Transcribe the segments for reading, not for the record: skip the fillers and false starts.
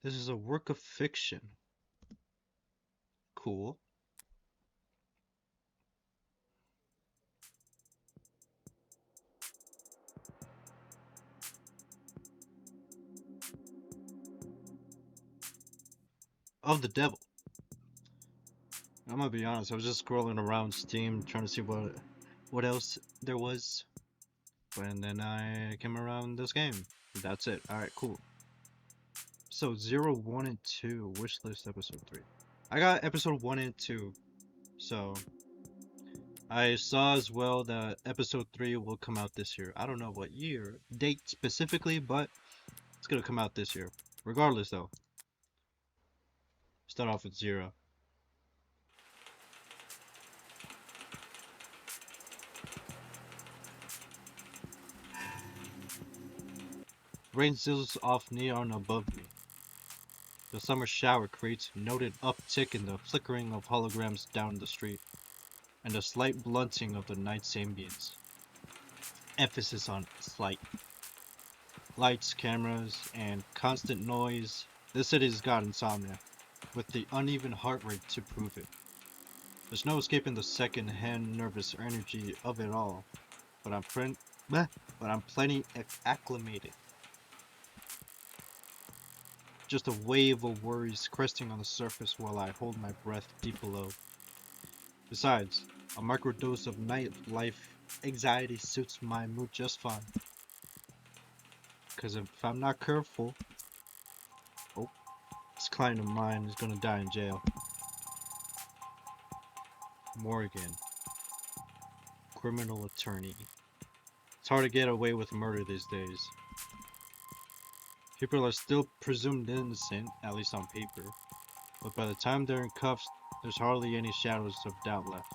This is a work of fiction. Cool. Of the devil. I'm gonna be honest, I was just scrolling around Steam trying to see what else there was. And then I came around this game. That's it. Alright, cool. So 0, 1, and 2. Wishlist episode 3. I got episode 1 and 2. So I saw as well that episode 3 will come out this year. I don't know what year, date specifically, but it's gonna come out this year. Regardless though. Start off with 0. Rain sizzles off neon above me. The summer shower creates a noted uptick in the flickering of holograms down the street, and a slight blunting of the night's ambience. Emphasis on slight. Lights, cameras, and constant noise. This city's got insomnia, with the uneven heart rate to prove it. There's no escaping the second-hand nervous energy of it all, but I'm plenty acclimated. Just a wave of worries cresting on the surface while I hold my breath deep below. Besides, a microdose of nightlife anxiety suits my mood just fine. Because if I'm not careful, oh, this client of mine is gonna die in jail. Morgan, criminal attorney. It's hard to get away with murder these days. People are still presumed innocent, at least on paper, but by the time they're in cuffs, there's hardly any shadows of doubt left.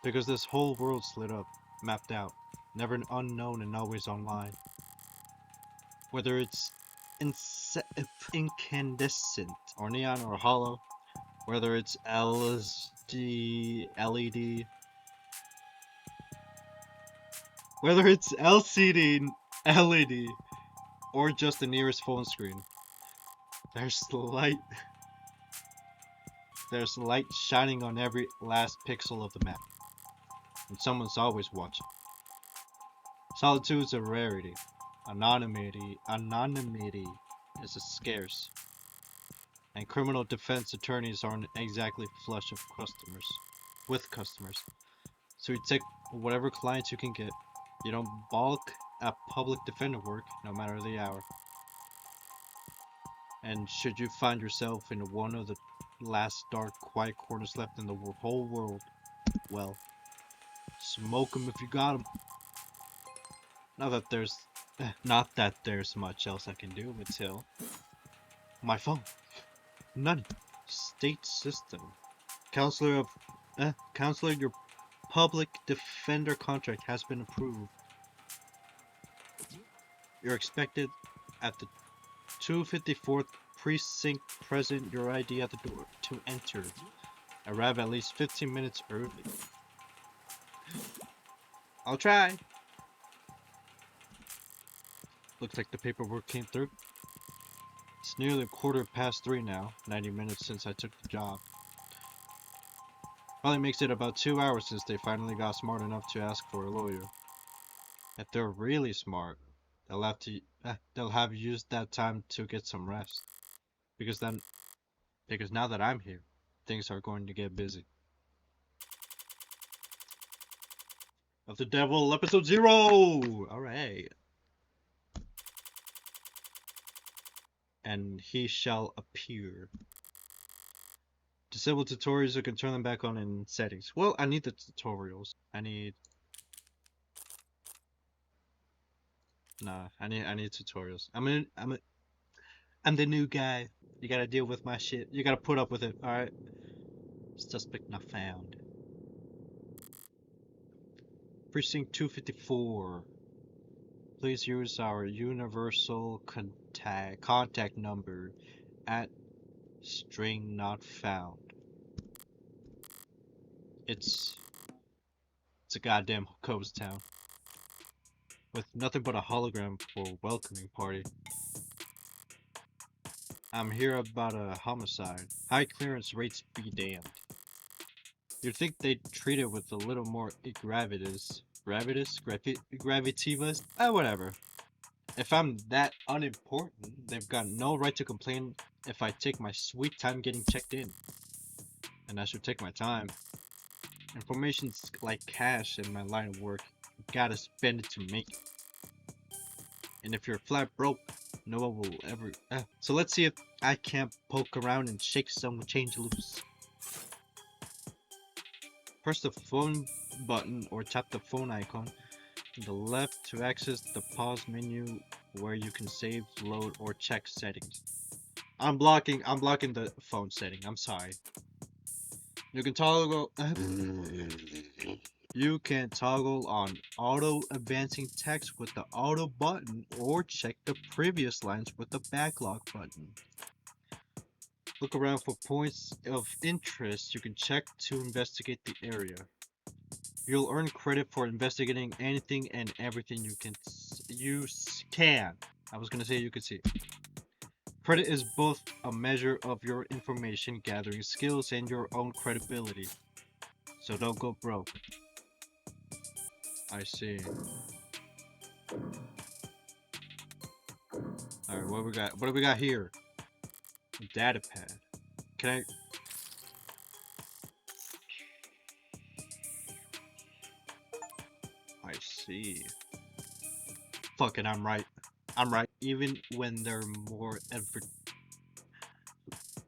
Because this whole world's lit up, mapped out, never unknown and always online. Whether it's incandescent or neon or hollow, whether it's LSD, LED, whether it's LCD, LED, or just the nearest phone screen, there's light. There's light shining on every last pixel of the map, and someone's always watching. Solitude's a rarity. Anonymity is a scarce, and criminal defense attorneys aren't exactly flush of customers, with customers. So you take whatever clients you can get. You don't balk at public defender work, no matter the hour. And should you find yourself in one of the last dark, quiet corners left in the whole world, well, smoke 'em if you got 'em. Not that there's, not that there's much else I can do until my phone. None. State system. Counselor of, Counselor, your public defender contract has been approved. You're expected at the 254th precinct present your ID at the door to enter. Arrive at least 15 minutes early. I'll try. Looks like the paperwork came through. It's nearly 3:15 now, 90 minutes since I took the job. Probably makes it about 2 hours since they finally got smart enough to ask for a lawyer. If they're really smart, they'll have used that time to get some rest. Because then, because now that I'm here, things are going to get busy. Of the Devil, episode 0! Alright. And he shall appear. Disable tutorials, you can turn them back on in settings. Well, I need the tutorials. I need tutorials. I'm the new guy. You gotta deal with my shit. You gotta put up with it, alright? Suspect not found. Precinct 254. Please use our universal contact number at string not found. It's a goddamn ghost town. With nothing but a hologram for welcoming party. I'm here about a homicide. High clearance rates be damned. You'd think they'd treat it with a little more gravitas, whatever. If I'm that unimportant, they've got no right to complain if I take my sweet time getting checked in. And I should take my time. Information's like cash in my line of work. You gotta spend it to make it. And if you're flat broke, no one will ever. So let's see if I can't poke around and shake some change loose. Press the phone button or tap the phone icon on the left to access the pause menu where you can save, load, or check settings. I'm blocking the phone setting. I'm sorry. You can toggle You can toggle on auto advancing text with the auto button or check the previous lines with the backlog button. Look around for points of interest you can check to investigate the area. You'll earn credit for investigating anything and everything you can. I was gonna say you can see. Credit is both a measure of your information gathering skills and your own credibility. So don't go broke. I see. Alright, what we got? What do we got here? A data pad. Can I see. Fuck it, I'm right. I'm right. Even when they're more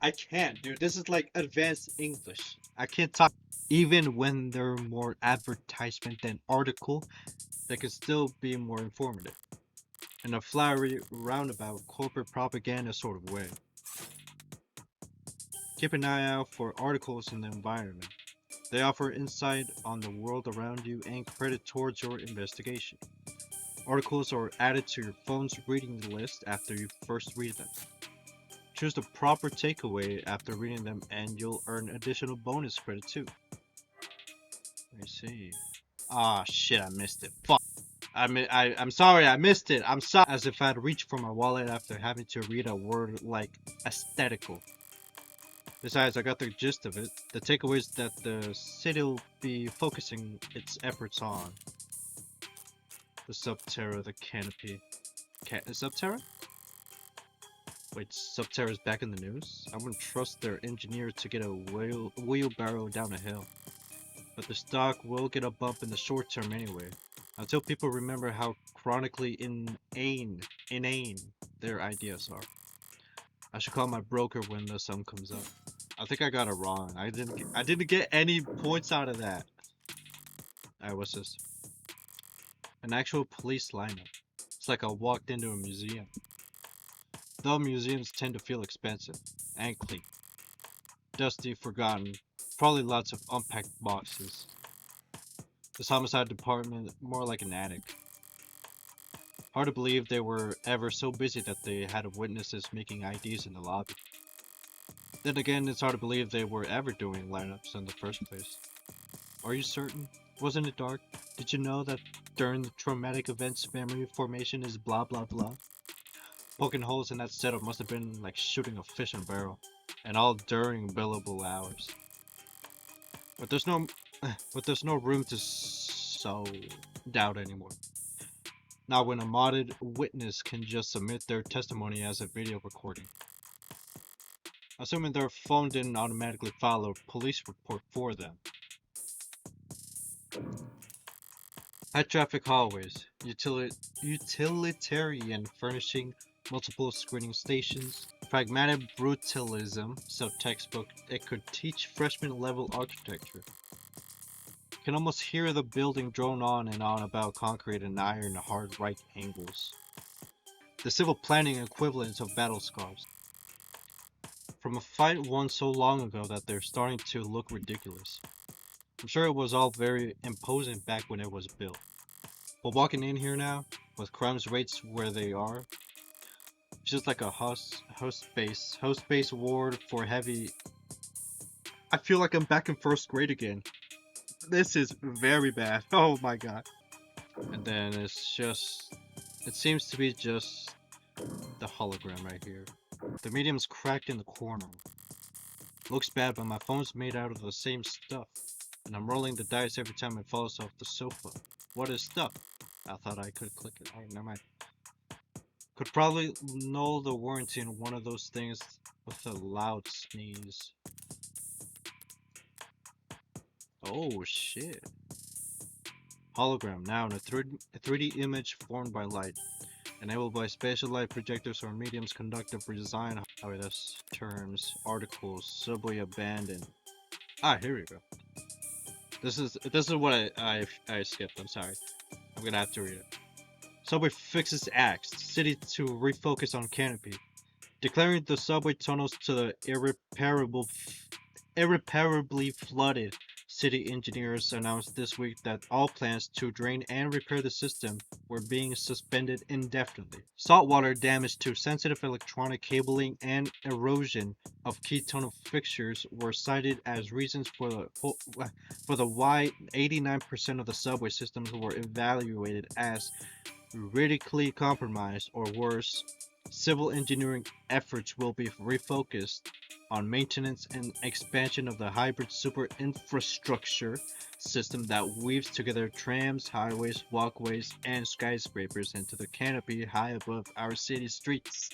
I can't, dude. This is like advanced English. I can't talk. Even when they're more advertisement than article, they can still be more informative. In a flowery, roundabout, corporate propaganda sort of way. Keep an eye out for articles in the environment. They offer insight on the world around you and credit towards your investigation. Articles are added to your phone's reading list after you first read them. Choose the proper takeaway after reading them and you'll earn additional bonus credit too. Let me see. Ah, shit, I missed it. Fuck. I'm sorry, I missed it. I'm sorry. As if I'd reached for my wallet after having to read a word like aesthetical. Besides, I got the gist of it. The takeaways that the city'll be focusing its efforts on. The Subterra, the canopy. Subterra? Wait, Subterra's back in the news? I wouldn't trust their engineer to get a wheelbarrow down a hill. But the stock will get a bump in the short term anyway. Until people remember how chronically inane their ideas are. I should call my broker when the sun comes up. I think I got it wrong. I didn't get any points out of that. Alright, what's this? An actual police lineup. It's like I walked into a museum. Though museums tend to feel expensive and clean. Dusty, forgotten, probably lots of unpacked boxes. This homicide department more like an attic. Hard to believe they were ever so busy that they had witnesses making IDs in the lobby. Then again, it's hard to believe they were ever doing lineups in the first place. Are you certain? Wasn't it dark? Did you know that during the traumatic events memory formation is blah blah blah? Poking holes in that setup must have been like shooting a fish in a barrel. And all during billable hours. But there's no room to sow doubt anymore. Not when a modded witness can just submit their testimony as a video recording. Assuming their phone didn't automatically file a police report for them. High traffic hallways, utilitarian furnishing, multiple screening stations, pragmatic brutalism, so textbook, it could teach freshman level architecture. Can almost hear the building drone on and on about concrete and iron hard right angles. The civil planning equivalent of battle scars. From a fight won so long ago that they're starting to look ridiculous. I'm sure it was all very imposing back when it was built. But walking in here now, with crime rates where they are, it's just like a host base ward for heavy. I feel like I'm back in first grade again. This is very bad. Oh my god. And then it seems to be just the hologram right here. The medium's cracked in the corner. Looks bad, but my phone's made out of the same stuff. And I'm rolling the dice every time it falls off the sofa. What is stuff? I thought I could click it. Alright, never mind. Could probably null the warranty in one of those things with a loud sneeze. Oh shit. Hologram, now in a 3D image formed by light. Enabled by spatial light projectors or mediums conductive design. Oh, that's terms, articles, subway abandoned. Ah, here we go. This is what I skipped. I'm sorry. I'm gonna have to read it. Subway fixes axe. City to refocus on canopy. Declaring the subway tunnels to the irreparably flooded. City engineers announced this week that all plans to drain and repair the system were being suspended indefinitely. Saltwater damage to sensitive electronic cabling and erosion of key tunnel fixtures were cited as reasons for the why 89% of the subway systems were evaluated as critically compromised or worse. Civil engineering efforts will be refocused on maintenance and expansion of the hybrid super infrastructure system that weaves together trams, highways, walkways, and skyscrapers into the canopy high above our city streets.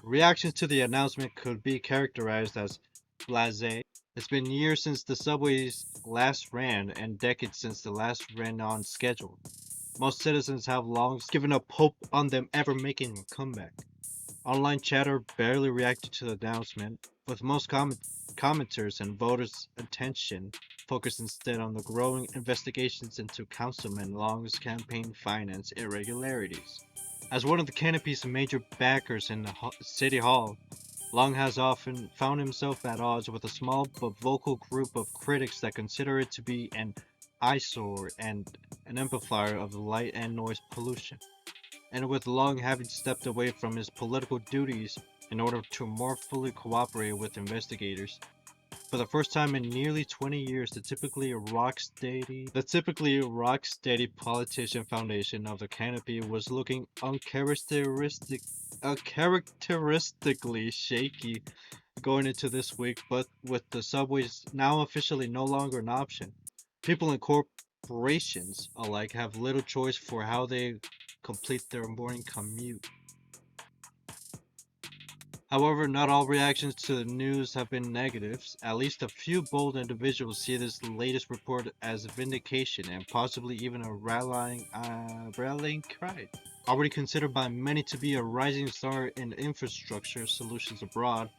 Reactions to the announcement could be characterized as blasé. It's been years since the subways last ran and decades since the last ran on schedule. Most citizens have long given up hope on them ever making a comeback. Online chatter barely reacted to the announcement, with most commenters and voters' attention focused instead on the growing investigations into Councilman Long's campaign finance irregularities. As one of the Canopy's major backers in the City Hall, Long has often found himself at odds with a small but vocal group of critics that consider it to be an eyesore and an amplifier of light and noise pollution. And with Long having stepped away from his political duties in order to more fully cooperate with investigators, for the first time in nearly 20 years, the typically rock steady politician foundation of the Canopy was looking uncharacteristically shaky going into this week, but with the subways now officially no longer an option, people and corporations alike have little choice for how they complete their morning commute. However, not all reactions to the news have been negative. At least a few bold individuals see this latest report as a vindication and possibly even a rallying cry. Already considered by many to be a rising star in infrastructure solutions abroad,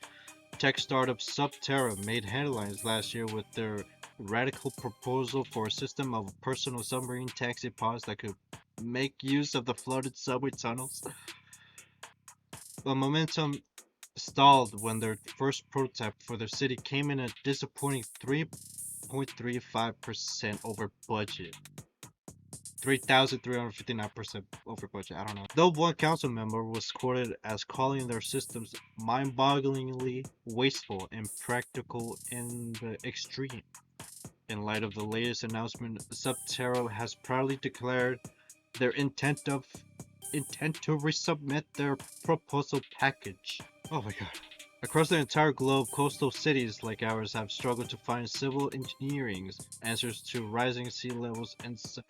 tech startup Subterra made headlines last year with their radical proposal for a system of personal submarine taxi pods that could make use of the flooded subway tunnels. The momentum stalled when their first prototype for their city came in a disappointing 3.35% over budget. 3,359% over budget, I don't know. Though one council member was quoted as calling their systems mind-bogglingly wasteful and impractical in the extreme. In light of the latest announcement, Subterra has proudly declared their intent to resubmit their proposal package. Oh my god. Across the entire globe, coastal cities like ours have struggled to find civil engineering answers to rising sea levels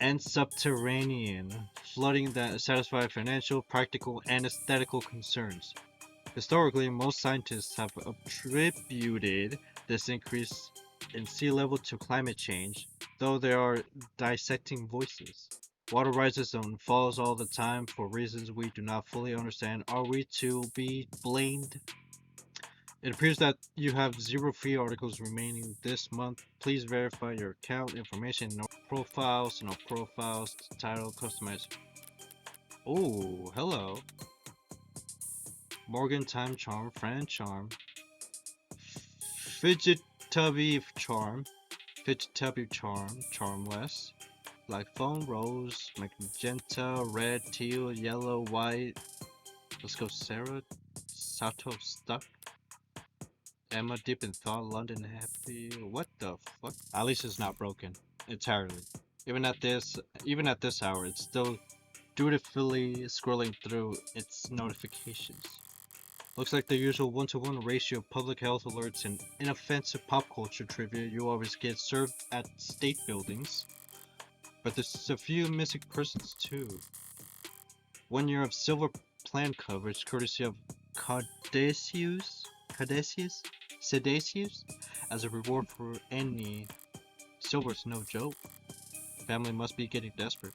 and subterranean flooding that satisfy financial, practical, and aesthetical concerns. Historically, most scientists have attributed this increase in sea level to climate change, though there are dissecting voices. Water rises and falls all the time for reasons we do not fully understand. Are we to be blamed? It appears that you have 0 free articles remaining this month. Please verify your account information. No profiles, title, customize. Oh, hello. Morgan Time Charm, Fran Charm, Fidget Tubby Charm, Charmless, Black Phone, Rose, Magenta, Red, Teal, Yellow, White. Let's go Sarah, Sato Stuck, Emma Deep in Thought, London Happy. What the fuck? Alice is not broken entirely. Even at this hour, it's still dutifully scrolling through its notifications. Looks like the usual 1-to-1 ratio of public health alerts and inoffensive pop culture trivia you always get served at state buildings. But there's a few missing persons too. 1 year of silver plan coverage courtesy of Caduceus as a reward for any. Silver's no joke. Family must be getting desperate.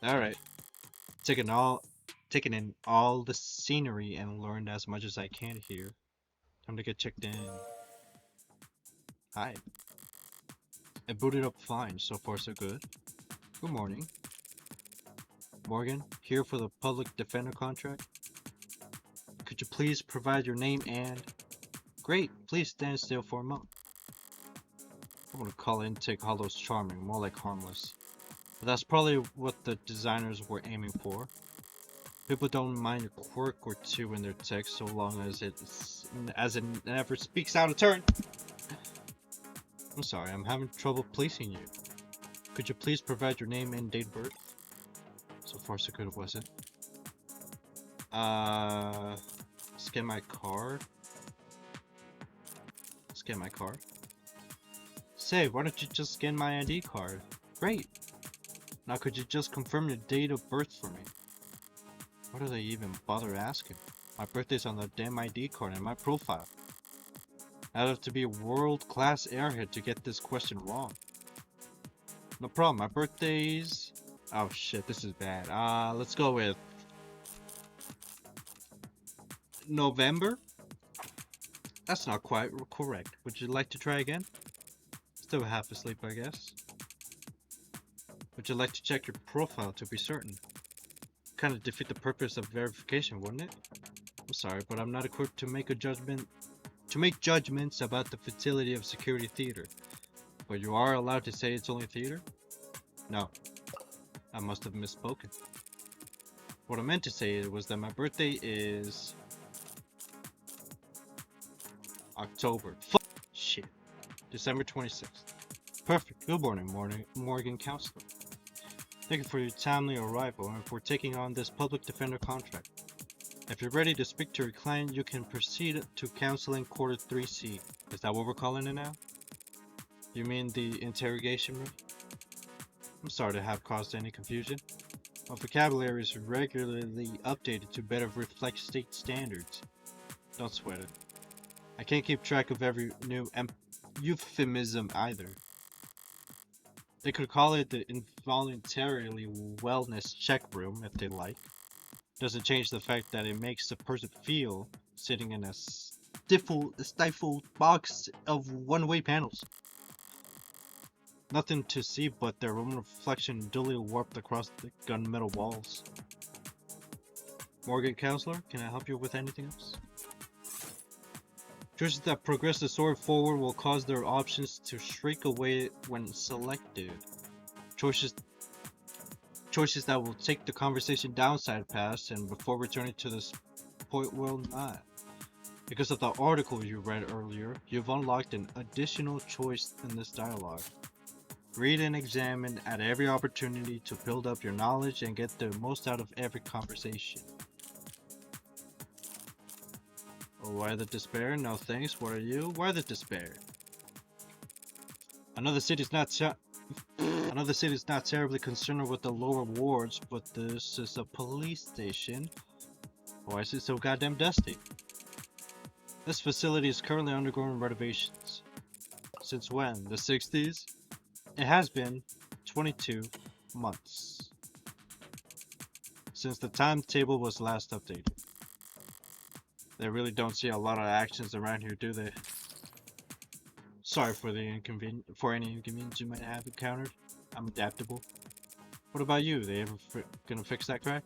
Alright. Taking in all the scenery and learned as much as I can here. Time to get checked in. Hi. It booted up fine, so far so good. Good morning. Morgan, here for the public defender contract. Could you please provide your name and... Great, please stand still for a moment. I'm gonna call Intake Hollows charming, more like harmless. But that's probably what the designers were aiming for. People don't mind a quirk or two in their text so long as it never speaks out of turn. I'm sorry, I'm having trouble placing you. Could you please provide your name and date of birth? So far so good, was it? Scan my card. Scan my card. Say, why don't you just scan my ID card? Great. Now could you just confirm your date of birth for me? Why do they even bother asking? My birthday's on the damn ID card and my profile. I'd have to be a world-class airhead to get this question wrong. No problem, my birthday's... Oh shit, this is bad. Let's go with... November? That's not quite correct. Would you like to try again? Still half asleep, I guess. Would you like to check your profile to be certain? Kind of defeat the purpose of verification, wouldn't it? I'm sorry, but I'm not equipped to make judgments about the fertility of security theater. But you are allowed to say it's only theater? No. I must have misspoken. What I meant to say was that my birthday is... October. Shit. December 26th. Perfect. Good morning, Morgan Counselor. Thank you for your timely arrival and for taking on this public defender contract. If you're ready to speak to your client, you can proceed to counseling quarter 3C. Is that what we're calling it now? You mean the interrogation room? I'm sorry to have caused any confusion. My vocabulary is regularly updated to better reflect state standards. Don't sweat it. I can't keep track of every new euphemism either. They could call it the involuntarily wellness check room if they like. Doesn't change the fact that it makes the person feel sitting in a stifled box of one-way panels. Nothing to see but their own reflection duly warped across the gunmetal walls. Morgan Counselor, can I help you with anything else? Choices that progress the story forward will cause their options to shrink away when selected. Choices that will take the conversation downside paths and before returning to this point will not. Because of the article you read earlier, you've unlocked an additional choice in this dialogue. Read and examine at every opportunity to build up your knowledge and get the most out of every conversation. Oh, why the despair? No thanks. What are you? Why the despair? Another city's not terribly concerned with the lower wards, but this is a police station. Why is it so goddamn dusty? This facility is currently undergoing renovations. Since when? The 60s? It has been 22 months since the timetable was last updated. They really don't see a lot of actions around here, do they? Sorry for the any inconvenience you might have encountered. I'm adaptable. What about you? They ever gonna fix that crack?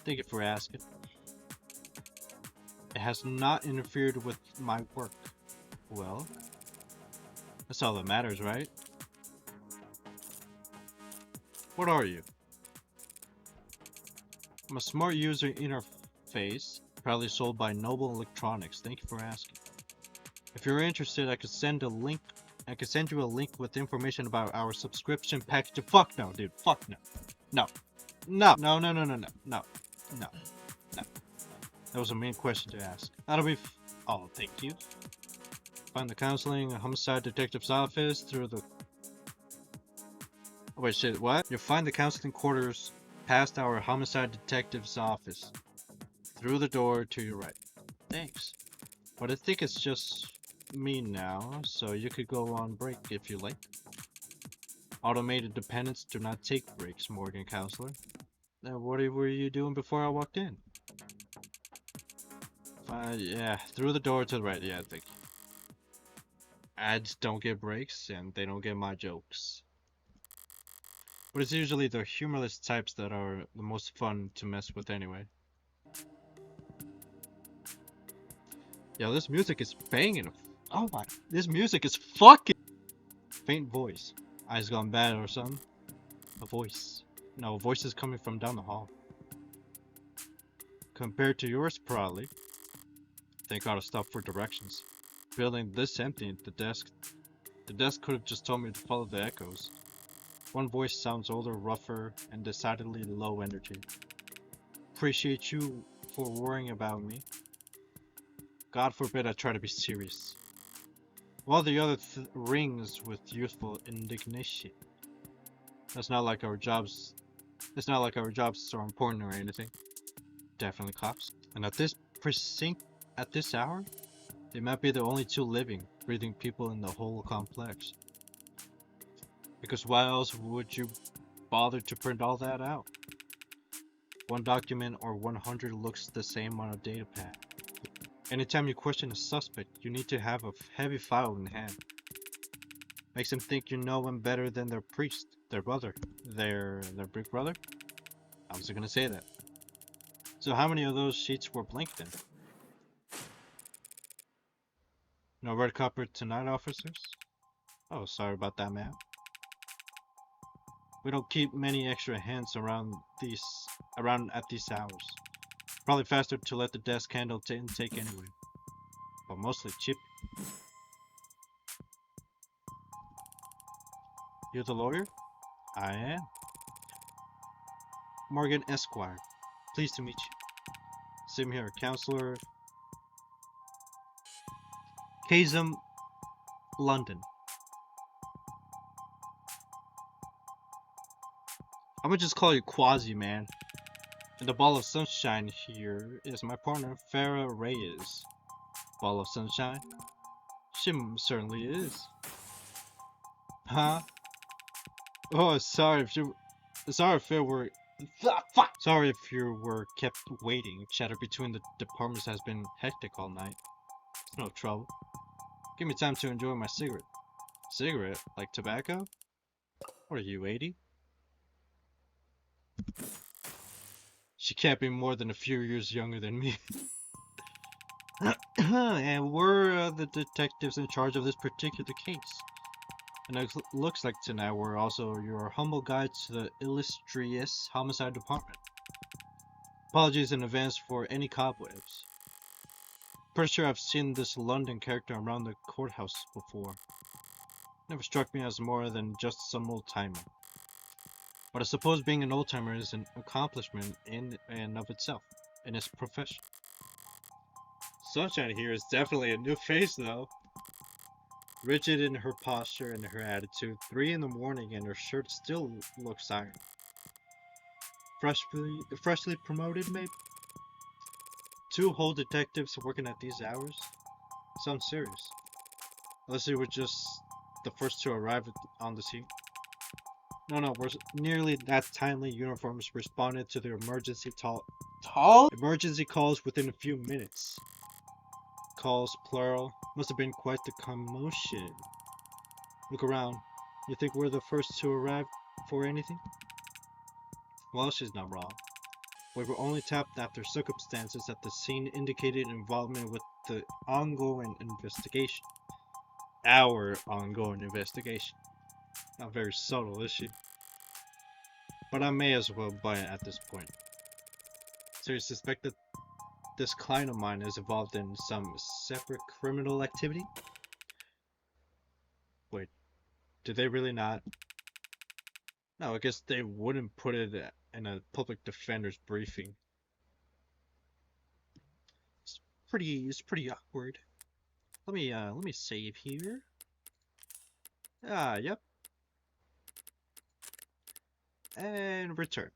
Thank you for asking. It has not interfered with my work. Well, that's all that matters, right? What are you? I'm a smart user interface, proudly sold by Noble Electronics. Thank you for asking. If you're interested, I could send you a link with information about our subscription package. Fuck no, dude. Fuck no. No. No. No. No. No. No. No. No. No. That was a main question to ask. That'll be. Oh, thank you. Find the counseling and homicide detective's office through the. Oh, wait, shit, what? You'll find the counseling quarters past our homicide detective's office. Through the door to your right. Thanks. But I think it's just me now, so you could go on break if you like. Automated dependents do not take breaks, Morgan Counselor. Now, what were you doing before I walked in? Yeah, through the door to the right. Yeah, thank you. Ads don't get breaks, and they don't get my jokes. But it's usually the humorless types that are the most fun to mess with anyway. Yo, this music is banging. Oh my, this music is fucking. Faint voice. Eyes gone bad or something. A voice. No, a voice is coming from down the hall. Compared to yours, probably. Thank God I stopped for directions. Building this empty, the desk could have just told me to follow the echoes. One voice sounds older, rougher, and decidedly low energy. Appreciate you for worrying about me. God forbid I try to be serious. While the other rings with youthful indignation. That's not like our jobs. It's not like our jobs are important or anything. Definitely cops. And at this precinct, at this hour, they might be the only two living, breathing people in the whole complex. Because why else would you bother to print all that out? One document or 100 looks the same on a data pad. Anytime you question a suspect, you need to have a heavy file in hand. Makes them think you know them better than their priest, their brother, their big brother? I was gonna say that. So how many of those sheets were blank then? No red copper tonight, officers? Oh, sorry about that, ma'am. We don't keep many extra hands around at these hours. Probably faster to let the desk handle intake anyway. But mostly cheap. You're the lawyer? I am. Morgan Esquire. Pleased to meet you. Same here, Counselor Kazem, London. I'm gonna just call you Quasi, man. And the ball of sunshine here is my partner, Farah Reyes. Ball of sunshine? She certainly is. Huh? Oh, sorry if it were. Fuck! Sorry if you were kept waiting. Chatter between the departments has been hectic all night. It's no trouble. Give me time to enjoy my cigarette. Cigarette? Like tobacco? What are you, 80? She can't be more than a few years younger than me. And we're the detectives in charge of this particular case. And it looks like tonight we're also your humble guide to the illustrious homicide department. Apologies in advance for any cobwebs. Pretty sure I've seen this London character around the courthouse before. Never struck me as more than just some old timer. But I suppose being an old timer is an accomplishment in and of itself, in its profession. Sunshine here is definitely a new face, though. Rigid in her posture and her attitude, 3 in the morning and her shirt still looks iron. Freshly promoted, maybe? 2 whole detectives working at these hours? Sounds serious. Unless you were just the first to arrive on the scene. No, we're nearly that timely. Uniforms responded to their emergency calls within a few minutes. Calls, plural. Must have been quite the commotion. Look around. You think we're the first to arrive for anything? Well, she's not wrong. We were only tapped after circumstances at the scene indicated involvement with the ongoing investigation. Our ongoing investigation. Not very subtle, is she? But I may as well buy it at this point. So you suspect that this client of mine is involved in some separate criminal activity? Wait, did they really not? No, I guess they wouldn't put it in a public defender's briefing. pretty awkward. Let me save here. Ah, yep. And return.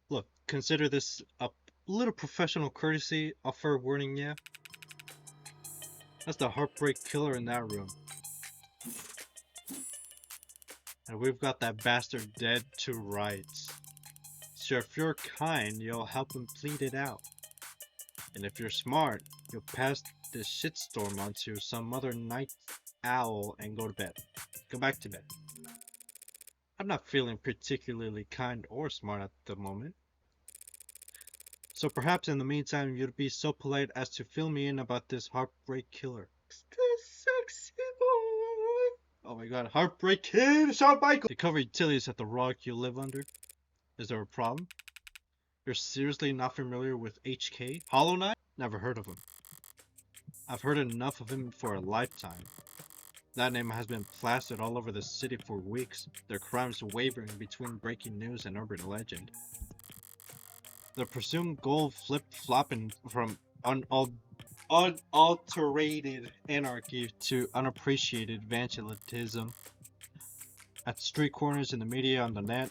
Look, consider this a little professional courtesy, a fair warning, yeah? That's the heartbreak killer in that room. And we've got that bastard dead to rights. So if you're kind, you'll help him plead it out. And if you're smart, you'll pass this shitstorm onto some other night owl and go to bed. Go back to bed. I'm not feeling particularly kind or smart at the moment. So perhaps in the meantime, you'd be so polite as to fill me in about this heartbreak killer. This sexy boy. Oh my god, heartbreak kid, Shawn Michaels! They cover utilities at the rock you live under. Is there a problem? You're seriously not familiar with HK? Hollow Knight? Never heard of him. I've heard enough of him for a lifetime. That name has been plastered all over the city for weeks, their crimes wavering between breaking news and urban legend. The presumed goal flip-flopping from unalterated anarchy to unappreciated vangelism. At street corners, in the media, on the net,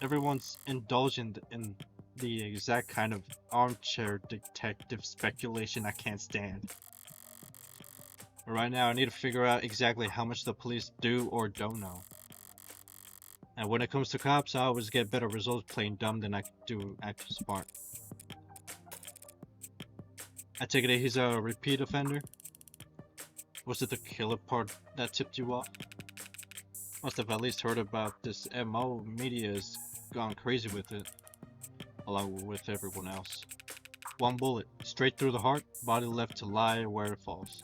everyone's indulgent in the exact kind of armchair detective speculation I can't stand. But right now, I need to figure out exactly how much the police do or don't know. And when it comes to cops, I always get better results playing dumb than I do acting smart. I take it he's a repeat offender? Was it the killer part that tipped you off? Must have at least heard about this MO. Media has gone crazy with it, along with everyone else. One bullet, straight through the heart, body left to lie where it falls.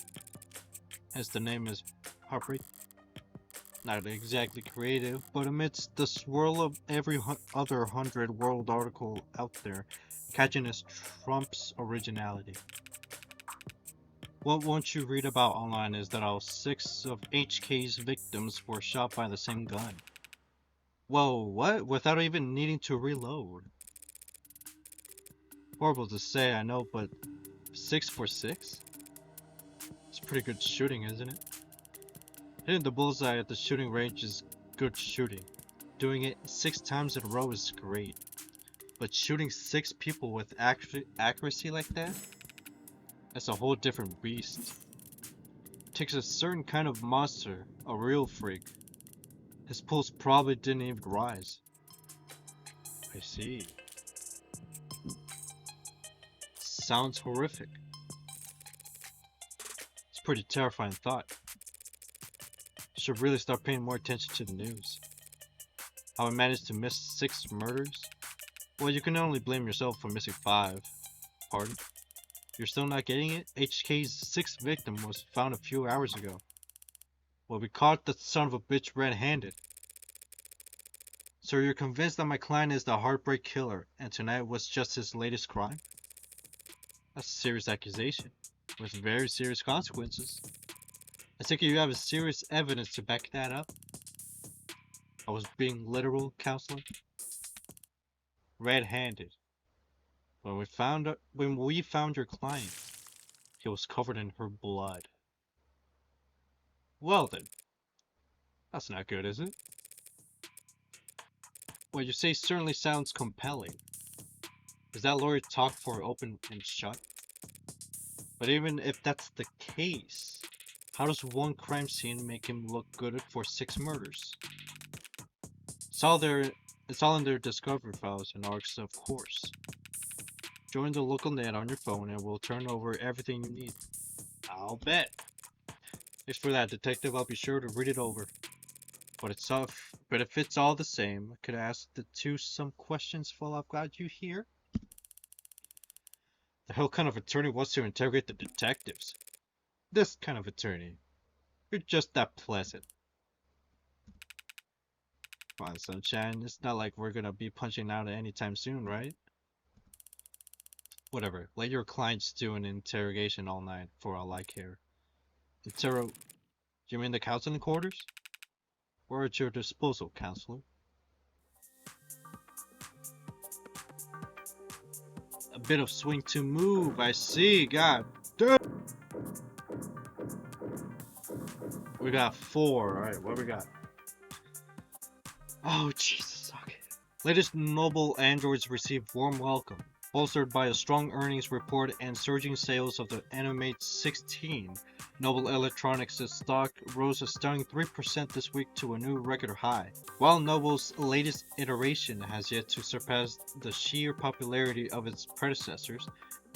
Hence the name is Heartbreak. Not exactly creative, but amidst the swirl of every other 100 world article out there, catchiness trumps originality. What won't you read about online is that all 6 of HK's victims were shot by the same gun. Whoa, what? Without even needing to reload. Horrible to say, I know, but 6 for 6? It's pretty good shooting, isn't it? Hitting the bullseye at the shooting range is good shooting. Doing it 6 times in a row is great. But shooting 6 people with accuracy like that? That's a whole different beast. It takes a certain kind of monster, a real freak. His pulse probably didn't even rise. I see. Sounds horrific. It's a pretty terrifying thought. Should really start paying more attention to the news. How I managed to miss 6 murders? Well, you can only blame yourself for missing 5. Pardon? You're still not getting it? HK's 6th victim was found a few hours ago. Well, we caught the son of a bitch red-handed. So you're convinced that my client is the heartbreak killer, and tonight was just his latest crime? That's a serious accusation, with very serious consequences. I think you have serious evidence to back that up. I was being literal, counselor. Red-handed. When we found your client, he was covered in her blood. Well then, that's not good, is it? What you say certainly sounds compelling. Is that lawyer talk for open and shut? But even if that's the case, how does one crime scene make him look good for 6 murders? It's all in their discovery files and arcs, of course. Join the local net on your phone and we'll turn over everything you need. I'll bet. As for that, detective, I'll be sure to read it over. But if it's all the same, could I ask the 2 some questions while I've got you here? The hell kind of attorney wants to interrogate the detectives? This kind of attorney. You're just that pleasant. Come on, sunshine. It's not like we're gonna be punching out anytime soon, right? Whatever. Let your clients do an interrogation all night for all I care. You mean the counseling quarters? We're at your disposal, counselor. bit of swing to move. I see. God damn. We got 4. Alright, what we got? Oh, Jesus. Okay. Latest Noble Androids received warm welcome, bolstered by a strong earnings report and surging sales of the Animate 16. Noble Electronics' stock rose a stunning 3% this week to a new record high. While Noble's latest iteration has yet to surpass the sheer popularity of its predecessors,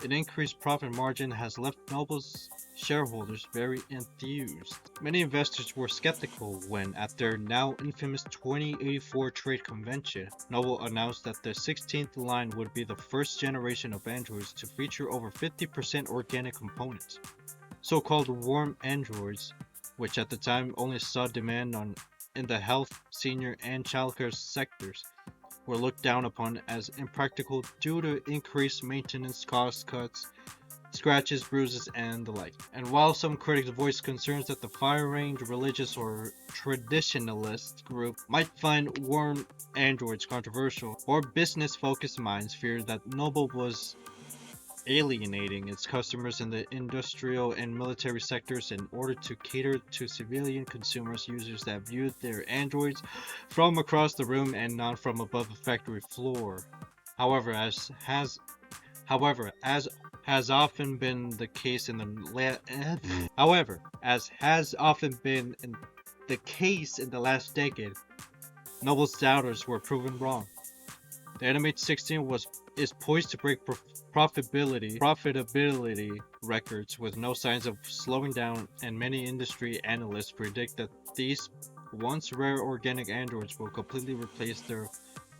an increased profit margin has left Noble's shareholders very enthused. Many investors were skeptical when, at their now infamous 2084 trade convention, Noble announced that the 16th line would be the first generation of Androids to feature over 50% organic components. So-called warm Androids, which at the time only saw demand in the health, senior, and childcare sectors, were looked down upon as impractical due to increased maintenance cost cuts, scratches, bruises, and the like. And while some critics voiced concerns that the far-range religious or traditionalist group might find warm androids controversial, or business-focused minds feared that Noble was alienating its customers in the industrial and military sectors in order to cater to civilian consumers users that viewed their androids from across the room and not from above a factory floor. However, as has often been the case in the last decade, Noble's doubters were proven wrong. The Animate 16 is poised to break profitability records with no signs of slowing down, and many industry analysts predict that these once rare organic androids will completely replace their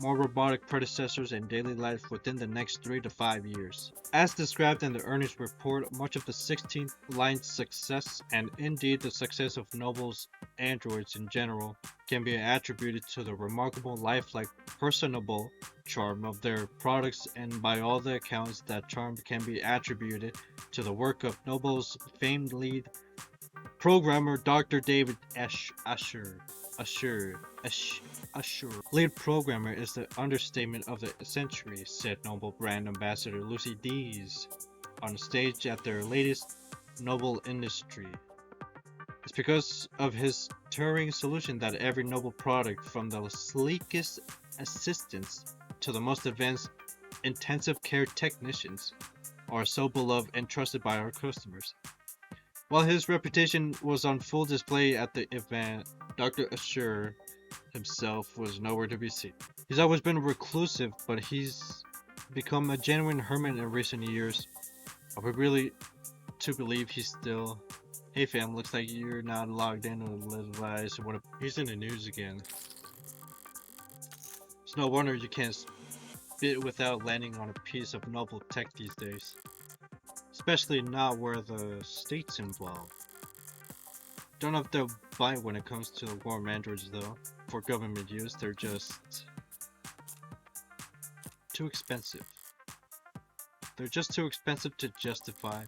more robotic predecessors in daily life within the next 3 to 5 years. As described in the earnings report, much of the 16th line's success, and indeed the success of Noble's androids in general, can be attributed to the remarkable lifelike, personable charm of their products, and by all the accounts that charm can be attributed to the work of Noble's famed lead programmer Dr. David Asher. Lead programmer is the understatement of the century, said Noble brand ambassador Lucy Dees on stage at their latest Noble Industry. It's because of his Turing solution that every Noble product, from the sleekest assistants to the most advanced intensive care technicians, are so beloved and trusted by our customers. While his reputation was on full display at the event, Dr. Asher himself was nowhere to be seen. He's always been reclusive, but he's become a genuine hermit in recent years. Are we really to believe he's still... Hey fam, looks like you're not logged in on the device. He's in the news again. It's no wonder you can't spit without landing on a piece of noble tech these days. Especially not where the state's involved. Don't have to buy when it comes to warm androids though. For government use, they're just too expensive. They're just too expensive to justify.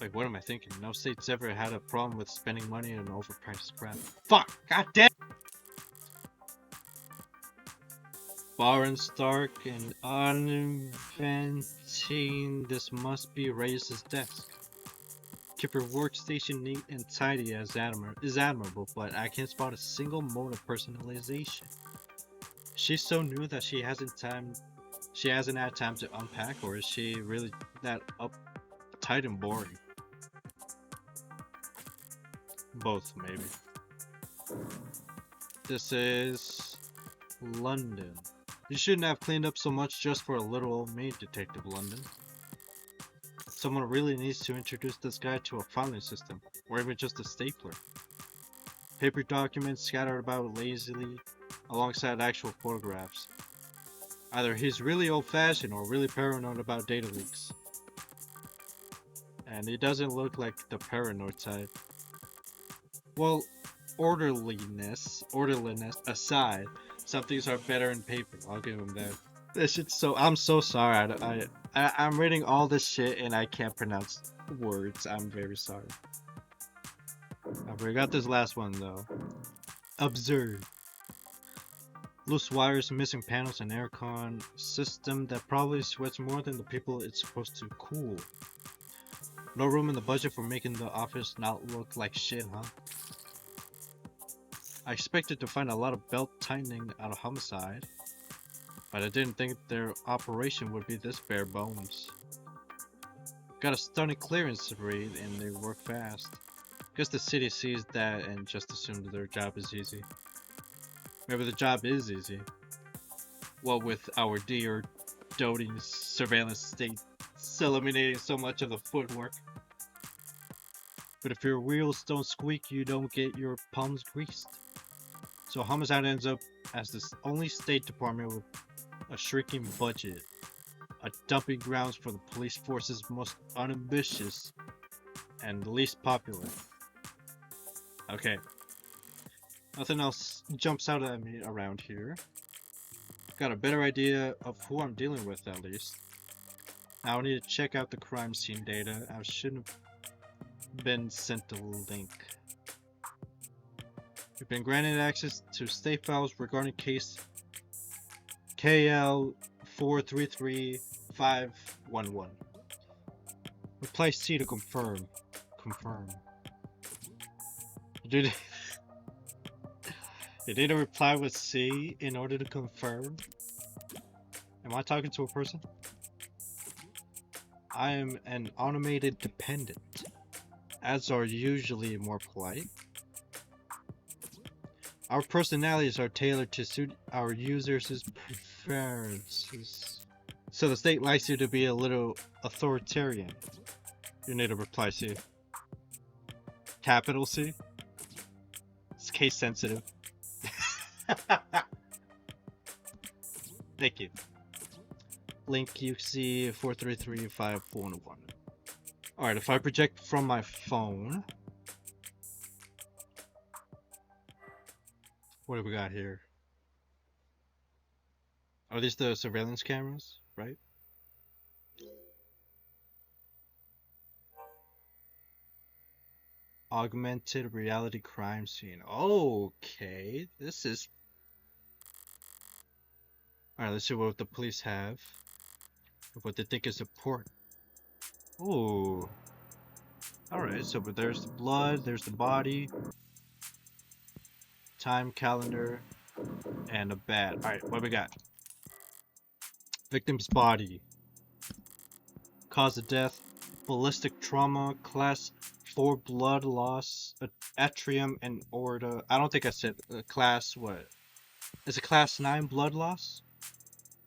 Like, what am I thinking? No state's ever had a problem with spending money on overpriced crap. Fuck! God damn! Baron Stark and uninventing this must be Reyes' desk. Keep her workstation neat and tidy is admirable, but I can't spot a single mode of personalization. She's so new that she hasn't had time to unpack, or is she really that uptight and boring? Both, maybe. This is London. You shouldn't have cleaned up so much just for a little old maid, Detective London. Someone really needs to introduce this guy to a filing system, or even just a stapler. Paper documents scattered about lazily alongside actual photographs. Either he's really old-fashioned or really paranoid about data leaks. And he doesn't look like the paranoid type. Well, orderliness aside, some things are better in paper. I'll give him that. This shit's so... I'm so sorry. I'm reading all this shit and I can't pronounce words. I'm very sorry. I forgot this last one though. Absurd. Loose wires, missing panels, and aircon system that probably sweats more than the people it's supposed to cool. No room in the budget for making the office not look like shit, huh? I expected to find a lot of belt tightening out of homicide, but I didn't think their operation would be this bare bones. Got a stunning clearance rate and they work fast. Guess the city sees that and just assumes their job is easy. Maybe the job is easy. What with our dear doting surveillance state eliminating so much of the footwork. But if your wheels don't squeak, you don't get your palms greased. So homicide ends up as the only state department with a shrinking budget, a dumping grounds for the police force's most unambitious and least popular. Okay, nothing else jumps out at me around here. Got a better idea of who I'm dealing with at least. Now I need to check out the crime scene data. I shouldn't have been sent the link. You've been granted access to state files regarding case KL 433511. Reply C to confirm. Confirm. Dude, you need to reply with C in order to confirm? Am I talking to a person? I am an automated dependent. Ads are usually more polite. Our personalities are tailored to suit our users' preferences. So the state likes you to be a little authoritarian. You need to reply C. Capital C? It's case sensitive. Thank you. Link UC 433511. Alright, if I project from my phone. What do we got here? Are these the surveillance cameras, right? Augmented reality crime scene. Okay, this is... Alright, let's see what the police have. What they think is important. Ooh. Alright, so but there's the blood, there's the body. Time calendar. And a bat. Alright, what we got? Victim's body. Cause of death. Ballistic trauma. Class 4 blood loss. Atrium and aorta. I don't think I said class what? Is it class 9 blood loss?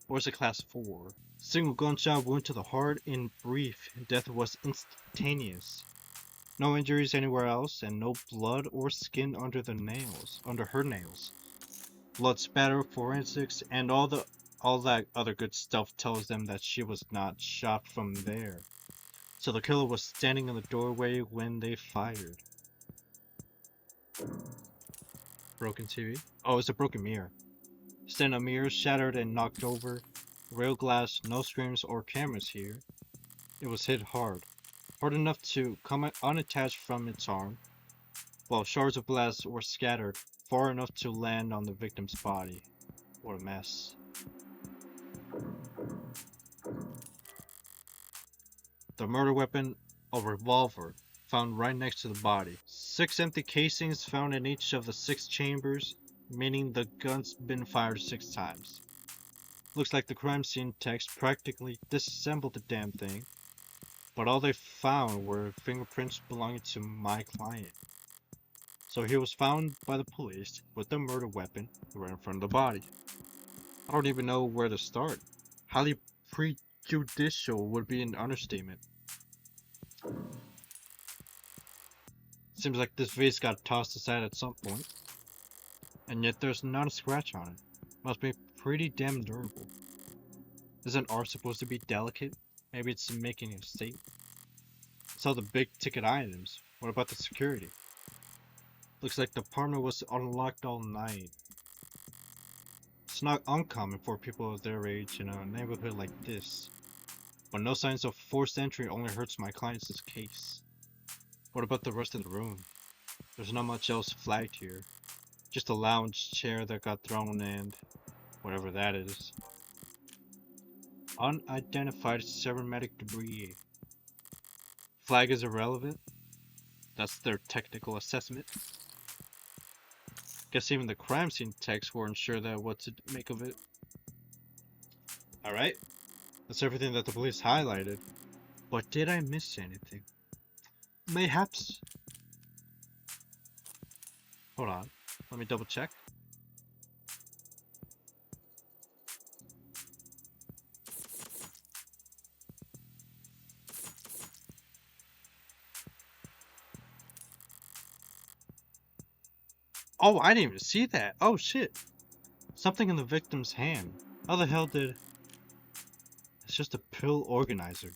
Or is it class 4? Single gunshot wound to the heart. In brief, death was instantaneous. No injuries anywhere else, and no blood or skin under the nails, under her nails. Blood spatter, forensics, and all that other good stuff tells them that she was not shot from there. So the killer was standing in the doorway when they fired. Broken TV? Oh, it's a broken mirror. Stand-up mirror shattered and knocked over. Rail glass, no screens or cameras here. It was hit hard. Hard enough to come unattached from its arm, while shards of glass were scattered far enough to land on the victim's body. What a mess. The murder weapon, a revolver, found right next to the body. 6 empty casings found in each of the 6 chambers, meaning the gun's been fired 6 times. Looks like the crime scene techs practically disassembled the damn thing, but all they found were fingerprints belonging to my client. So he was found by the police with the murder weapon right in front of the body. I don't even know where to start. Highly prejudicial would be an understatement. Seems like this vase got tossed aside at some point. And yet there's not a scratch on it. Must be pretty damn durable. Isn't art supposed to be delicate? Maybe it's making a statement. Saw the big ticket items. What about the security? Looks like the apartment was unlocked all night. It's not uncommon for people of their age in a neighborhood like this. But no signs of forced entry only hurts my client's case. What about the rest of the room? There's not much else flagged here. Just a lounge chair that got thrown and Whatever that is. Unidentified cybernetic debris. Flag is irrelevant. That's their technical assessment. Guess even the crime scene techs weren't sure that what to make of it. Alright. That's everything that the police highlighted. But did I miss anything? Mayhaps. Hold on. Let me double check. Oh, I didn't even see that. Oh, shit. Something in the victim's hand. How the hell did... It's just a pill organizer.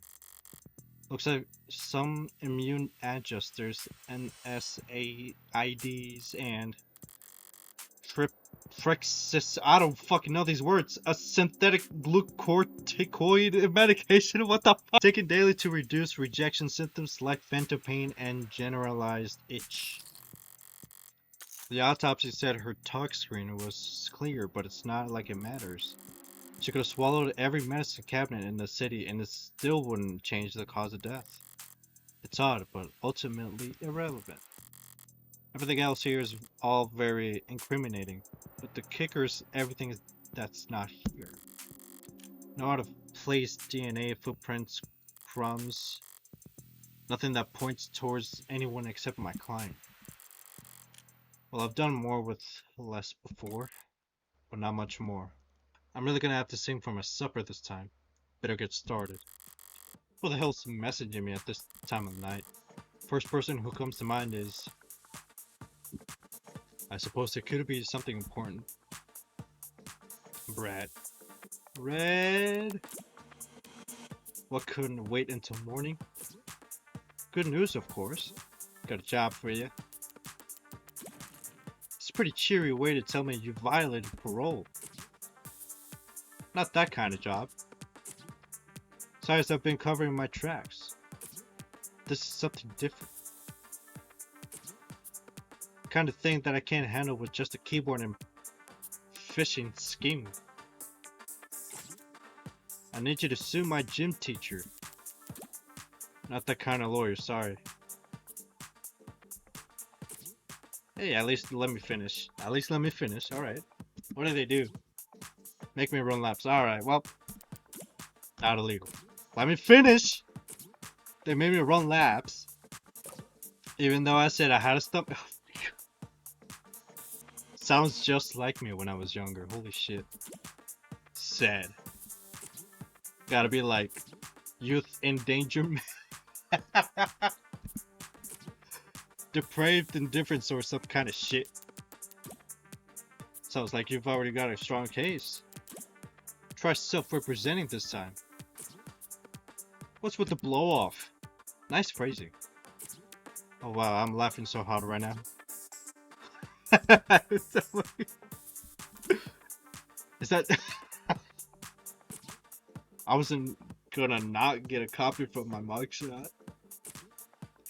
Looks like some immune adjusters, NSAIDs, and Triphrexis. I don't fucking know these words. A synthetic glucocorticoid medication. What the fuck? Taken daily to reduce rejection symptoms like ventopane and generalized itch. The autopsy said her talk screen was clear, but it's not like it matters. She could have swallowed every medicine cabinet in the city and it still wouldn't change the cause of death. It's odd, but ultimately irrelevant. Everything else here is all very incriminating, but the kicker is everything that's not here. No out of place DNA, footprints, crumbs. Nothing that points towards anyone except my client. Well, I've done more with less before, but not much more. I'm really gonna have to sing for my supper this time. Better get started. Who the hell's messaging me at this time of the night? First person who comes to mind is... I suppose it could be something important. Brad. Red! What couldn't wait until morning? Good news, of course. Got a job for you. It's a pretty cheery way to tell me you violated parole. Not that kind of job. Besides, I've been covering my tracks. This is something different. The kind of thing that I can't handle with just a keyboard and phishing scheme. I need you to sue my gym teacher. Not that kind of lawyer, sorry. Hey, at least let me finish. At least let me finish, alright. What do they do? Make me run laps. Alright, well. Not illegal. Let me finish! They made me run laps. Even though I said I had to stop. Sounds just like me when I was younger. Holy shit. Sad. Gotta be like youth endangerment. Depraved indifference or some kind of shit. Sounds like you've already got a strong case. Try self-representing this time. What's with the blow-off? Nice phrasing. Oh wow, I'm laughing so hard right now. Is that... I wasn't gonna not get a copy from my mugshot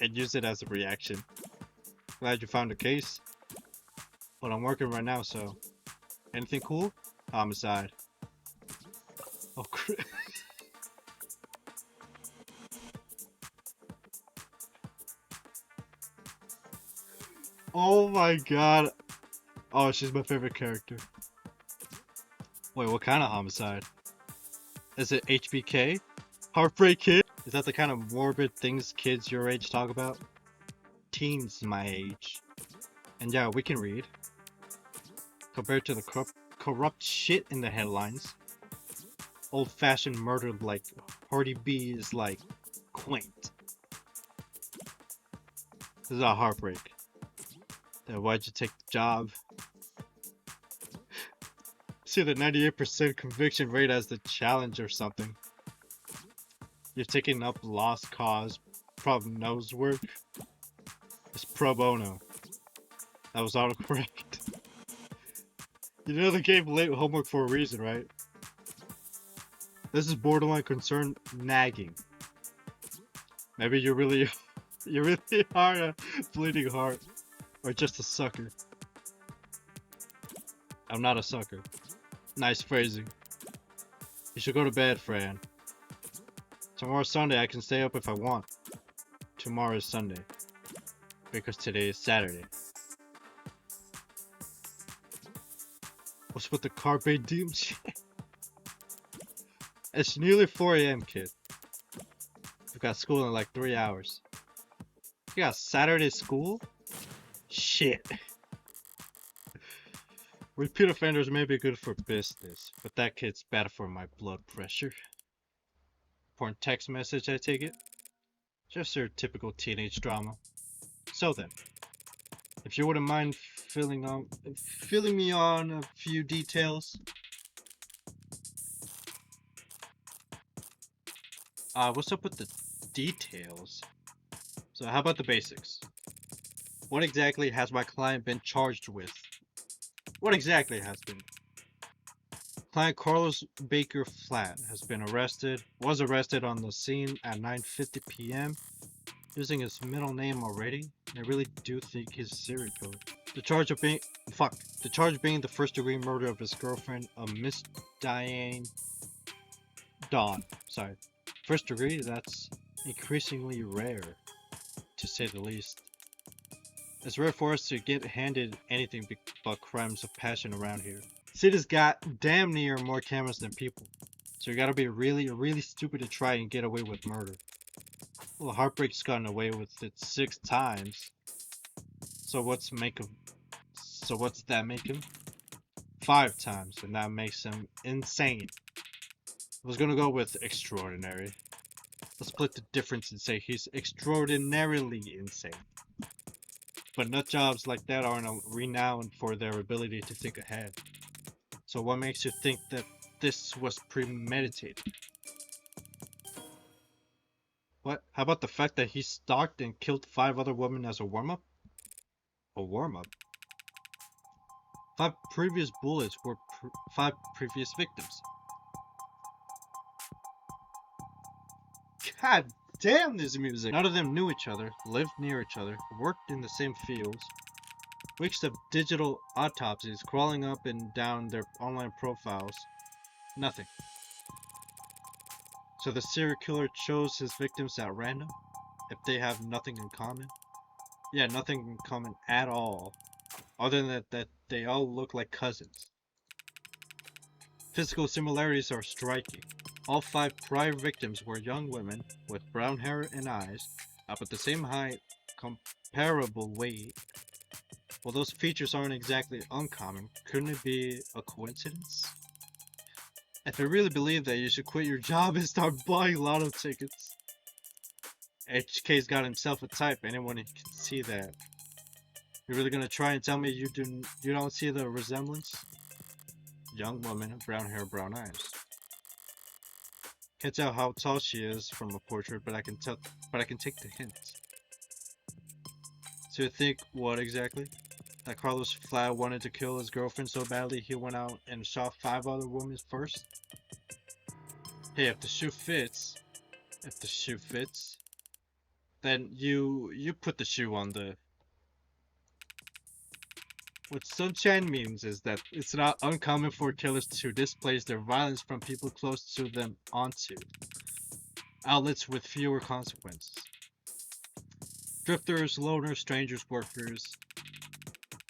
and use it as a reaction. Glad you found a case. But I'm working right now, so... Anything cool? Homicide. Oh, crap. Oh my god. Oh, she's my favorite character. Wait, what kind of homicide? Is it HBK? Heartbreak Kid? Is that the kind of morbid things kids your age talk about? Teens my age. And yeah, we can read. Compared to the corrupt shit in the headlines. Old-fashioned murder like Hardy B is like quaint. This is a heartbreak. Then why'd you take the job? See the 98% conviction rate as the challenge or something. You're taking up lost cause prognosis work. It's pro bono. That was autocorrect. You know they gave late homework for a reason, right? This is borderline concern nagging. Maybe you really are a bleeding heart. Or just a sucker. I'm not a sucker. Nice phrasing. You should go to bed, Fran. Tomorrow's Sunday, I can stay up if I want. Tomorrow is Sunday. Because today is Saturday. What's with the carpe diem shit? It's nearly 4 a.m., kid. We've got school in like 3 hours. You got Saturday school? Shit. Repeat offenders may be good for business, but that kid's bad for my blood pressure. Important text message, I take it? Just your typical teenage drama. So then, if you wouldn't mind filling me on a few details. What's up with the details? So how about the basics? What exactly has my client been charged with? What exactly has been? Client Carlos Baker Flat has been was arrested on the scene at 9:50 p.m. using his middle name already. I really do think he's a serial killer. The charge being the first-degree murder of his girlfriend, Miss Diane Dawn. Sorry. First degree, that's increasingly rare, to say the least. It's rare for us to get handed anything but crimes of passion around here. City's got damn near more cameras than people, so you gotta be really stupid to try and get away with murder. Well, Heartbreak's gotten away with it 6 times. So what's that make him? 5 times, and that makes him insane. I was gonna go with extraordinary. Let's split the difference and say he's extraordinarily insane. But nut jobs like that aren't renowned for their ability to think ahead. So what makes you think that this was premeditated? What? How about the fact that he stalked and killed 5 other women as a warm-up? A warm-up? 5 previous bullets were 5 previous victims. God damn this music! None of them knew each other, lived near each other, worked in the same fields. Weeks of digital autopsies crawling up and down their online profiles. Nothing. So the serial killer chose his victims at random? If they have nothing in common? Yeah, nothing in common at all. Other than that they all look like cousins. Physical similarities are striking. All 5 prior victims were young women with brown hair and eyes, about the same height, comparable weight. Well, those features aren't exactly uncommon. Couldn't it be a coincidence? If I really believe that, you should quit your job and start buying lotto tickets. HK's got himself a type, anyone can see that. You're really gonna try and tell me you don't see the resemblance? Young woman, brown hair, brown eyes. Can't tell how tall she is from a portrait, but I can take the hint. So you think what exactly? That Carlos Flat wanted to kill his girlfriend so badly he went out and shot 5 other women first? Hey, if the shoe fits, then you put the shoe on the... What Sunshine means is that it's not uncommon for killers to displace their violence from people close to them onto outlets with fewer consequences. Drifters, loners, strangers, workers.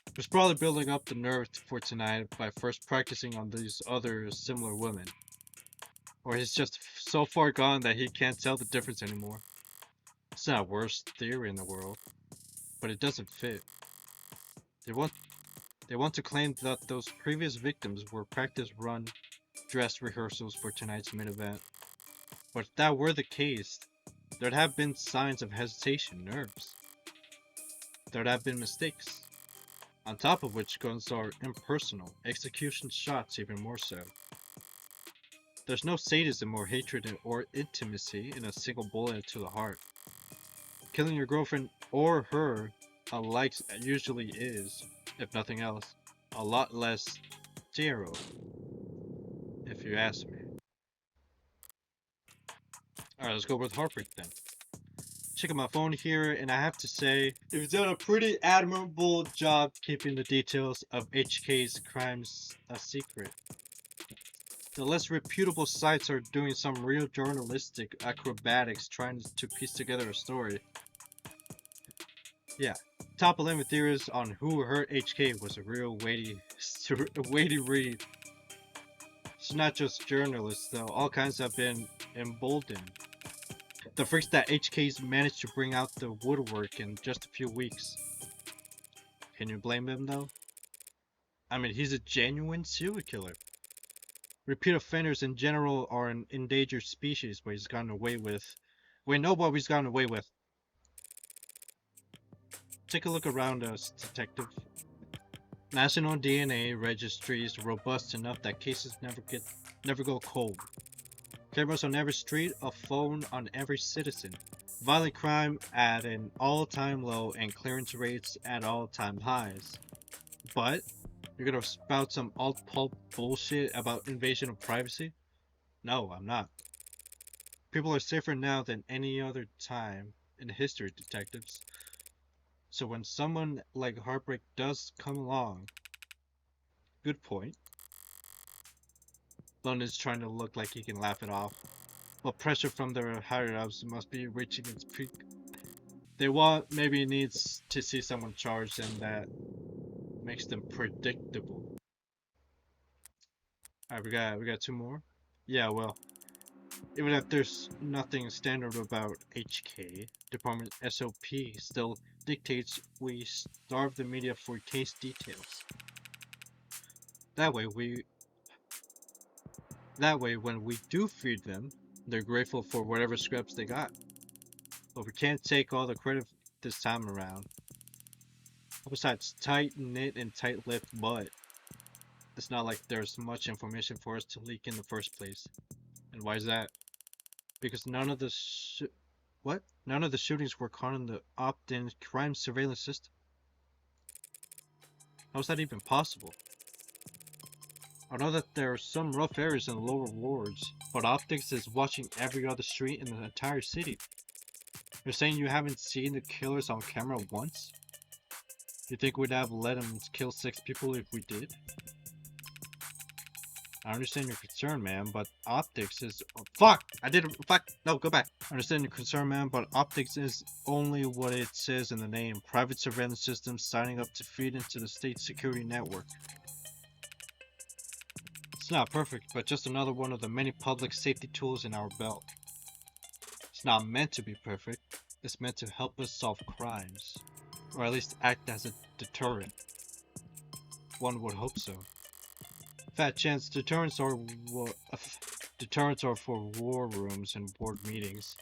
He was probably building up the nerve for tonight by first practicing on these other similar women. Or he's just so far gone that he can't tell the difference anymore. It's not the worst theory in the world, but it doesn't fit. They want to claim that those previous victims were practice run dress rehearsals for tonight's main event. But if that were the case, there'd have been signs of hesitation, nerves. There'd have been mistakes. On top of which, guns are impersonal, execution shots even more so. There's no sadism or hatred or intimacy in a single bullet to the heart. Killing your girlfriend or her alike usually is, if nothing else, a lot less thorough, if you ask me. Alright, let's go with Heartbreak then. Checking my phone here, and I have to say, you've done a pretty admirable job keeping the details of HK's crimes a secret. The less reputable sites are doing some real journalistic acrobatics trying to piece together a story. Yeah, top 11 theories on who hurt HK was a real weighty read. It's not just journalists though, all kinds have been emboldened. The freaks that HK's managed to bring out the woodwork in just a few weeks. Can you blame him though? I mean, he's a genuine serial killer. Repeat offenders in general are an endangered species, but he's gotten away with. We know what he's gotten away with. Take a look around us, detective. National DNA registry is robust enough that cases never go cold. Cameras on every street, a phone on every citizen. Violent crime at an all-time low and clearance rates at all-time highs. But you're gonna spout some alt-pulp bullshit about invasion of privacy? No, I'm not. People are safer now than any other time in history, detectives. So when someone like Heartbreak does come along, good point. London's trying to look like he can laugh it off, but pressure from their higher-ups must be reaching its peak. They want maybe needs to see someone charged, and that makes them predictable. Alright, we got two more. Yeah, well, even if there's nothing standard about HK, Department SOP still dictates we starve the media for case details. That way when we do feed them, they're grateful for whatever scraps they got. But we can't take all the credit this time around. Besides, tight-knit and tight-lipped, but it's not like there's much information for us to leak in the first place. And why is that? Because none of the shootings were caught in the opt-in crime surveillance system. How is that even possible? I know that there are some rough areas in the lower wards, but Optics is watching every other street in the entire city. You're saying you haven't seen the killers on camera once? You think we'd have let him kill 6 people if we did? I understand your concern, man, but Optics is... Oh, fuck! I did it! Fuck! No, go back! I understand your concern, man, but Optics is only what it says in the name. Private surveillance systems signing up to feed into the state security network. It's not perfect, but just another one of the many public safety tools in our belt. It's not meant to be perfect. It's meant to help us solve crimes. Or at least act as a deterrent. One would hope so. Fat chance deterrents are for war rooms and board meetings.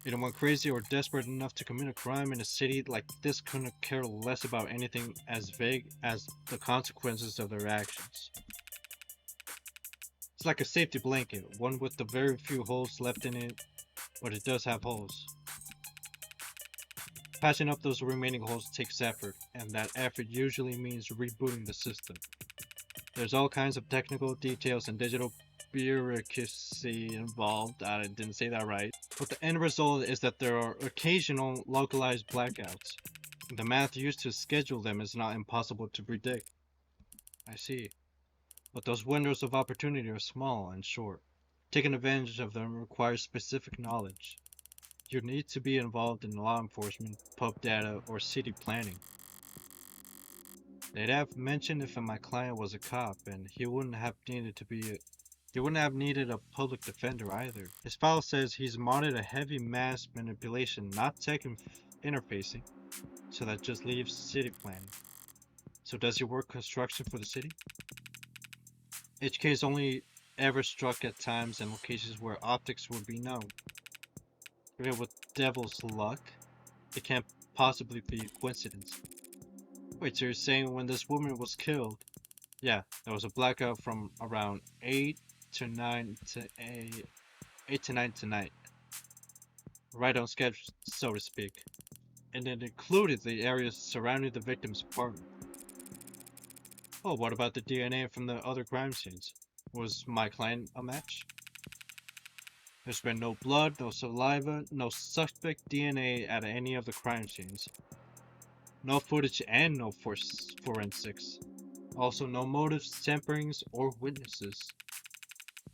Anyone crazy or desperate enough to commit a crime in a city like this couldn't care less about anything as vague as the consequences of their actions. It's like a safety blanket, one with the very few holes left in it, but it does have holes. Patching up those remaining holes takes effort, and that effort usually means rebooting the system. There's all kinds of technical details and digital bureaucracy involved. I didn't say that right. But the end result is that there are occasional localized blackouts. The math used to schedule them is not impossible to predict. I see. But those windows of opportunity are small and short. Taking advantage of them requires specific knowledge. You need to be involved in law enforcement, pub data, or city planning. They'd have mentioned if my client was a cop, and he wouldn't have needed a public defender either. His file says he's modded a heavy mass manipulation, not tech interfacing, so that just leaves city planning. So does he work construction for the city? HK is only ever struck at times and locations where Optics would be known. But with devil's luck, it can't possibly be a coincidence. Wait, so you're saying when this woman was killed, yeah, there was a blackout from around 8 to 9 tonight. Right on schedule, so to speak. And it included the areas surrounding the victim's apartment. Oh, what about the DNA from the other crime scenes? Was my client a match? There's been no blood, no saliva, no suspect DNA at any of the crime scenes. No footage and no forensics. Also no motives, temperings, or witnesses.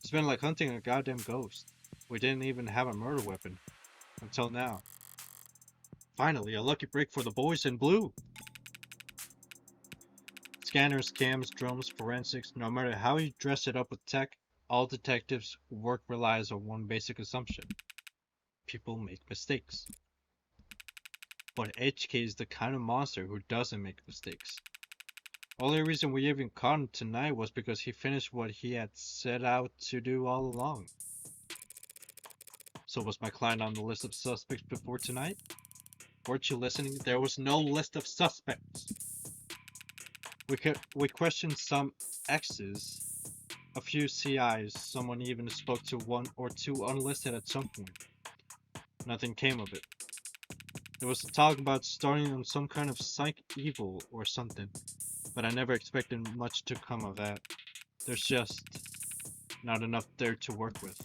It's been like hunting a goddamn ghost. We didn't even have a murder weapon. Until now. Finally, a lucky break for the boys in blue! Scanners, cams, drones, forensics, no matter how you dress it up with tech, all detectives' work relies on one basic assumption. People make mistakes. But HK is the kind of monster who doesn't make mistakes. Only reason we even caught him tonight was because he finished what he had set out to do all along. So was my client on the list of suspects before tonight? Weren't you listening? There was no list of suspects. We questioned some X's, a few CIs, someone even spoke to one or two unlisted at some point. Nothing came of it. There was talk about starting on some kind of psych evil or something, but I never expected much to come of that. There's just not enough there to work with.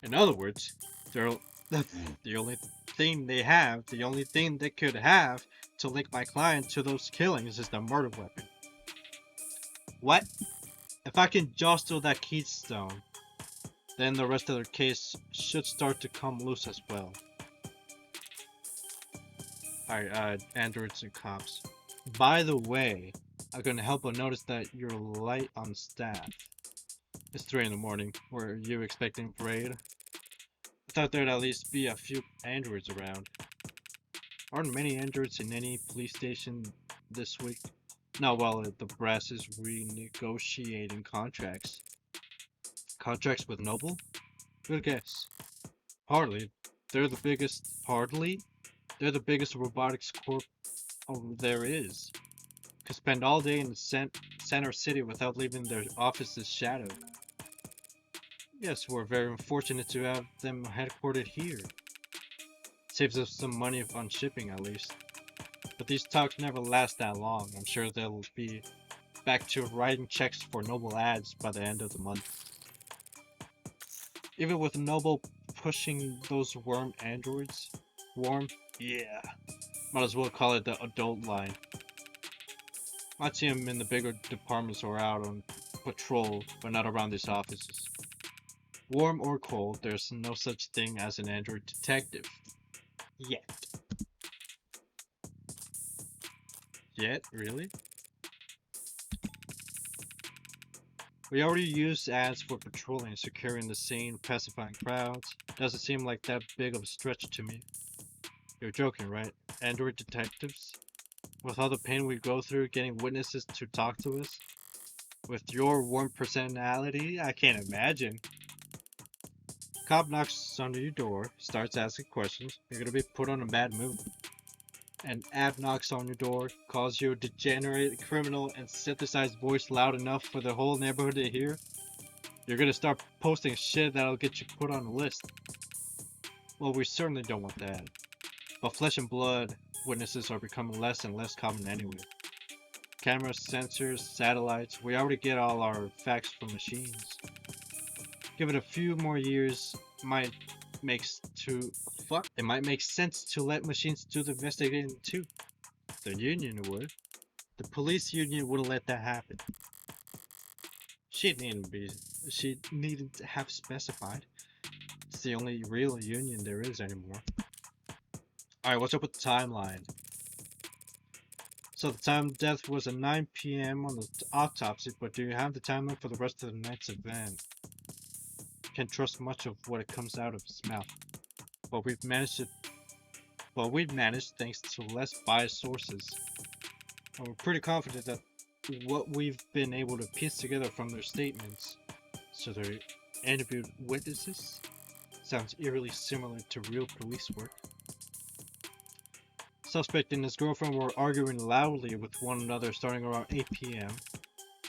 In other words, they're the only thing the only thing they could have to link my client to those killings is the murder weapon. What? If I can jostle that keystone, then the rest of their case should start to come loose as well. Alright, androids and cops. By the way, I couldn't help but notice that you're light on staff. It's 3 in the morning. Were you expecting a parade? I thought there'd at least be a few androids around. Aren't many androids in any police station this week? No, well, the brass is renegotiating contracts. Contracts with Noble? Good guess. Hardly. They're the biggest. Hardly? They're the biggest robotics corp there is. Could spend all day in the center city without leaving their office's shadow. Yes, we're very fortunate to have them headquartered here. Saves us some money on shipping at least. But these talks never last that long. I'm sure they'll be back to writing checks for Noble ads by the end of the month. Even with Noble pushing those worm androids. Worm? Yeah. Might as well call it the adult line. I'd see them in the bigger departments or out on patrol, but not around these offices. Warm or cold, there's no such thing as an android detective. Yet. Yet? Really? We already use ads for patrolling, securing the scene, pacifying crowds. Doesn't seem like that big of a stretch to me. You're joking, right? Android detectives? With all the pain we go through getting witnesses to talk to us? With your warm personality, I can't imagine. Cop knocks on your door, starts asking questions. You're gonna be put on a bad mood. An app knocks on your door, calls you a degenerate criminal, and synthesized voice loud enough for the whole neighborhood to hear. You're gonna start posting shit that'll get you put on a list. Well, we certainly don't want that. But flesh and blood witnesses are becoming less and less common anyway. Cameras, sensors, satellites, we already get all our facts from machines. Give it a few more years, it might make sense to let machines do the investigating too. The union would. The police union wouldn't let that happen. She needn't have specified. It's the only real union there is anymore. Alright, what's up with the timeline? So the time of death was at 9 p.m. on the autopsy, but do you have the timeline for the rest of the night's event? Can't trust much of what comes out of his mouth. But we've managed thanks to less biased sources. And we're pretty confident that what we've been able to piece together from their statements, so their interviewed witnesses, sounds eerily similar to real police work. Suspect and his girlfriend were arguing loudly with one another starting around 8 p.m.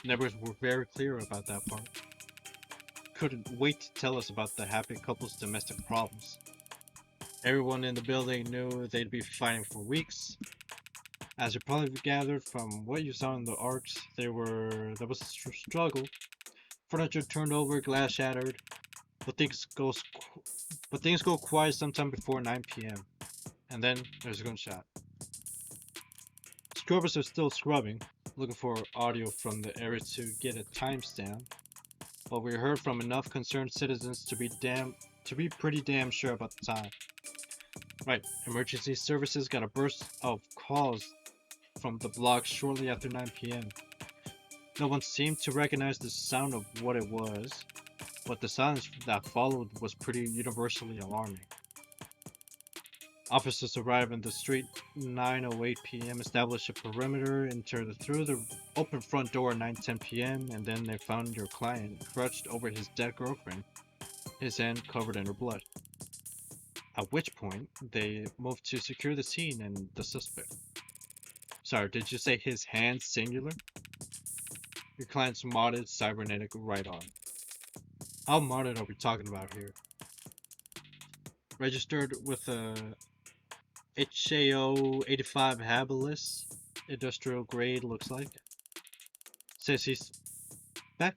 Neighbors were very clear about that part. Couldn't wait to tell us about the happy couple's domestic problems. Everyone in the building knew they'd be fighting for weeks. As you probably gathered from what you saw in the arcs, there was a struggle. Furniture turned over, glass shattered, but things go quiet sometime before 9 p.m. And then there's a gunshot. Scrubbers are still scrubbing, looking for audio from the area to get a timestamp. but we heard from enough concerned citizens to be pretty damn sure about the time. Right, emergency services got a burst of calls from the block shortly after 9 p.m. No one seemed to recognize the sound of what it was, but the silence that followed was pretty universally alarming. Officers arrived in the street 9:08 p.m., established a perimeter, entered through the open front door at 9:10 p.m., and then they found your client crouched over his dead girlfriend, his hand covered in her blood. At which point, they moved to secure the scene and the suspect. Sorry, did you say his hand singular? Your client's modded cybernetic right arm. How modded are we talking about here? Registered with a HAO 85 habilis, industrial grade looks like. Says he's spec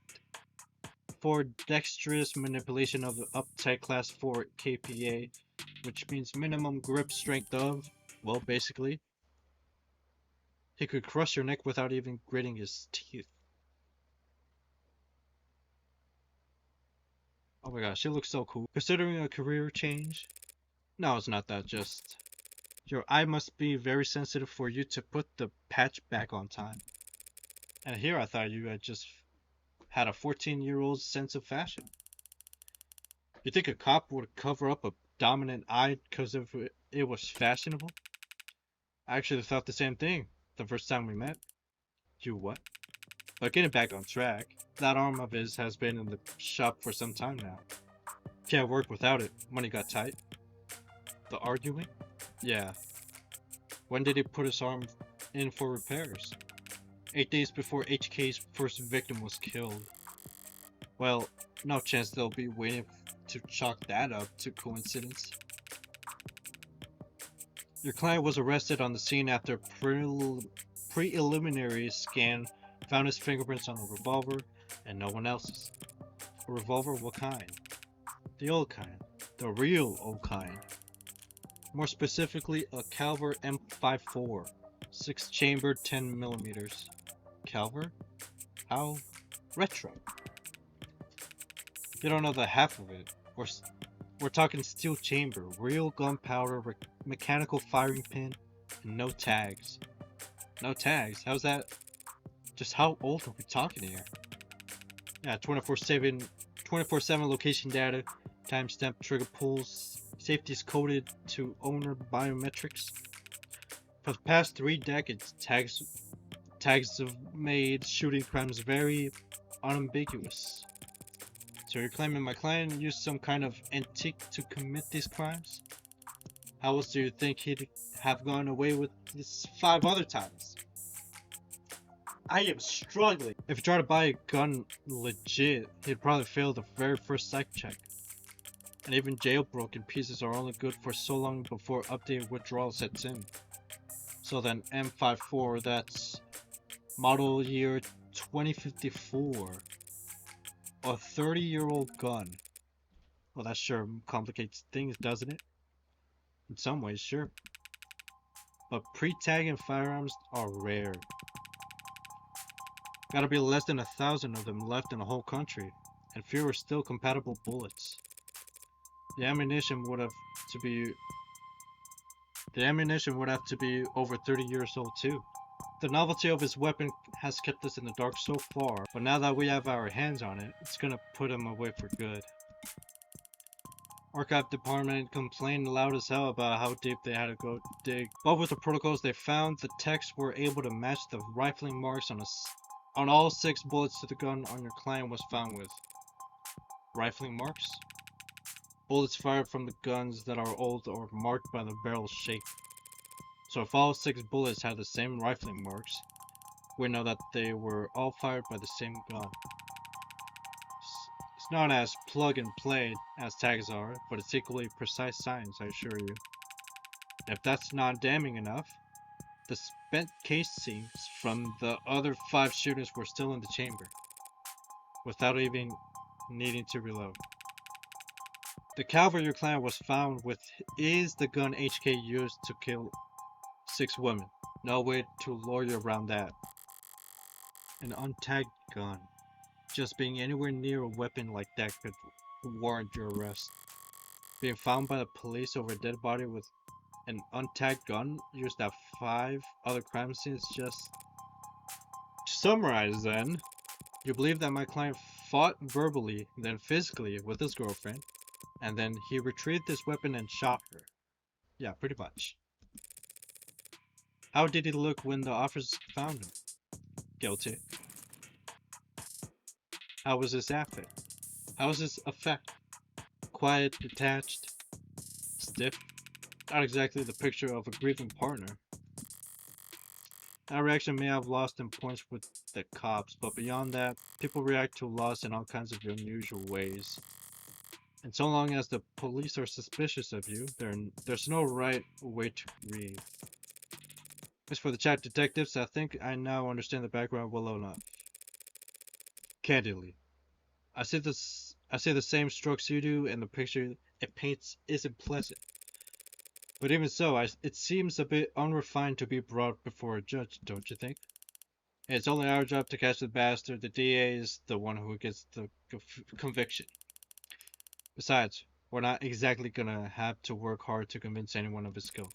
for dexterous manipulation of the uptight class 4 KPA, which means minimum grip strength of, well, basically, he could crush your neck without even gritting his teeth. Oh my gosh, she looks so cool. Considering a career change? No, it's not that, just your eye must be very sensitive for you to put the patch back on time. And here I thought you had just had a 14-year-old's sense of fashion. You think a cop would cover up a dominant eye because of it was fashionable? I actually thought the same thing the first time we met. You what? But getting back on track, that arm of his has been in the shop for some time now. Can't work without it. Money got tight. The arguing? Yeah. When did he put his arm in for repairs? 8 days before HK's first victim was killed. Well, no chance they'll be waiting to chalk that up to coincidence. Your client was arrested on the scene after preliminary scan found his fingerprints on a revolver and no one else's. A revolver? What kind? The old kind. The real old kind. More specifically, a Calver M54, 6-chambered 10mm. Calver? How retro. You don't know the half of it. We're talking steel chamber, real gunpowder, mechanical firing pin, and no tags. No tags? How's that? Just how old are we talking here? Yeah, 24/7 location data, timestamp trigger pulls, safeties coded to owner biometrics. For the past 3 decades, tags have made shooting crimes very unambiguous. So you're claiming my client used some kind of antique to commit these crimes? How else do you think he'd have gone away with this 5 other times? I am struggling. If you try to buy a gun legit, he'd probably fail the very first psych check. And even jailbroken pieces are only good for so long before updated withdrawal sets in. So then M54, that's model year 2054. A 30-year-old gun. Well, that sure complicates things, doesn't it? In some ways, sure. But pre-tagging firearms are rare. Gotta be less than 1,000 of them left in the whole country, and fewer still compatible bullets. The ammunition would have to be over 30 years old too. The novelty of his weapon has kept us in the dark so far, but now that we have our hands on it, it's gonna put him away for good. Archive department complained loud as hell about how deep they had to go dig, but with the protocols they found, the techs were able to match the rifling marks on all 6 bullets to the gun on your client was found with. Rifling marks? Bullets fired from the guns that are old or marked by the barrel shape. So if all 6 bullets had the same rifling marks, we know that they were all fired by the same gun. It's not as plug and play as tags are, but it's equally precise science, I assure you. If that's not damning enough, the spent casings from the other 5 shooters were still in the chamber, without even needing to reload. The Calver your client was found with is the gun HK used to kill 6 women. No way to lawyer around that. An untagged gun. Just being anywhere near a weapon like that could warrant your arrest. Being found by the police over a dead body with an untagged gun used at 5 other crime scenes just... To summarize then, you believe that my client fought verbally, then physically with his girlfriend, and then he retrieved his weapon and shot her. Yeah, pretty much. How did he look when the officers found him? Guilty. How was his outfit? How was his effect? Quiet, detached, stiff. Not exactly the picture of a grieving partner. That reaction may have lost in points with the cops, but beyond that, people react to loss in all kinds of unusual ways. And so long as the police are suspicious of you, there's no right way to grieve. As for the chat detectives, I think I now understand the background well enough. Candidly, I see the same strokes you do, and the picture it paints isn't pleasant. But even so, it seems a bit unrefined to be brought before a judge, don't you think? It's only our job to catch the bastard. The DA is the one who gets the conviction. Besides, we're not exactly gonna have to work hard to convince anyone of his guilt.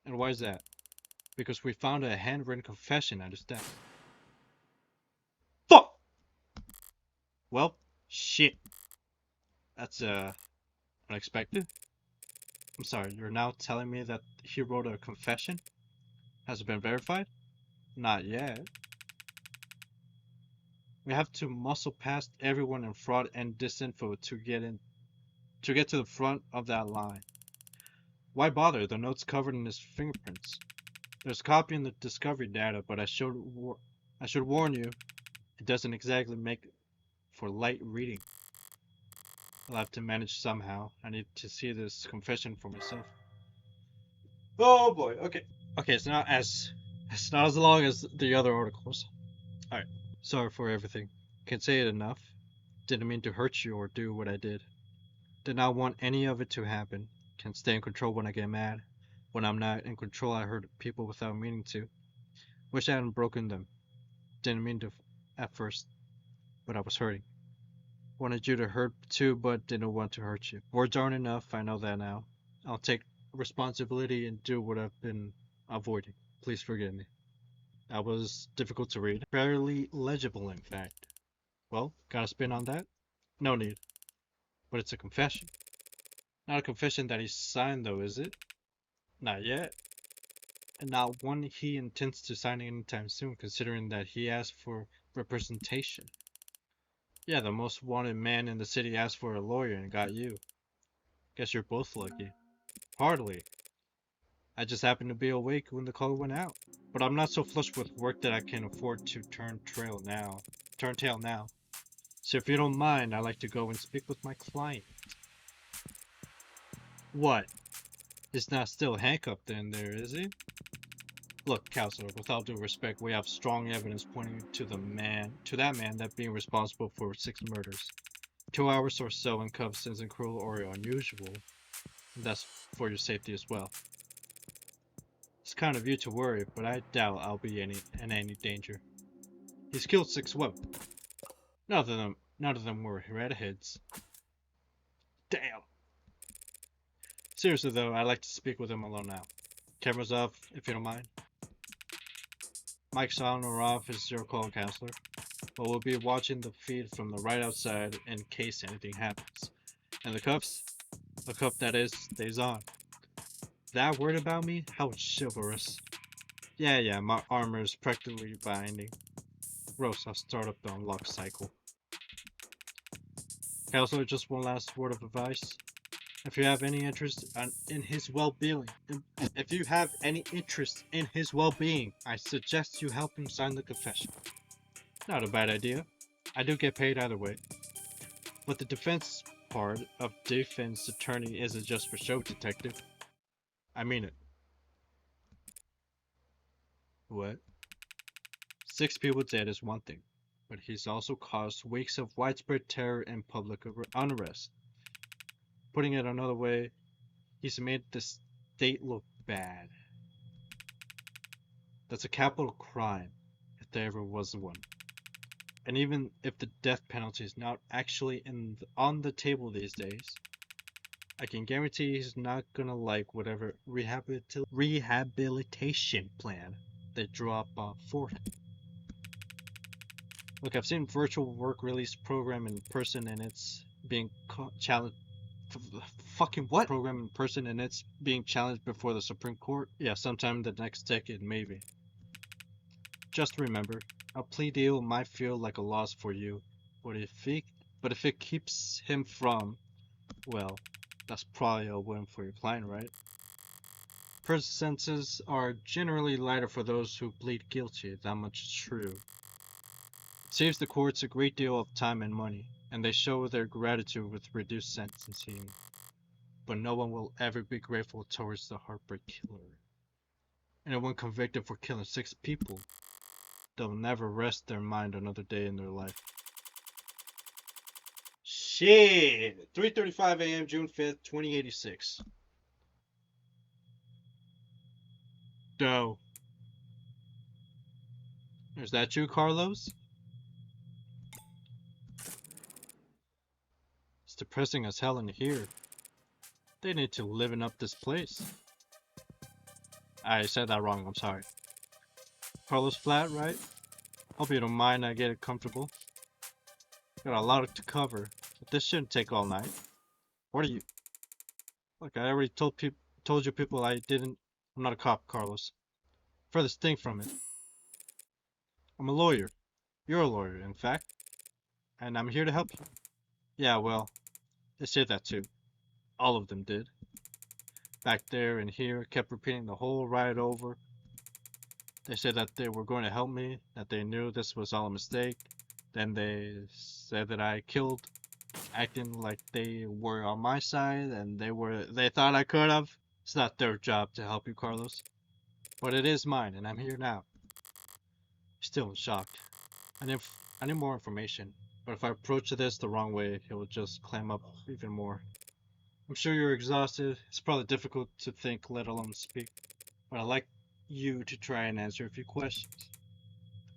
And why is that? Because we found a handwritten confession at his desk. Fuck! Well, shit. That's, unexpected. I'm sorry, you're now telling me that he wrote a confession? Has it been verified? Not yet. We have to muscle past everyone in fraud and disinfo to get to the front of that line. Why bother? The note's covered in his fingerprints. There's a copy in the discovery data, but I should warn you, it doesn't exactly make for light reading. I'll have to manage somehow. I need to see this confession for myself. Oh boy. Okay. Okay. It's not as long as the other articles. All right. Sorry for everything. Can't say it enough. Didn't mean to hurt you or do what I did. Did not want any of it to happen. Can't stay in control when I get mad. When I'm not in control, I hurt people without meaning to. Wish I hadn't broken them. Didn't mean to at first, but I was hurting. Wanted you to hurt too, but didn't want to hurt you. Words aren't enough, I know that now. I'll take responsibility and do what I've been avoiding. Please forgive me. That was difficult to read. Barely legible, in fact. Well, got a spin on that? No need. But it's a confession. Not a confession that he signed, though, is it? Not yet. And not one he intends to sign anytime soon, considering that he asked for representation. Yeah, the most wanted man in the city asked for a lawyer and got you. Guess you're both lucky. Hardly. I just happened to be awake when the call went out. But I'm not so flush with work that I can afford to turn tail now. So if you don't mind, I'd like to go and speak with my client. What? He's not still handcuffed in there, is he? Look, counselor, with all due respect, we have strong evidence pointing to that man that being responsible for 6 murders. 2 hours or so in cuffs isn't cruel or unusual. That's for your safety as well. It's kind of you to worry, but I doubt I'll be in any danger. He's killed 6 women. None of them were redheads. Damn. Seriously though, I'd like to speak with him alone now. Cameras off, if you don't mind. Mic's on or off is your call, counselor. But we'll be watching the feed from the right outside in case anything happens. And the cuffs? The cuff that is, stays on. That word about me? How chivalrous. Yeah, my armor is practically binding. Gross, I'll start up the unlock cycle. Counselor, just one last word of advice. If you have any interest in his well-being, I suggest you help him sign the confession. Not a bad idea. I do get paid either way. But the defense part of defense attorney isn't just for show, detective. I mean it. What? 6 people dead is one thing, but he's also caused weeks of widespread terror and public unrest. Putting it another way, he's made the state look bad. That's a capital crime, if there ever was one. And even if the death penalty is not actually on the table these days, I can guarantee he's not gonna like whatever rehabilitation plan they draw up for him. Look, I've seen virtual work release program in person and it's being challenged. Fucking what? Program in person and it's being challenged before the Supreme Court? Yeah, sometime the next decade, maybe. Just remember, a plea deal might feel like a loss for you, but if it keeps him from, well, that's probably a win for your client, right? Prison sentences are generally lighter for those who plead guilty, that much is true. It saves the courts a great deal of time and money, and they show their gratitude with reduced sentencing. But no one will ever be grateful towards the Heartbreak Killer. Anyone convicted for killing 6 people, they'll never rest their mind another day in their life. Shit! 3:35 a.m. June 5th, 2086. Doe. Is that you, Carlos? It's depressing as hell in here. They need to liven up this place. I said that wrong, I'm sorry. Carlos flat, right? Hope you don't mind I get it comfortable. Got a lot to cover, but this shouldn't take all night. What are you? Look, I already told you people I'm not a cop, Carlos. Furthest thing from it. I'm a lawyer. You're a lawyer, in fact. And I'm here to help you. Yeah, well, they said that too. All of them did. Back there and here, kept repeating the whole ride over. They said that they were going to help me, that they knew this was all a mistake. Then they said that I killed, acting like they were on my side and they thought I could have. It's not their job to help you, Carlos. But it is mine, and I'm here now. Still in shock. I need more information, but if I approach this the wrong way, it will just clam up even more. I'm sure you're exhausted. It's probably difficult to think, let alone speak. But I'd like you to try and answer a few questions.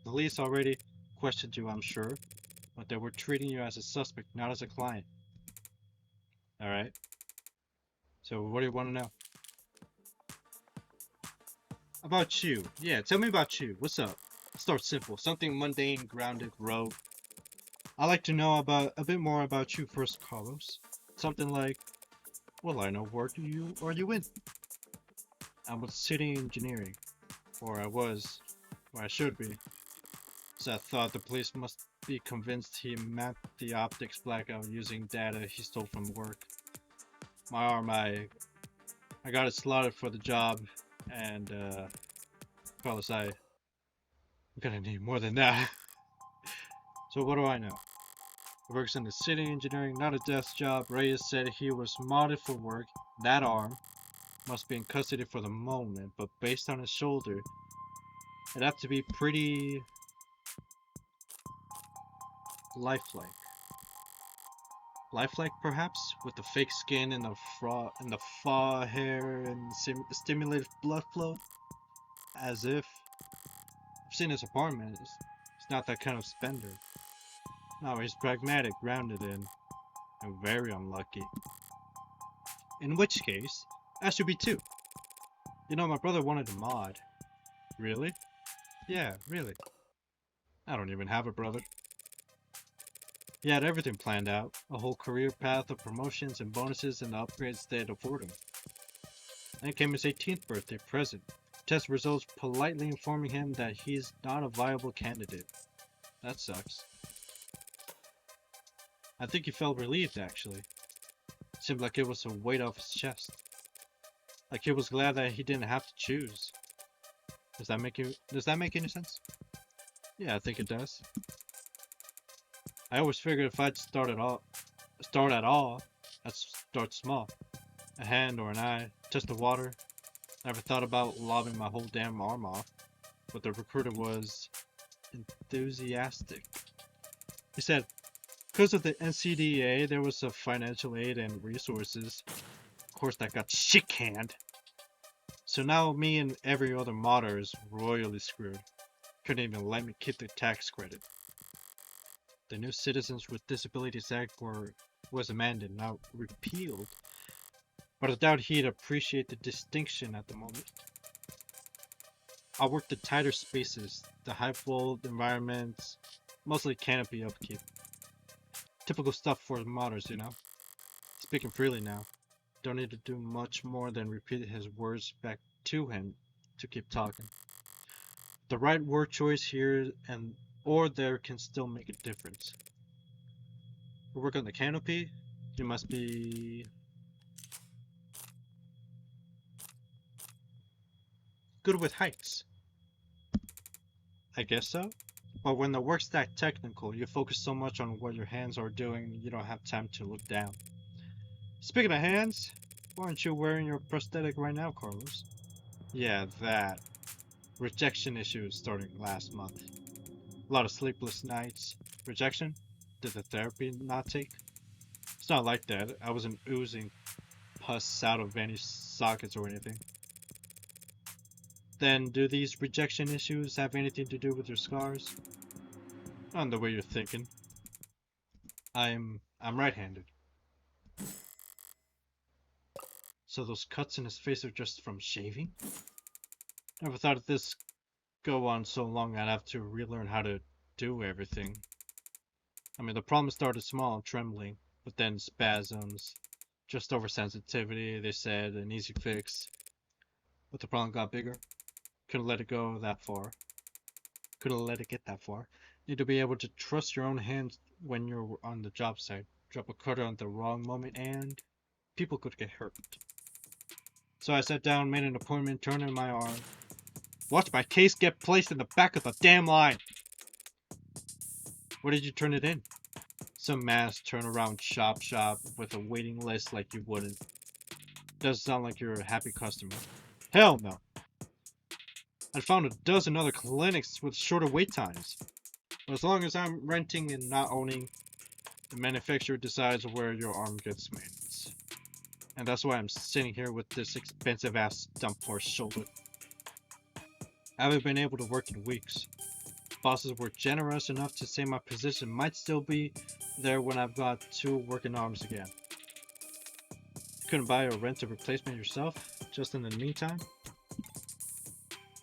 The police already questioned you, I'm sure, but they were treating you as a suspect, not as a client. Alright. So what do you want to know? About you. Yeah, tell me about you. What's up? Start simple. Something mundane, grounded, rote. I'd like to know about a bit more about you first, Carlos. Something like, well, I know where are you in? I'm with city engineering. Or I was, or I should be. So I thought the police must be convinced he mapped the optics blackout using data he stole from work. My arm, I got it slotted for the job, and Carlos, I'm gonna need more than that. So what do I know? He works in the city engineering, not a desk job. Reyes said he was modded for work. That arm must be in custody for the moment, but based on his shoulder, it'd have to be pretty lifelike. Lifelike, perhaps, with the fake skin and the faux hair and stimulated blood flow, as if I've seen his apartment. It's not that kind of spender. No, he's pragmatic, grounded in, and very unlucky. In which case, I should be too. You know, my brother wanted a mod. Really? Yeah, really. I don't even have a brother. He had everything planned out, a whole career path of promotions and bonuses and the upgrades they'd afford him. Then came his 18th birthday present. Test results politely informing him that he's not a viable candidate. That sucks. I think he felt relieved, actually. Seemed like it was a weight off his chest. Like he was glad that he didn't have to choose. Does that make any sense? Yeah, I think it does. I always figured if I'd start at all, I'd start small. A hand or an eye, touch the water. Never thought about lobbing my whole damn arm off. But the recruiter was enthusiastic. He said, because of the NCDA, there was some financial aid and resources. Of course, that got shit canned. So now me and every other modder is royally screwed. Couldn't even let me keep the tax credit. The new Citizens with Disabilities Act was amended, not repealed, but I doubt he'd appreciate the distinction at the moment. I'll work the tighter spaces, the high-walled environments, mostly canopy upkeep. Typical stuff for modders, you know? Speaking freely now, don't need to do much more than repeat his words back to him to keep talking. The right word choice here and or there can still make a difference. We work on the canopy, you must be good with heights. I guess so. But when the work's that technical, you focus so much on what your hands are doing, you don't have time to look down. Speaking of hands, why aren't you wearing your prosthetic right now, Carlos? Yeah, that. Rejection issues starting last month. A lot of sleepless nights. Rejection? Did the therapy not take? It's not like that. I wasn't oozing pus out of any sockets or anything. Then, do these rejection issues have anything to do with your scars? Not the way you're thinking. I'm right-handed. So those cuts in his face are just from shaving? Never thought this go on so long I'd have to relearn how to do everything. I mean, the problem started small, trembling, but then spasms, just oversensitivity, they said, an easy fix. But the problem got bigger. Couldn't let it go that far. Couldn't let it get that far. Need to be able to trust your own hands when you're on the job site. Drop a cutter at the wrong moment and people could get hurt. So I sat down, made an appointment, turned in my arm. Watch my case get placed in the back of the damn line! Where did you turn it in? Some mass turnaround shop with a waiting list like you wouldn't. Does sound like you're a happy customer. Hell no! I found a dozen other clinics with shorter wait times. But as long as I'm renting and not owning, the manufacturer decides where your arm gets made. And that's why I'm sitting here with this expensive ass dump horse shoulder. I haven't been able to work in weeks. Bosses were generous enough to say my position might still be there when I've got 2 working arms again. Couldn't buy or rent a replacement yourself, just in the meantime?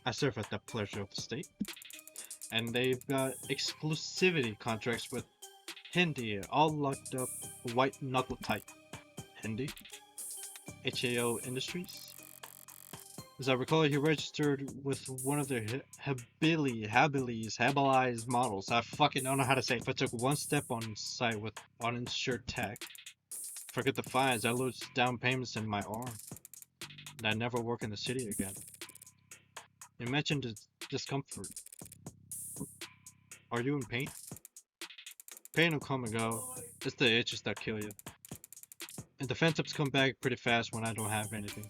I serve at the pleasure of the state. And they've got exclusivity contracts with Hindi, all locked up white knuckle tight. Hindi? HAO Industries? As I recall, he registered with one of their Habilis models. I fucking don't know how to say it. If I took one step on site with uninsured tech, forget the fines, I lose down payments in my arm. And I never work in the city again. You mentioned discomfort. Are you in pain? Pain will come and go. It's the itches that kill you. And the phantoms come back pretty fast when I don't have anything.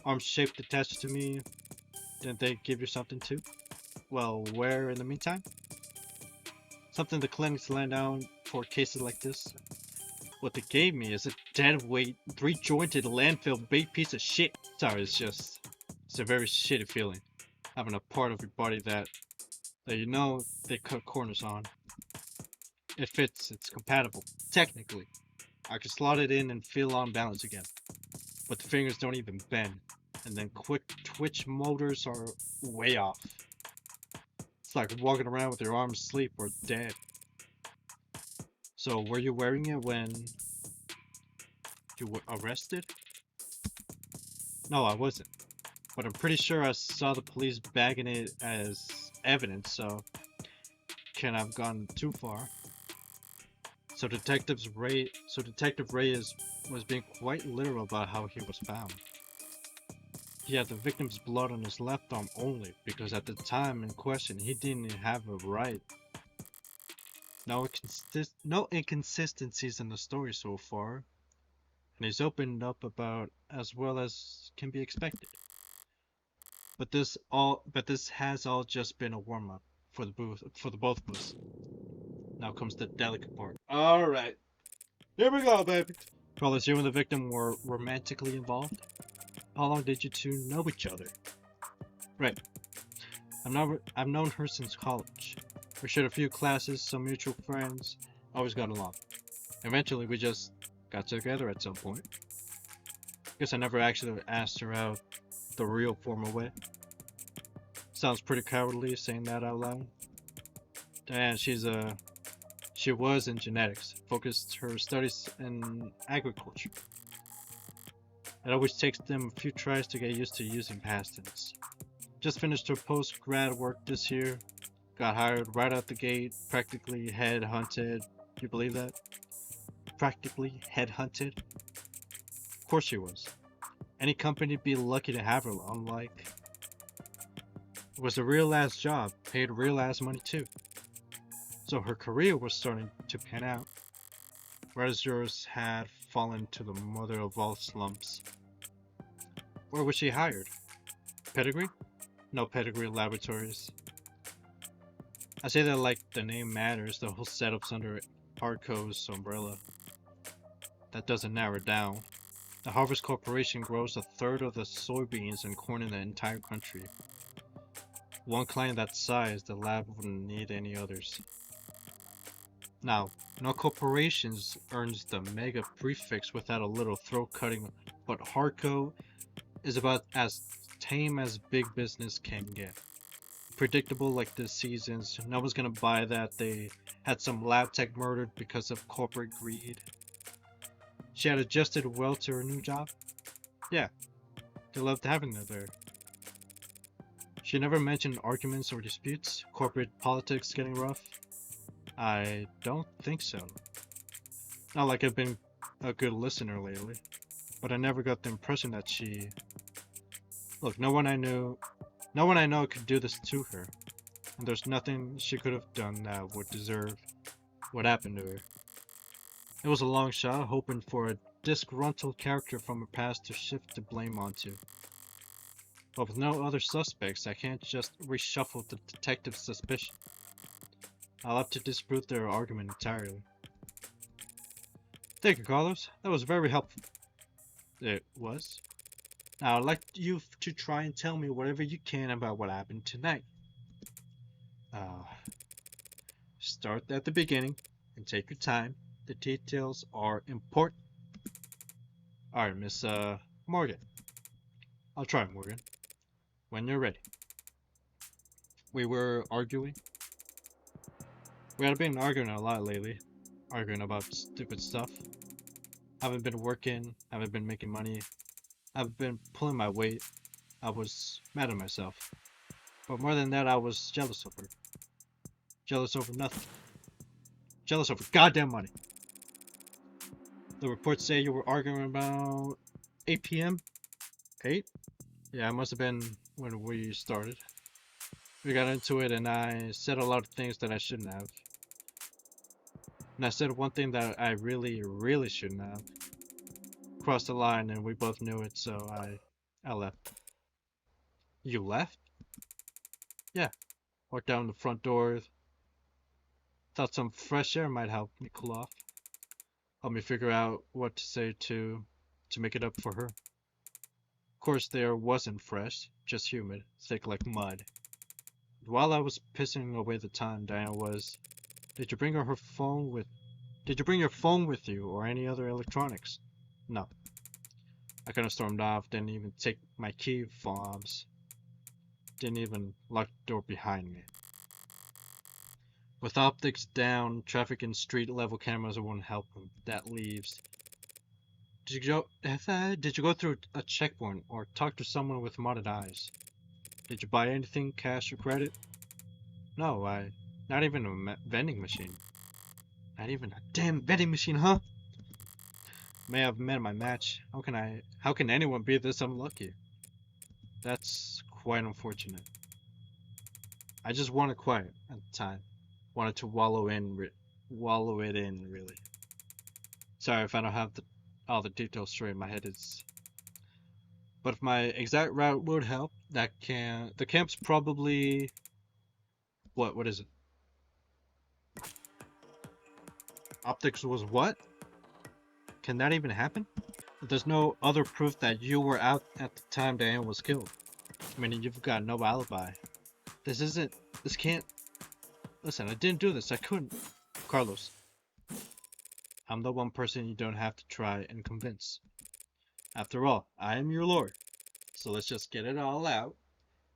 Arms shaped attached to me. Didn't they give you something too? Well, where in the meantime? Something the clinics land down for cases like this. What they gave me is a dead-weight, 3-jointed landfill bait piece of shit. Sorry, it's a very shitty feeling. Having a part of your body that you know they cut corners on. It fits, it's compatible, technically. I can slot it in and feel on balance again. But the fingers don't even bend. And then quick twitch motors are way off. It's like walking around with your arms asleep or dead. So were you wearing it when you were arrested? No, I wasn't. But I'm pretty sure I saw the police bagging it as evidence, so can't have gone too far. So Detective Ray was being quite literal about how he was found. He had the victim's blood on his left arm only, because at the time in question he didn't have a right. No inconsistencies in the story so far, and he's opened up about as well as can be expected. But this has all just been a warm-up for the both of us. Now comes the delicate part. Alright. Here we go, baby. Carlos, you and the victim were romantically involved? How long did you two know each other? Right. I've known her since college. We shared a few classes, some mutual friends, always got along. Eventually, we just got together at some point. Guess I never actually asked her out the real formal way. Sounds pretty cowardly saying that out loud. And she was in genetics, focused her studies in agriculture. It always takes them a few tries to get used to using past tense. Just finished her post-grad work this year, got hired right out the gate, practically head-hunted. You believe that? Practically head-hunted? Of course she was. Any company'd be lucky to have her, unlike... It was a real-ass job, paid real-ass money too. So her career was starting to pan out, whereas yours had fallen to the mother of all slumps. Where was she hired? Pedigree? No Pedigree Laboratories. I say that like the name matters, the whole setup's under Arco's umbrella. That doesn't narrow it down. The Harvest Corporation grows a third of the soybeans and corn in the entire country. One client that size, the lab wouldn't need any others. Now, no corporations earns the mega prefix without a little throat cutting, but Harco is about as tame as big business can get. Predictable like the seasons, no one's gonna buy that they had some lab tech murdered because of corporate greed. She had adjusted well to her new job? Yeah, they loved having her there. She never mentioned arguments or disputes, corporate politics getting rough. I don't think so. Not like I've been a good listener lately, but I never got the impression that she... Look, no one I know could do this to her, and there's nothing she could have done that would deserve what happened to her. It was a long shot, hoping for a disgruntled character from her past to shift the blame onto. But with no other suspects, I can't just reshuffle the detective's suspicion. I'll have to disprove their argument entirely. Thank you, Carlos. That was very helpful. It was? Now, I'd like you to try and tell me whatever you can about what happened tonight. Start at the beginning and take your time. The details are important. Alright, Miss, Morgan. I'll try, Morgan. When you're ready. We were arguing. We had been arguing a lot lately. Arguing about stupid stuff. Haven't been working, haven't been making money. I've been pulling my weight. I was mad at myself. But more than that, I was jealous of her. Jealous over nothing. Jealous over goddamn money. The reports say you were arguing about 8 p.m.? 8? Yeah, it must have been when we started. We got into it and I said a lot of things that I shouldn't have. And I said one thing that I really shouldn't have. Crossed the line and we both knew it, so I left. You left? Yeah. Walked down the front door. Thought some fresh air might help me cool off. Help me figure out what to say to make it up for her. Of course, the air wasn't fresh, just humid, thick like mud. While I was pissing away the time, Diana was, Did you bring your phone with you or any other electronics? No. I kind of stormed off, didn't even take my key fobs. Didn't even lock the door behind me. With optics down, traffic and street level cameras won't help them. That leaves. Did you go through a checkpoint or talk to someone with modded eyes? Did you buy anything, cash or credit? No, not even a vending machine. Not even a damn vending machine, huh? May have met my match. How can anyone be this unlucky? That's quite unfortunate. I just wanted quiet at the time. Wanted to wallow it in, really. Sorry if I don't have all the details straight in my head. But if my exact route would help, the camp's probably... What is it? Optics was what? Can that even happen? There's no other proof that you were out at the time Diane was killed. I mean, you've got no alibi. This can't... Listen, I didn't do this. I couldn't. Carlos, I'm the one person you don't have to try and convince. After all, I am your lord. So let's just get it all out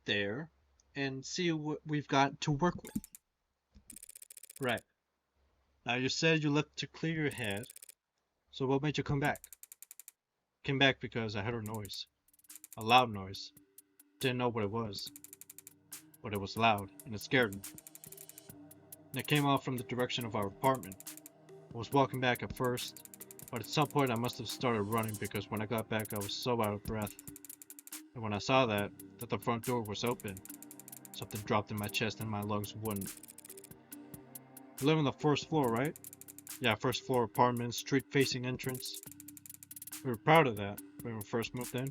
there and see what we've got to work with. Right. Now you said you left to clear your head. So what made you come back? Came back because I heard a noise. A loud noise. Didn't know what it was. But it was loud, and it scared me. And it came off from the direction of our apartment. I was walking back at first, but at some point I must have started running because when I got back I was so out of breath. And when I saw that the front door was open, something dropped in my chest and my lungs wouldn't. You live on the first floor, right? Yeah, first floor apartment, street facing entrance. We were proud of that when we first moved in.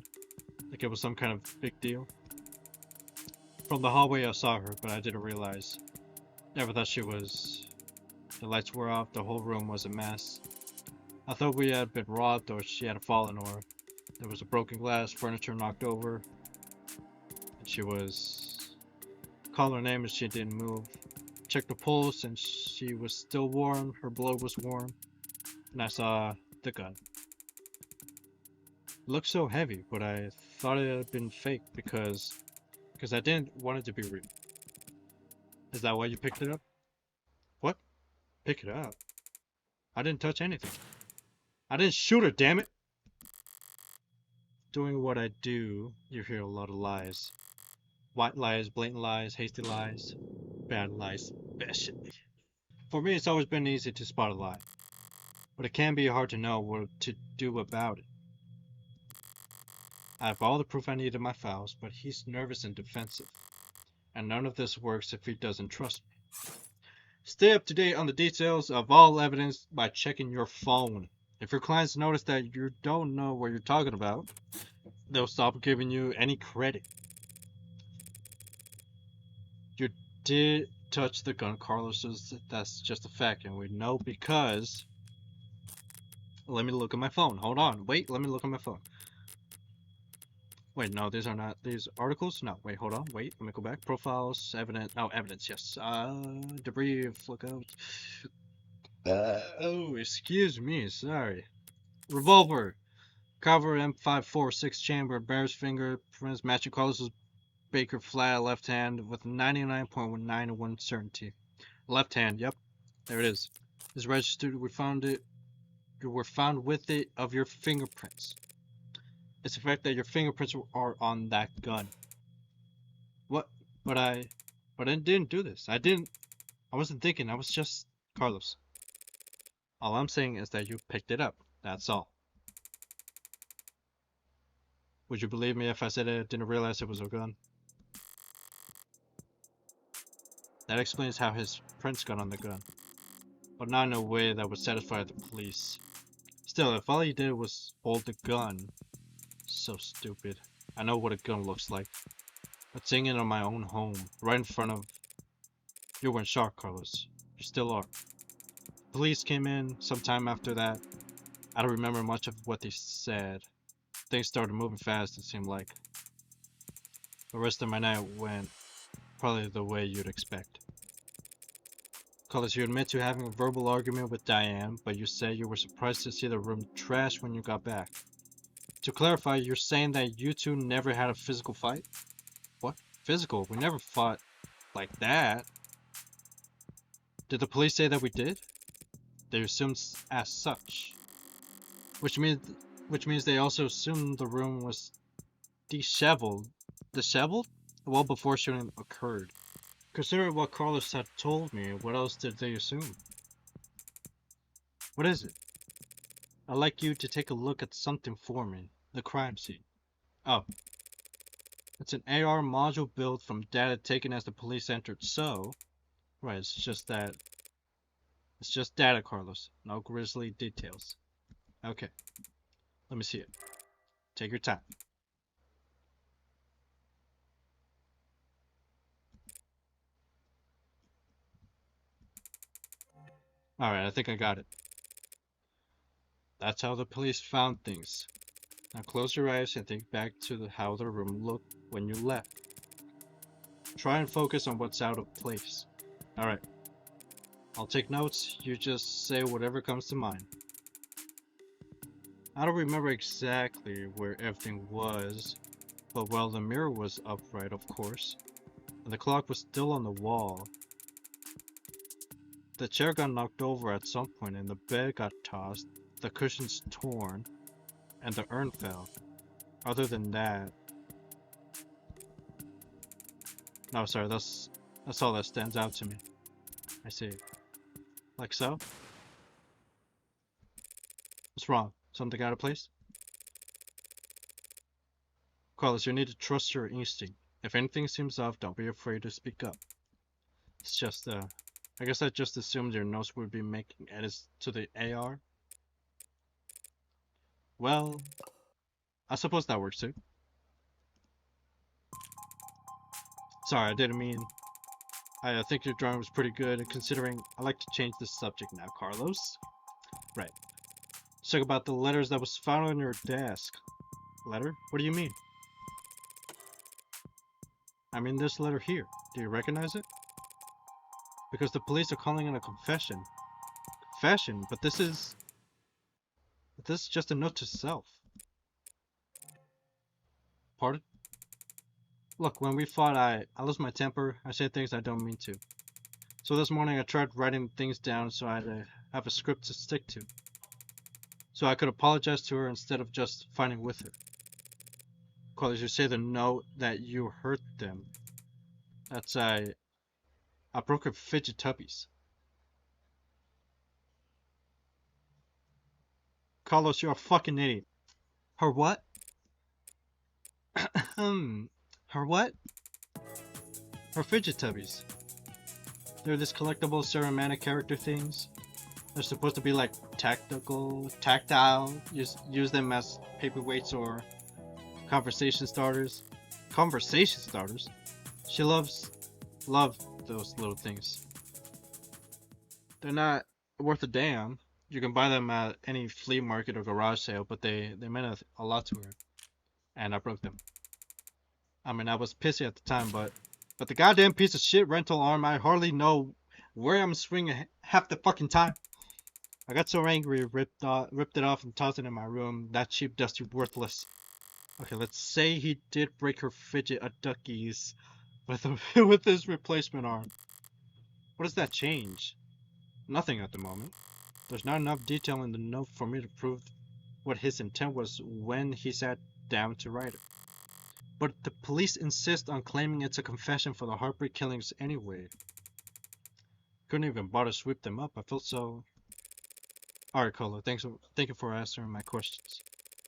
Like it was some kind of big deal. From the hallway I saw her, but I didn't realize. Never thought she was... The lights were off, the whole room was a mess. I thought we had been robbed or she had fallen or there was a broken glass, furniture knocked over. And she was... Called her name and she didn't move. Checked the pulse and she was still warm, her blood was warm. And I saw the gun. It looked so heavy, but I thought it had been fake because I didn't want it to be real. Is that why you picked it up? What? Pick it up? I didn't touch anything. I didn't shoot her, damn it! Doing what I do, you hear a lot of lies. White lies, blatant lies, hasty lies, bad lies, especially. For me, it's always been easy to spot a lie. But it can be hard to know what to do about it. I have all the proof I need in my files, but he's nervous and defensive. And none of this works if he doesn't trust me. Stay up to date on the details of all evidence by checking your phone. If your clients notice that you don't know what you're talking about, they'll stop giving you any credit. You did touch the gun, Carlos. That's just a fact, and we know because... Let me look at my phone. Hold on. Wait, let me look at my phone. Wait, no, these are not these articles. No, wait, hold on. Wait, let me go back. Profiles, evidence. Oh, evidence. Yes. Debris. Look out. Oh, excuse me. Sorry. Revolver. Cover M546 chamber. Bear's fingerprints matching Carlos's Baker flat left hand with 99.91 certainty. Left hand. Yep. There it is. It's registered. We found it. You were found with it of your fingerprints. It's the fact that your fingerprints are on that gun. What? But I didn't do this. I wasn't thinking. I was just Carlos. All I'm saying is that you picked it up. That's all. Would you believe me if I said I didn't realize it was a gun? That explains how his prints got on the gun. But not in a way that would satisfy the police. Still, if all he did was hold the gun... So stupid. I know what a gun looks like. But seeing it in my own home, right in front of... You weren't shocked, Carlos. You still are. Police came in sometime after that. I don't remember much of what they said. Things started moving fast, it seemed like. The rest of my night went probably the way you'd expect. Carlos, you admit to having a verbal argument with Diane, but you said you were surprised to see the room trashed when you got back. To clarify, you're saying that you two never had a physical fight? What? Physical? We never fought like that. Did the police say that we did? They assumed as such. Which means they also assumed the room was disheveled. Disheveled? Well before shooting occurred. Considering what Carlos had told me, what else did they assume? What is it? I'd like you to take a look at something for me. The crime scene. Oh. It's an AR module built from data taken as the police entered, so... Right, it's just that... It's just data, Carlos. No grisly details. Okay. Let me see it. Take your time. Alright, I think I got it. That's how the police found things. Now close your eyes and think back to how the room looked when you left. Try and focus on what's out of place. Alright, I'll take notes, you just say whatever comes to mind. I don't remember exactly where everything was, but well, the mirror was upright, of course, and the clock was still on the wall. The chair got knocked over at some point, and the bed got tossed, the cushions torn, and the urn fell. Other than that, no, sorry, that's all that stands out to me. I see. Like so? What's wrong? Something out of place? Carlos, you need to trust your instinct. If anything seems off, don't be afraid to speak up. It's just, I guess I just assumed your notes would be making edits to the AR. Well, I suppose that works too. Sorry, I didn't mean. I think your drawing was pretty good, considering I like to change the subject now, Carlos. Right. Let's talk about the letters that was found on your desk. Letter? What do you mean? I mean this letter here. Do you recognize it? Because the police are calling it a confession. Confession? But this is just a note to self. Pardon? Look, when we fought, I lost my temper. I said things I don't mean to. So this morning I tried writing things down so I'd have a script to stick to. So I could apologize to her instead of just fighting with her. Carlos, you say the note that you hurt them. That's I broke her fidget tubbies. Carlos, you're a fucking idiot. Her what? Her what? Her fidget tubbies. They're this collectible ceramic character things. They're supposed to be like tactile. Use them as paperweights or conversation starters. Conversation starters? She love those little things. They're not worth a damn. You can buy them at any flea market or garage sale, but they meant a lot to her. And I broke them. I mean, I was pissy at the time, but the goddamn piece of shit rental arm, I hardly know where I'm swinging half the fucking time. I got so angry, ripped it off and tossed it in my room. That cheap, dusty, worthless. Okay, let's say he did break her fidget a duckies with his replacement arm. What does that change? Nothing at the moment. There's not enough detail in the note for me to prove what his intent was when he sat down to write it. But the police insist on claiming it's a confession for the Heartbreak killings anyway. Couldn't even bother to sweep them up. I felt so. Alright, Colo, thank you for answering my questions.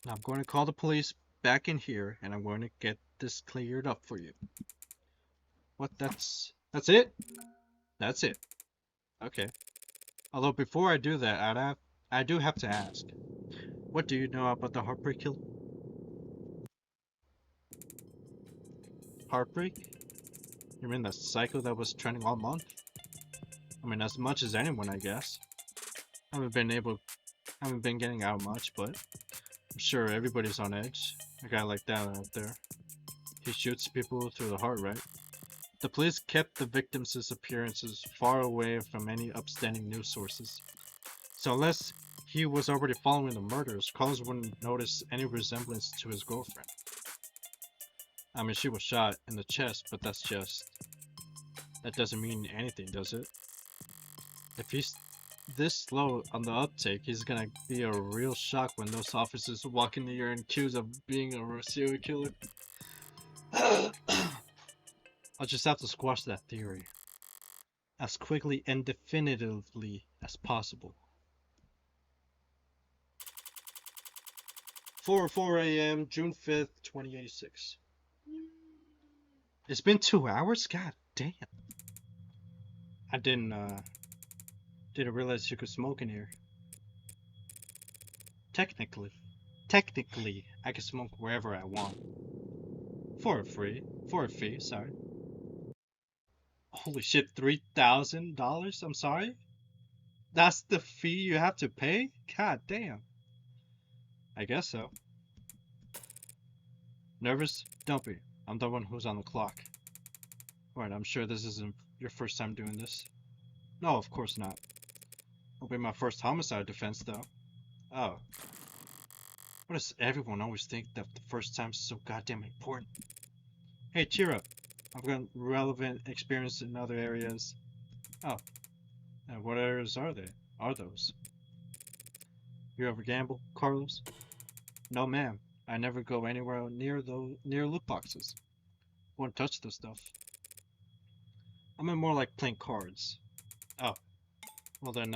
Now I'm going to call the police back in here and I'm going to get this cleared up for you. What? That's it? That's it. Okay. Although before I do that, I do have to ask. What do you know about the Heartbreak kill? Heartbreak? You mean that psycho that was trending all month? I mean, as much as anyone, I guess. Haven't been getting out much, but I'm sure everybody's on edge. A guy like that out there. He shoots people through the heart, right? The police kept the victims' disappearances far away from any upstanding news sources. So unless he was already following the murders, Collins wouldn't notice any resemblance to his girlfriend. I mean, she was shot in the chest, but that doesn't mean anything, does it? If he's this slow on the uptake, he's gonna be a real shock when those officers walk in here and accuse of being a serial killer. I'll just have to squash that theory as quickly and definitively as possible. 4 a.m. June 5th, 2086. It's been 2 hours? God damn. I didn't realize you could smoke in here. Technically, I can smoke wherever I want. For a fee, sorry. Holy shit, $3,000? I'm sorry? That's the fee you have to pay? God damn. I guess so. Nervous? Don't be. I'm the one who's on the clock. Alright, I'm sure this isn't your first time doing this. No, of course not. It'll be my first homicide defense, though. Oh. Why does everyone always think that the first time's so goddamn important? Hey, cheer up. I've got relevant experience in other areas. Oh. And what areas are they? Are those? You ever gamble, Carlos? No, ma'am. I never go anywhere near loot boxes. Won't touch the stuff. I mean more like playing cards. Oh. Well then,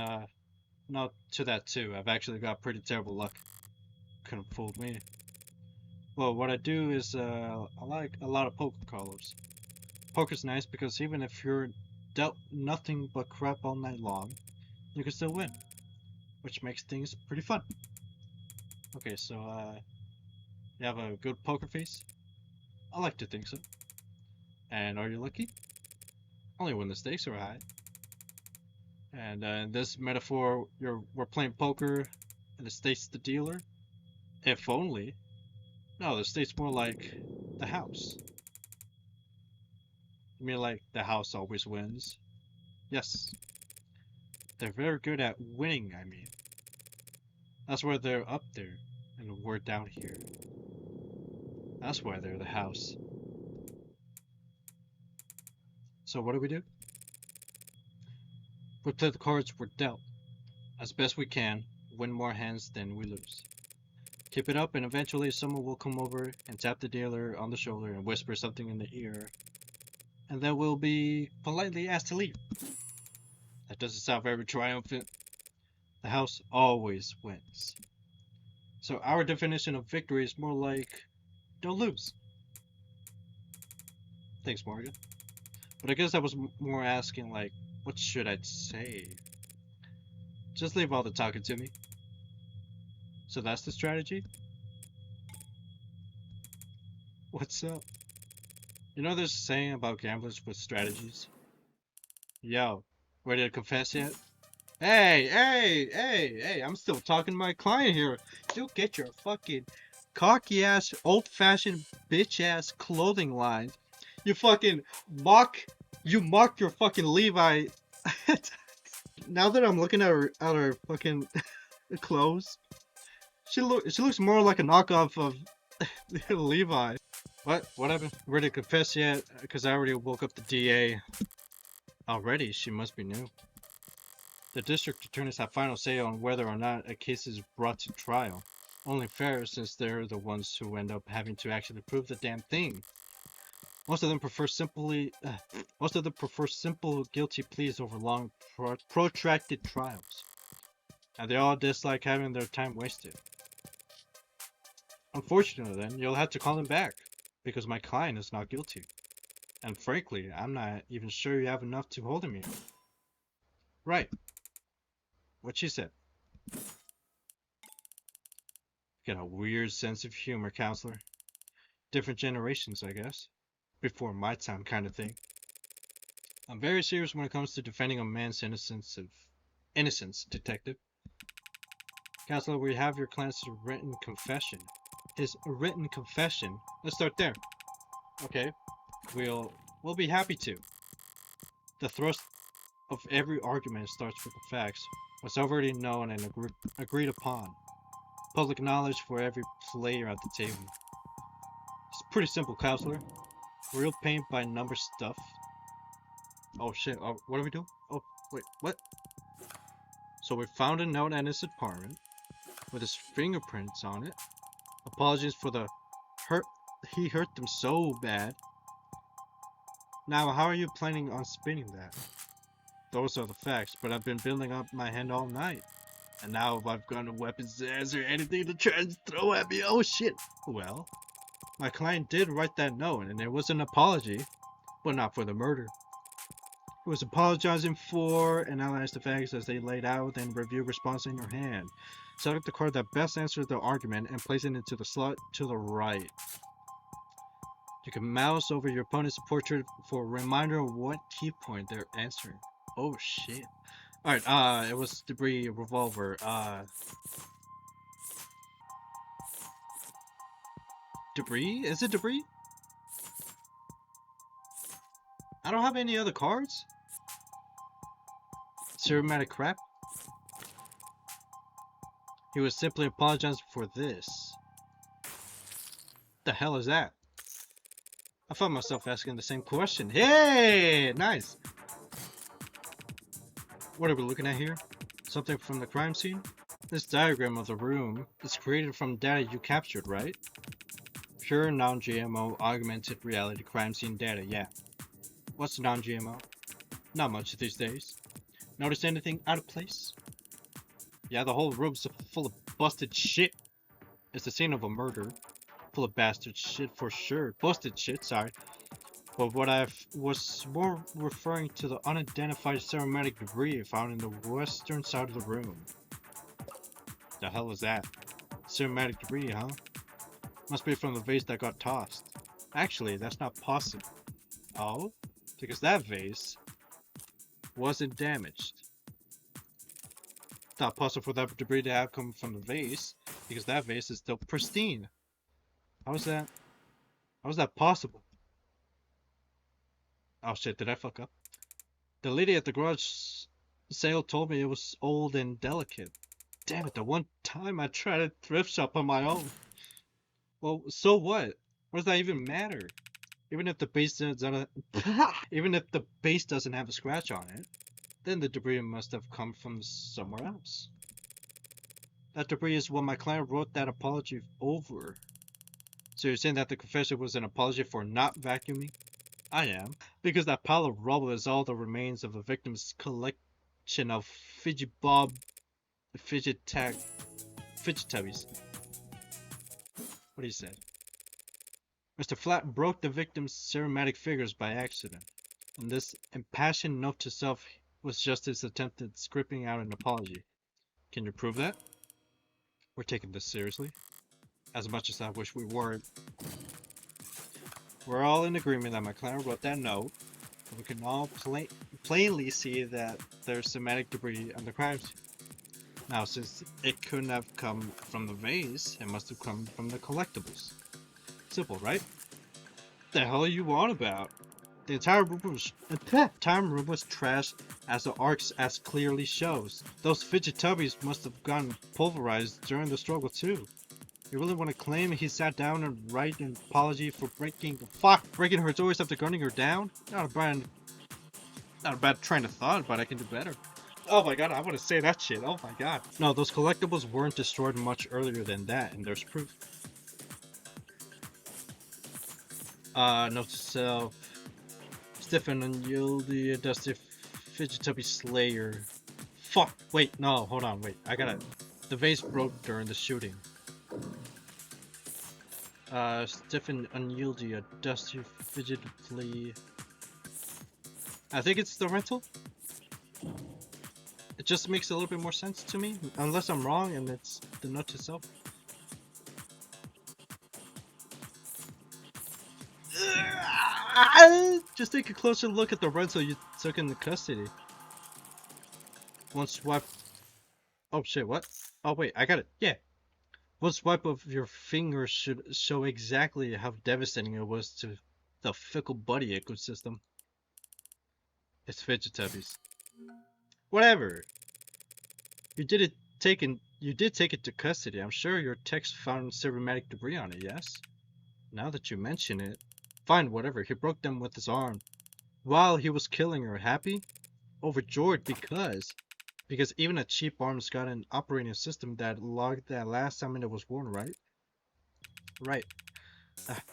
no to that too. I've actually got pretty terrible luck. Couldn't fool me. Well, what I do is, I like a lot of poker, Carlos. Poker's nice because even if you're dealt nothing but crap all night long, you can still win. Which makes things pretty fun. Okay, so, you have a good poker face? I like to think so. And are you lucky? Only when the stakes are high. And in this metaphor, we're playing poker, and the state's the dealer. If only. No, the state's more like the house. You mean like the house always wins? Yes. They're very good at winning, I mean. That's why they're up there, and we're down here. That's why they're the house. So what do? We play the cards we're dealt. As best we can, win more hands than we lose. Keep it up and eventually someone will come over and tap the dealer on the shoulder and whisper something in the ear. And then we'll be politely asked to leave. That doesn't sound very triumphant. The house always wins. So our definition of victory is more like, don't lose. Thanks, Morgan. But I guess I was more asking like, what should I say? Just leave all the talking to me. So that's the strategy? What's up? You know there's a saying about gamblers with strategies? Yo, ready to confess yet? Hey, I'm still talking to my client here. You get your fucking cocky ass, old fashioned bitch ass clothing line. You fucking you mock your fucking Levi. Now that I'm looking at her fucking clothes, she looks more like a knockoff of Levi. What happened? Ready to confess yet? Because I already woke up the DA. Already? She must be new. The district attorneys have final say on whether or not a case is brought to trial. Only fair since they're the ones who end up having to actually prove the damn thing. Most of them prefer simple guilty pleas over long, protracted trials. And they all dislike having their time wasted. Unfortunately then, you'll have to call him back, because my client is not guilty. And frankly, I'm not even sure you have enough to hold him here. Right. What she said. Got a weird sense of humor, counselor. Different generations, I guess. Before my time kind of thing. I'm very serious when it comes to defending a man's innocence, detective. Counselor, we have your client's written confession. His written confession. Let's start there. Okay. We'll be happy to. The thrust of every argument starts with the facts. What's already known and agreed upon. Public knowledge for every player at the table. It's pretty simple, counselor. Real paint by number stuff. Oh shit, what do we do? Oh, wait, what? So we found a note in his apartment with his fingerprints on it. Apologies for the hurt. He hurt them so bad. Now, how are you planning on spinning that? Those are the facts, but I've been building up my hand all night. And now I've got no weapons to answer anything to try and throw at me. Oh shit. Well, my client did write that note, and it was an apology, but not for the murder. He was apologizing for and analyze the facts as they laid out, and review response in your hand. Select the card that best answers the argument and place it into the slot to the right. You can mouse over your opponent's portrait for a reminder of what key point they're answering. Oh shit. Alright, it was debris revolver. Debris? Is it debris? I don't have any other cards? cinematic crap? He was simply apologizing for this. The hell is that? I found myself asking the same question. Hey! Nice! What are we looking at here? Something from the crime scene? This diagram of the room is created from data you captured, right? Pure non-GMO augmented reality crime scene data, yeah. What's non-GMO? Not much these days. Notice anything out of place? Yeah, the whole room's full of busted shit. It's the scene of a murder. Full of bastard shit for sure. Busted shit, sorry. But what I was more referring to the unidentified ceramic debris found in the western side of the room. The hell is that? Ceramic debris, huh? Must be from the vase that got tossed. Actually, that's not possible. Oh? Because that vase wasn't damaged. It's not possible for that debris to have come from the vase, because that vase is still pristine. How is that possible? Oh shit, did I fuck up? The lady at the garage sale told me it was old and delicate. Damn it, the one time I tried a thrift shop on my own. Well, so what? What does that even matter? Even if the base doesn't even if the base doesn't have a scratch on it, then the debris must have come from somewhere else. That debris is what my client wrote that apology over. So you're saying that the confession was an apology for not vacuuming? I am, because that pile of rubble is all the remains of the victim's collection of fidget tubbies. What do you say? Mr. Flat broke the victim's ceramic figures by accident, and this impassioned note to self was just his attempt at scripting out an apology. Can you prove that? We're taking this seriously, as much as I wish we weren't. We're all in agreement that my client wrote that note, and we can all plainly see that there's somatic debris on the crime scene. Now, since it couldn't have come from the vase, it must have come from the collectibles. Simple, right? The hell are you on about? The entire room was trashed, as the arcs as clearly shows. Those fidget tubbies must have gotten pulverized during the struggle too. You really want to claim he sat down and write an apology for breaking her toys after gunning her down? Not a bad train of thought, but I can do better. Oh my god, I want to say that shit. Oh my god. No, those collectibles weren't destroyed much earlier than that, and there's proof. Note to self. Stiffen and Yieldy Dusty Fidget Tubby Slayer. Fuck! Wait, no, hold on, wait. I gotta. The vase broke during the shooting. Stiff and unyieldy, a dusty fidget flea. I think it's the rental. It just makes a little bit more sense to me, unless I'm wrong and it's the note to self. Just take a closer look at the rental you took into custody. One swipe. Oh shit, what? Oh wait, I got it. Yeah. One swipe of your finger should show exactly how devastating it was to the fickle buddy ecosystem. It's fidget tubbies. Whatever. You did take it to custody. I'm sure your text found ceramic debris on it, yes? Now that you mention it. Fine, whatever. He broke them with his arm. While he was killing her, happy? Overjoyed because even a cheap arm's got an operating system that logged that last time it was worn, right? Right.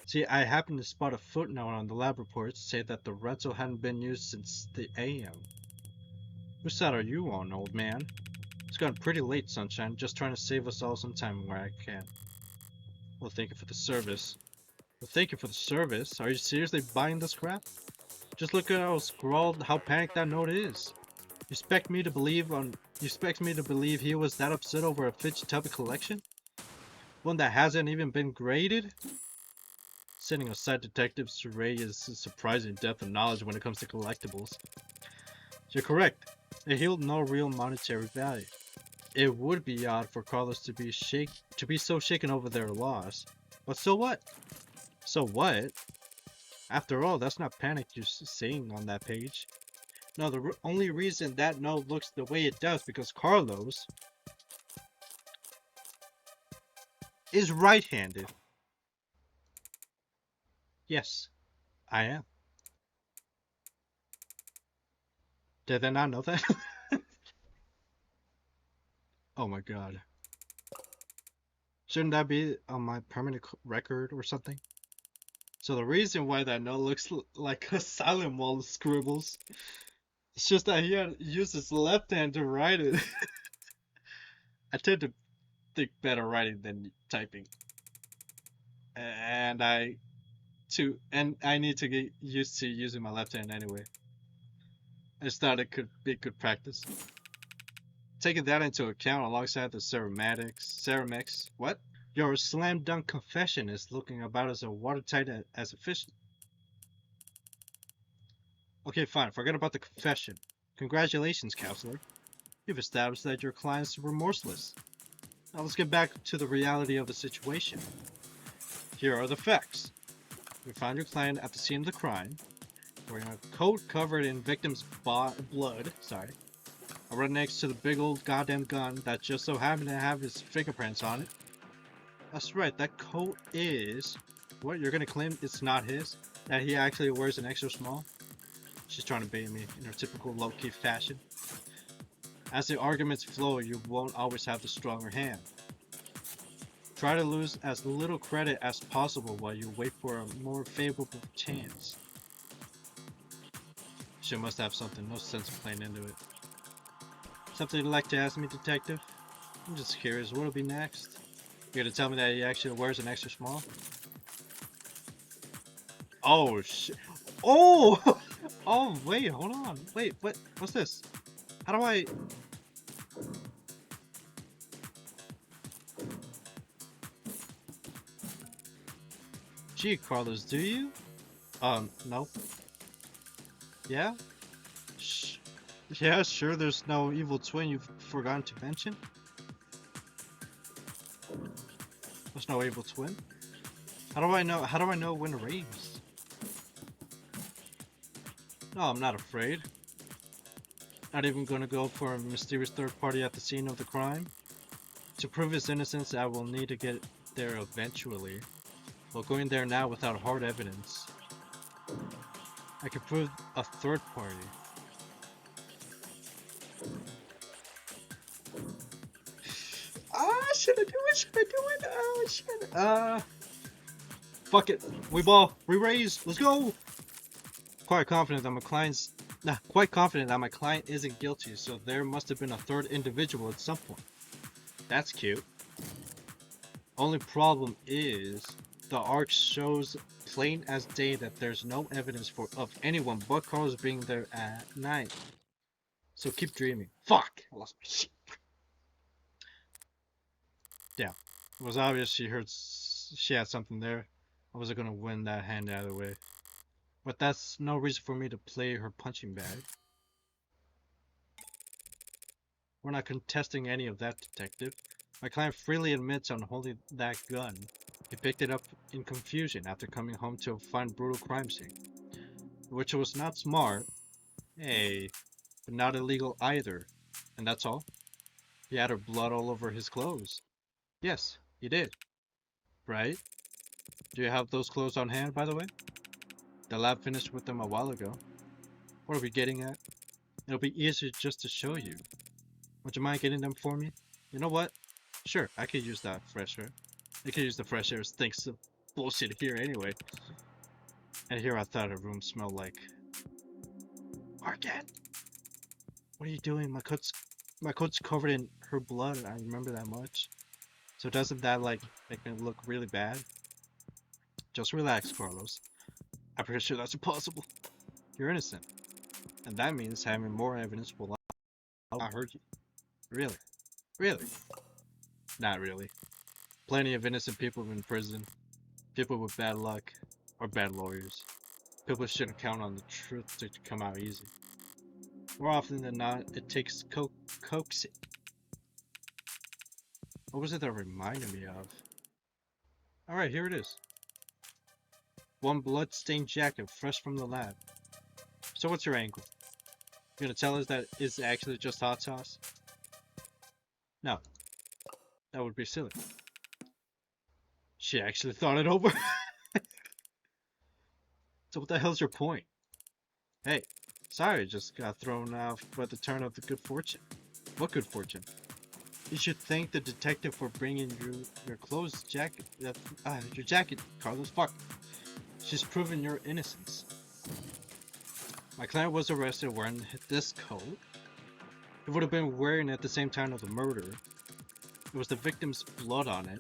See, I happened to spot a footnote on the lab reports say that the rental hadn't been used since the AM. Whose side are you on, old man? It's gotten pretty late, Sunshine. Just trying to save us all some time where I can. Well, thank you for the service. Well, thank you for the service. Are you seriously buying this crap? Just look at how scrawled, how panicked that note is. You expect me to believe he was that upset over a fidget tubby collection? One that hasn't even been graded? Setting aside Detective Surveyor's surprising depth of knowledge when it comes to collectibles. You're correct. It held no real monetary value. It would be odd for Carlos to be so shaken over their loss. But so what? So what? After all, that's not panic you're seeing on that page. No, the only reason that note looks the way it does because Carlos is right-handed. Yes, I am. Did they not know that? Oh my god. Shouldn't that be on my permanent record or something? So the reason why that note looks like a silent wall scribbles, it's just that he had used his left hand to write it. I tend to think better writing than typing, and I need to get used to using my left hand anyway. I just thought it could be good practice. Taking that into account alongside the ceramics, what? Your slam dunk confession is looking about as watertight as a fish. Okay, fine, forget about the confession. Congratulations, counselor. You've established that your client's remorseless. Now let's get back to the reality of the situation. Here are the facts. We found your client at the scene of the crime, wearing a coat covered in victim's blood, right next to the big old goddamn gun that just so happened to have his fingerprints on it. That's right, that coat is... What, you're gonna claim it's not his? That he actually wears an extra small? She's trying to bait me in her typical low-key fashion. As the arguments flow, you won't always have the stronger hand. Try to lose as little credit as possible while you wait for a more favorable chance. She must have something, no sense of playing into it. Something you'd like to ask me, detective? I'm just curious, what'll be next? You're gonna tell me that he actually wears an extra small? Oh, shit. Oh! Oh, wait, hold on. Wait, what's this? How do I... Gee, Carlos, do you? No. Yeah? Yeah, sure, there's no evil twin you've forgotten to mention? There's no evil twin? How do I know when to raise? No, I'm not afraid. Not even gonna go for a mysterious third party at the scene of the crime? To prove his innocence, I will need to get there eventually. Well, going there now without hard evidence. I can prove a third party. Ah, should I do it? Should I do it? Oh, shit. Fuck it. We ball. We raise. Let's go. Quite confident that my client isn't guilty, so there must have been a third individual at some point. That's cute. Only problem is, the arc shows plain as day that there's no evidence of anyone but Carlos being there at night. So keep dreaming. Fuck! I lost my shit. Yeah. It was obvious she had something there. I wasn't gonna win that hand either way. But that's no reason for me to play her punching bag. We're not contesting any of that, detective. My client freely admits on holding that gun. He picked it up in confusion after coming home to find a brutal crime scene. Which was not smart. Hey, but not illegal either. And that's all? He had her blood all over his clothes. Yes, he did. Right? Do you have those clothes on hand, by the way? The lab finished with them a while ago. What are we getting at? It'll be easier just to show you. Would you mind getting them for me? You know what? Sure, I could use that fresh air. I could use the fresh air stinks of bullshit here anyway. And here I thought a room smelled like... Arquette! What are you doing? My coat's covered in her blood, I remember that much. So doesn't that, like, make me look really bad? Just relax, Carlos. I'm pretty sure that's impossible. You're innocent. And that means having more evidence will not hurt you. Really? Really? Not really. Plenty of innocent people in prison. People with bad luck. Or bad lawyers. People shouldn't count on the truth to come out easy. More often than not, it takes coaxing. What was it that reminded me of? Alright, here it is. One blood-stained jacket fresh from the lab. So what's your angle? You're gonna tell us that it's actually just hot sauce? No, that would be silly. She actually thought it over. So what the hell's your point? Hey, sorry, just got thrown off by the turn of the good fortune. What good fortune? You should thank the detective for bringing you your clothes, jacket, your jacket, Carlos. Fuck. She's proven your innocence. My client was arrested wearing this coat. It would have been wearing it at the same time of the murder. It was the victim's blood on it,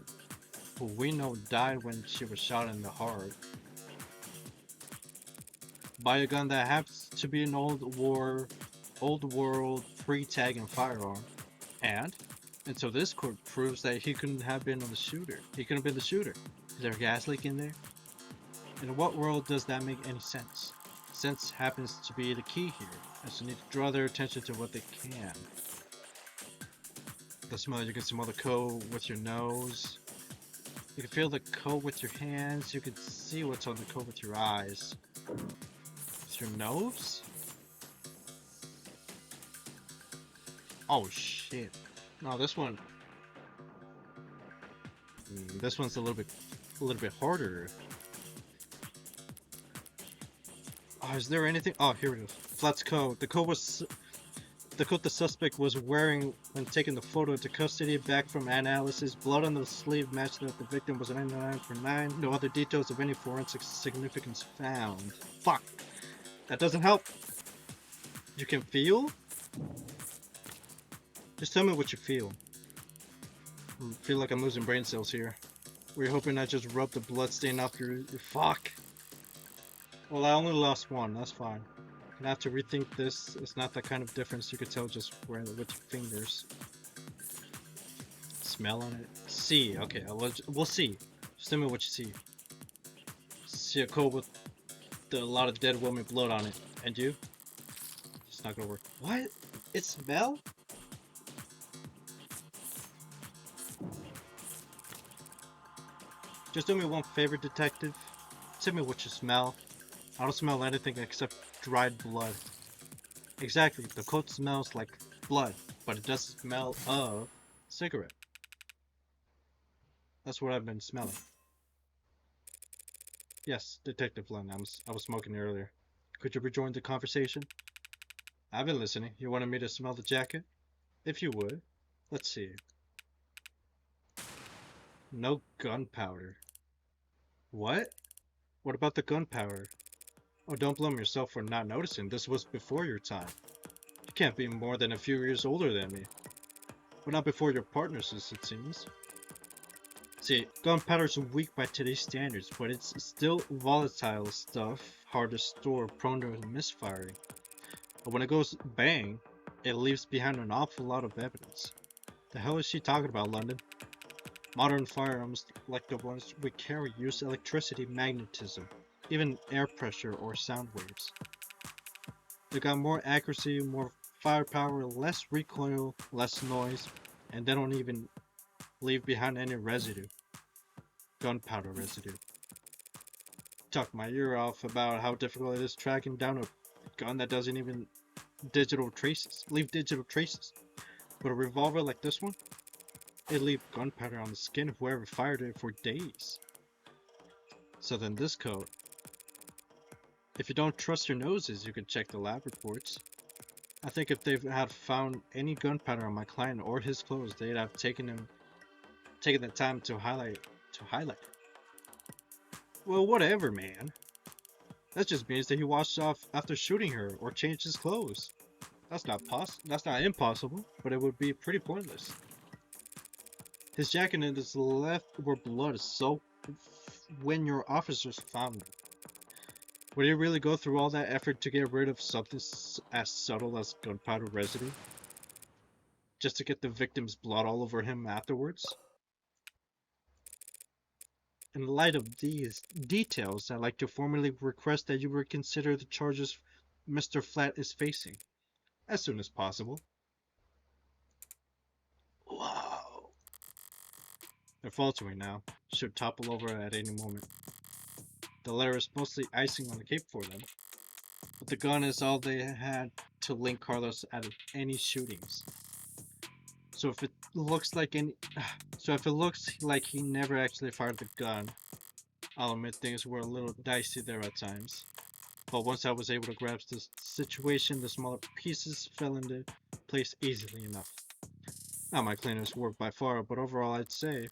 who we know died when she was shot in the heart by a gun that happens to be an old world pre-tagging firearm. And so this court proves that he couldn't have been the shooter. He couldn't have been the shooter. Is there a gas leak in there? In what world does that make any sense? Sense happens to be the key here, as you need to draw their attention to what they can. The smell, you can smell the coat with your nose. You can feel the coat with your hands. You can see what's on the coat with your eyes. With your nose? Oh shit. No, this one. This one's a little bit harder. Oh, is there anything? Oh, here it is. Flat's coat. The coat the suspect was wearing when taking the photo into custody. Back from analysis, blood on the sleeve matched that the victim was 99.9. No other details of any forensic significance found. Fuck. That doesn't help. You can feel? Just tell me what you feel. I feel like I'm losing brain cells here. We're hoping I just rubbed the blood stain off your fuck. Well, I only lost one. That's fine. I have to rethink this. It's not that kind of difference you could tell just wearing it with your fingers. Smell on it. See. Okay, we'll see. Just tell me what you see. See a coat with a lot of dead woman blood on it. And you? It's not gonna work. What? It smell? Just do me one favor, detective. Tell me what you smell. I don't smell anything except dried blood. Exactly, the coat smells like blood, but it doesn't smell of cigarette. That's what I've been smelling. Yes, Detective Lund, I was smoking earlier. Could you rejoin the conversation? I've been listening. You wanted me to smell the jacket? If you would. Let's see. No gunpowder. What? What about the gunpowder? Oh, don't blame yourself for not noticing. This was before your time. You can't be more than a few years older than me. But not before your partners, it seems. See, gunpowder's weak by today's standards, but it's still volatile stuff, hard to store, prone to misfiring. But when it goes bang, it leaves behind an awful lot of evidence. The hell is she talking about, London? Modern firearms, like the ones we carry, use electricity, magnetism, even air pressure or sound waves. They got more accuracy, more firepower, less recoil, less noise, and they don't even leave behind any residue. Gunpowder residue. Talk my ear off about how difficult it is tracking down a gun that doesn't even leave digital traces. But a revolver like this one, it leave gunpowder on the skin of whoever fired it for days. So then this coat. If you don't trust your noses, you can check the lab reports. I think if they had found any gunpowder on my client or his clothes, they'd have taken the time to highlight it. Well, whatever, man. That just means that he washed off after shooting her or changed his clothes. That's not impossible, but it would be pretty pointless. His jacket and his left were blood soaked when your officers found him. Would he really go through all that effort to get rid of something as subtle as gunpowder residue? Just to get the victim's blood all over him afterwards? In light of these details, I'd like to formally request that you reconsider the charges Mr. Flat is facing, as soon as possible. Wow. They're faltering now. Should topple over at any moment. The letter is mostly icing on the cake for them. but the gun is all they had to link Carlos out of any shootings. So if it looks like any, so if it looks like he never actually fired the gun, I'll admit things were a little dicey there at times. But once I was able to grasp the situation, the smaller pieces fell into place easily enough. Not my cleanest work by far, but overall I'd say.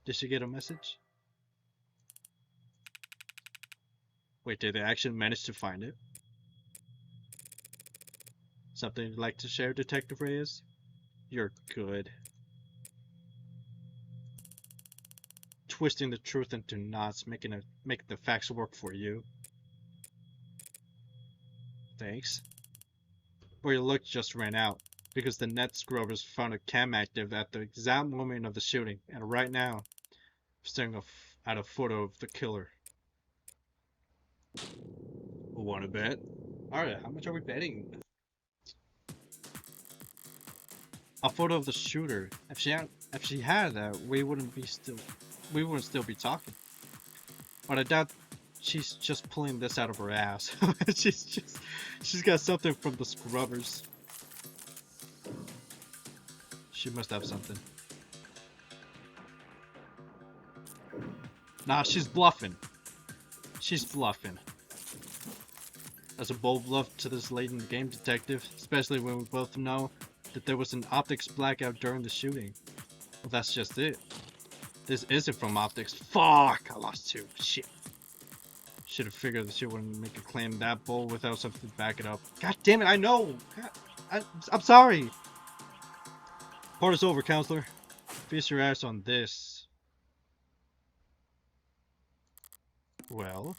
Did she get a message? Wait, did they actually manage to find it? Something you'd like to share, Detective Reyes? You're good. Twisting the truth into knots, make the facts work for you. Thanks. But your luck just ran out, because the net scrubbers found a cam active at the exact moment of the shooting, and right now, I'm staring at a photo of the killer. Want to bet? Alright, how much are we betting? A photo of the shooter. If she had that, we wouldn't still be talking. But I doubt she's just pulling this out of her ass. she's got something from the scrubbers. She must have something. Nah, she's bluffing. She's bluffing. That's a bold bluff to this late in the game, Detective, especially when we both know that there was an optics blackout during the shooting. Well, that's just it. This isn't from optics. Fuck! I lost two. Shit. Should have figured that she wouldn't make a claim that bold without something to back it up. God damn it, I know! I'm sorry! Part is over, counselor. Feast your ass on this. Well?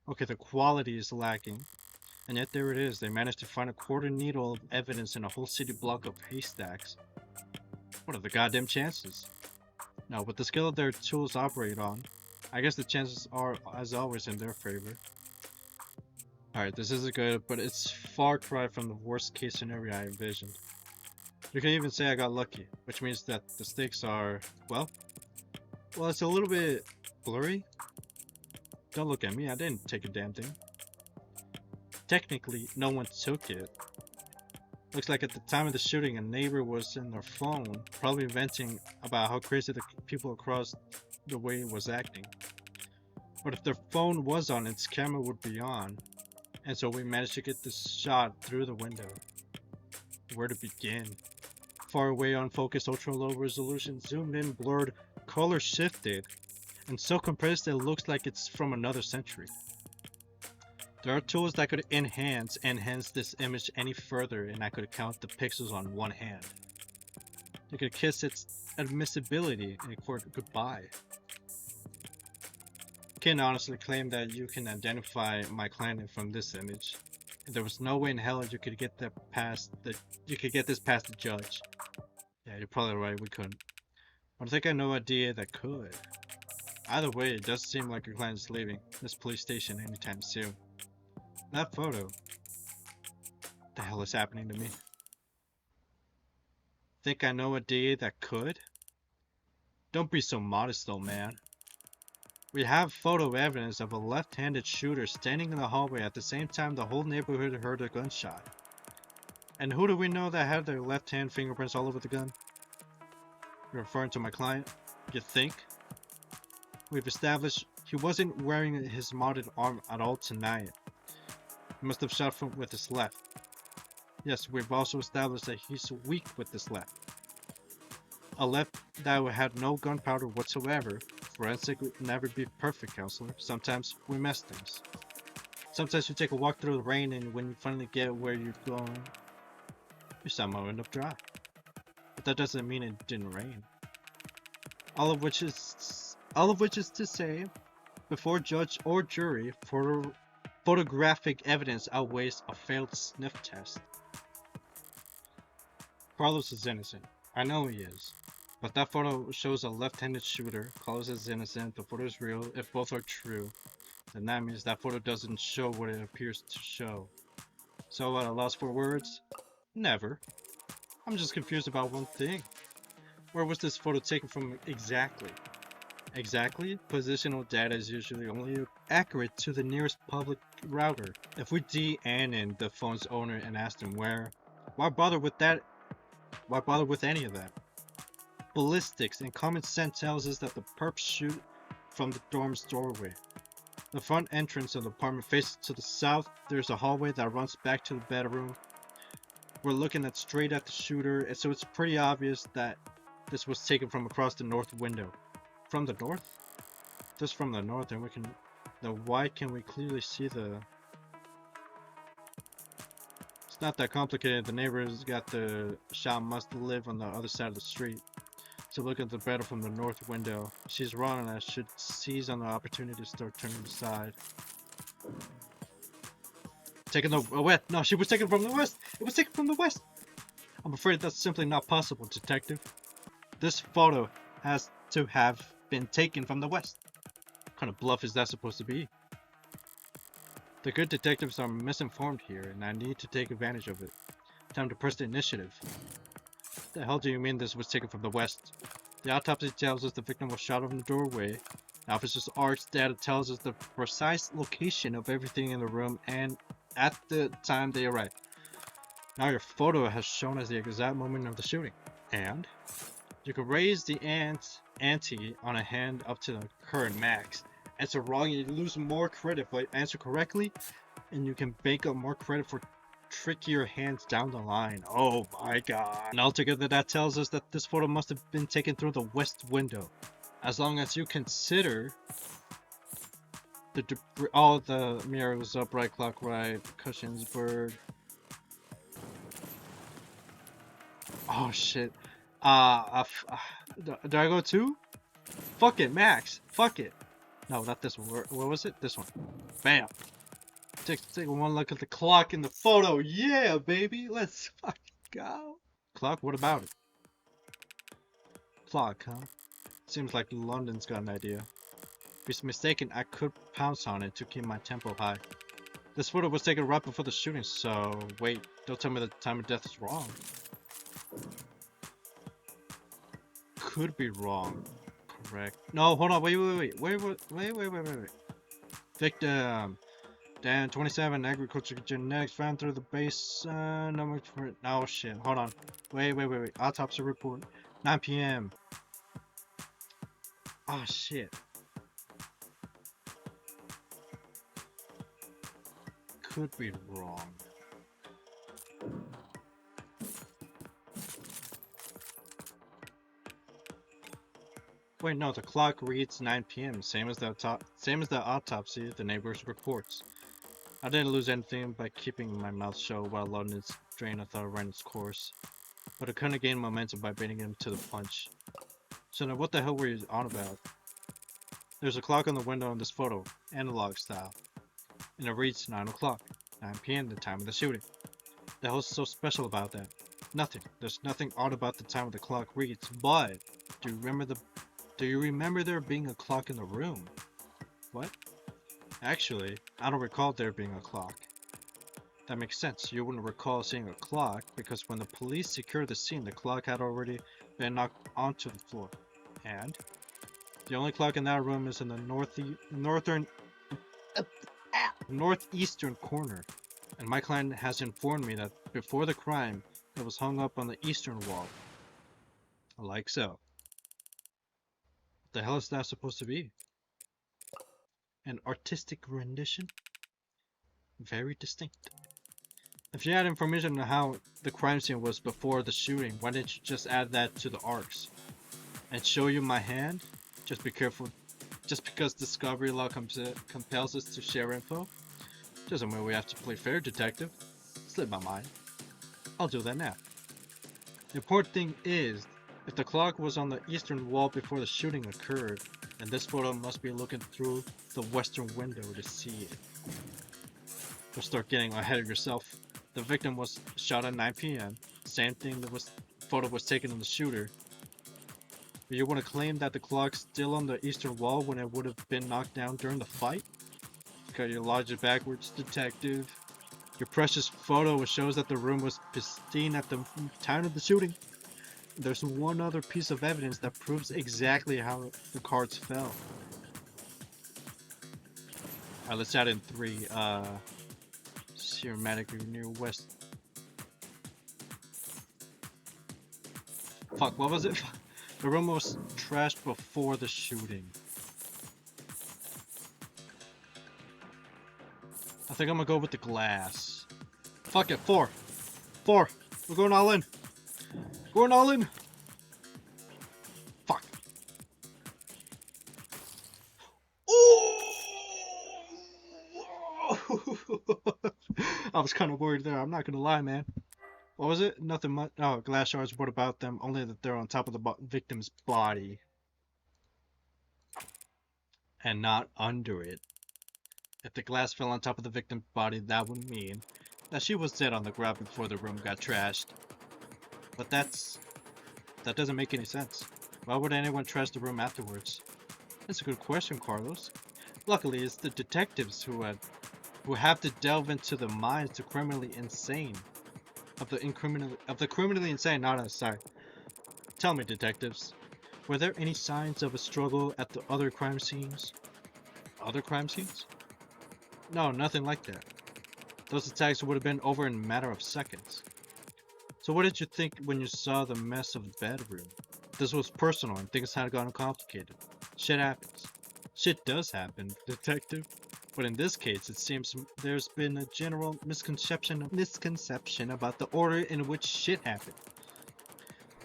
Okay, the quality is lacking. And yet there it is. They managed to find a quarter needle of evidence in a whole city block of haystacks. What are the goddamn chances? Now, with the skill their tools operate on, I guess the chances are, as always, in their favor. Alright, this isn't good, but it's far cry from the worst case scenario I envisioned. You can even say I got lucky, which means that the stakes are, well, it's a little bit blurry. Don't look at me, I didn't take a damn thing. Technically, no one took it. Looks like at the time of the shooting, a neighbor was in their phone, probably venting about how crazy the people across the way was acting. But if their phone was on, its camera would be on, and so we managed to get this shot through the window. Where to begin? Far away, unfocused, ultra low resolution, zoomed in, blurred, color shifted, and so compressed it looks like it's from another century. There are tools that could enhance this image any further, and I could count the pixels on one hand. They could kiss its admissibility in court goodbye. Can honestly claim that you can identify my client from this image. There was no way in hell you could get this past the judge. Yeah, you're probably right, we couldn't. But I think I know an idea that could. Either way, it does seem like your client is leaving this police station anytime soon. That photo. What the hell is happening to me? Think I know a DA that could? Don't be so modest though, man. We have photo evidence of a left-handed shooter standing in the hallway at the same time the whole neighborhood heard a gunshot. And who do we know that had their left hand fingerprints all over the gun? You're referring to my client? You think? We've established he wasn't wearing his modded arm at all tonight. He must have shot with his left. Yes, we've also established that he's weak with his left. A left that had no gunpowder whatsoever. Forensic would never be perfect, counselor. Sometimes we mess things. Sometimes you take a walk through the rain, and when you finally get where you're going, you somehow end up dry. But that doesn't mean it didn't rain. All of which is to say, before judge or jury, photographic evidence outweighs a failed sniff test. Carlos is innocent. I know he is. But that photo shows a left-handed shooter. Carlos is innocent. The photo is real. If both are true, then that means that photo doesn't show what it appears to show. So at a loss for words? Never. I'm just confused about one thing. Where was this photo taken from exactly? Exactly, positional data is usually only accurate to the nearest public router. If we DN the phone's owner and asked him where, why bother with that? Why bother with any of that? Ballistics and common sense tells us that the perps shoot from the dorm's doorway. The front entrance of the apartment faces to the south. There's a hallway that runs back to the bedroom. We're looking straight at the shooter, and so it's pretty obvious that this was taken from across the north window. From the north? Just from the north, and we can. Then why can we clearly see the? It's not that complicated. The neighbors got the shot must live on the other side of the street. To look at the better from the north window. She's wrong, and I should seize on the opportunity to start turning aside. Taking the west. No, she was taken from the west. It was taken from the west. I'm afraid that's simply not possible, detective. This photo has to have been taken from the west. What kind of bluff is that supposed to be? The good detectives are misinformed here, and I need to take advantage of it. Time to press the initiative. What the hell do you mean this was taken from the west? The autopsy tells us the victim was shot in the doorway. The officer's ARCS data tells us the precise location of everything in the room and at the time they arrived. Now your photo has shown us the exact moment of the shooting. And you can raise the ante on a hand up to the current max. Answer wrong and you lose more credit, but answer correctly and you can bank up more credit for trickier hands down the line. Oh my god. And altogether that tells us that this photo must have been taken through the west window. As long as you consider the debris, all the mirror was upright, clock right, cushions, bird. Oh shit. Do I go two? Fuck it, max. Fuck it. No, not this one. What was it? This one. Bam. Take one look at the clock in the photo. Yeah, baby. Let's fucking go. Clock? What about it? Clock, huh? Seems like London's got an idea. If he's mistaken, I could pounce on it to keep my tempo high. This photo was taken right before the shooting, so wait, don't tell me the time of death is wrong. Could be wrong. Correct. No, hold on, wait. Victim. Dan 27, agriculture genetics found through the base, number for no shit, hold on. Wait. Autopsy report, 9 p.m. Oh shit. Could be wrong. Wait, no, the clock reads 9 p.m. Same as the autopsy, the neighbors reports. I didn't lose anything by keeping my mouth shut while London's train of thought ran its course, but I couldn't gain momentum by beating him to the punch. So now what the hell were you on about? There's a clock on the window in this photo, analog style, and it reads 9 o'clock, 9 p.m. the time of the shooting. The hell's so special about that? Nothing. There's nothing odd about the time of the clock reads, but do you remember there being a clock in the room? What? Actually, I don't recall there being a clock. That makes sense. You wouldn't recall seeing a clock because when the police secured the scene, the clock had already been knocked onto the floor. And the only clock in that room is in the northeastern corner. And my client has informed me that before the crime, it was hung up on the eastern wall. Like so. What the hell is that supposed to be? An artistic rendition? Very distinct. If you had information on how the crime scene was before the shooting, why didn't you just add that to the ARCS? And show you my hand? Just be careful. Just because discovery law compels us to share info? Doesn't mean we have to play fair, detective. Slip my mind. I'll do that now. The important thing is, if the clock was on the eastern wall before the shooting occurred, then this photo must be looking through the western window to see it. Don't start getting ahead of yourself. The victim was shot at 9 p.m. Same thing photo was taken of the shooter. But you want to claim that the clock's still on the eastern wall when it would have been knocked down during the fight? Got your logic backwards, detective. Your precious photo shows that the room was pristine at the time of the shooting. there's one other piece of evidence that proves exactly how the cards fell. Alright, let's add in 3. Cinematic near west. Fuck, what was it? The room was trashed before the shooting. I think I'm gonna go with the glass. Fuck it, 4. 4. We're going all in. Going all in. Fuck. I was kind of worried there. I'm not gonna lie, man. What was it? Nothing much. Oh, glass shards. What about them? Only that they're on top of the victim's body and not under it. If the glass fell on top of the victim's body, that would mean that she was dead on the ground before the room got trashed. But that doesn't make any sense. Why would anyone trash the room afterwards? That's a good question, Carlos. Luckily, it's the detectives who have to delve into the minds of criminally insane. Of the criminally insane, not us, sorry. Tell me, detectives, were there any signs of a struggle at the other crime scenes? Other crime scenes? No, nothing like that. Those attacks would have been over in a matter of seconds. So what did you think when you saw the mess of the bedroom? This was personal and things had gotten complicated. Shit happens. Shit does happen, detective. But in this case, it seems there's been a general misconception about the order in which shit happened.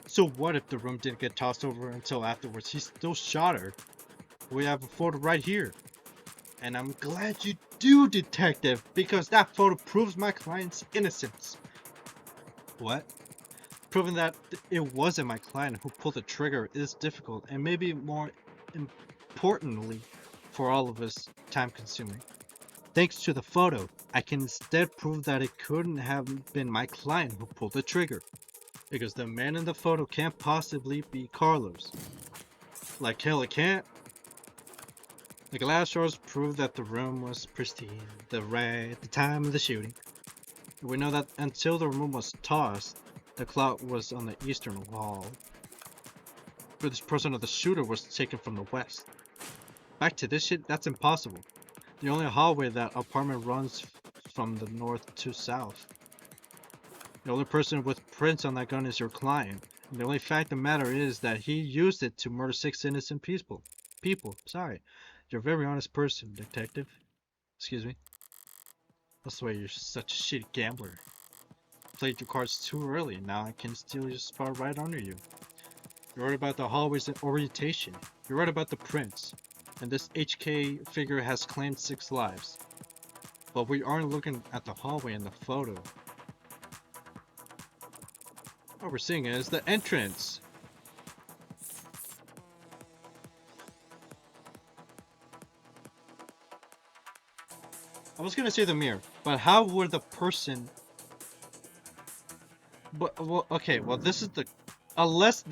So what if the room didn't get tossed over until afterwards? He still shot her. We have a photo right here. And I'm glad you do, detective, because that photo proves my client's innocence. What? Proving that it wasn't my client who pulled the trigger is difficult and maybe more importantly for all of us, time-consuming. Thanks to the photo, I can instead prove that it couldn't have been my client who pulled the trigger, because the man in the photo can't possibly be Carlos. Like hell it can't. The glass shards prove that the room was pristine at the time of the shooting. We know that until the room was tossed, the clock was on the eastern wall. But this person of the shooter was taken from the west. Back to this shit, that's impossible. The only hallway that apartment runs from the north to south. The only person with prints on that gun is your client. And the only fact of the matter is that he used it to murder 6 innocent people. Sorry. You're a very honest person, detective. Excuse me. That's why you're such a shitty gambler. Played your cards too early, now I can steal your spot right under you. You're right about the hallway's orientation. You're right about the prints. And this HK figure has claimed 6 lives. But we aren't looking at the hallway in the photo. What we're seeing is the entrance. I was gonna say the mirror, but how would the person... But, well, okay, well this is the... Unless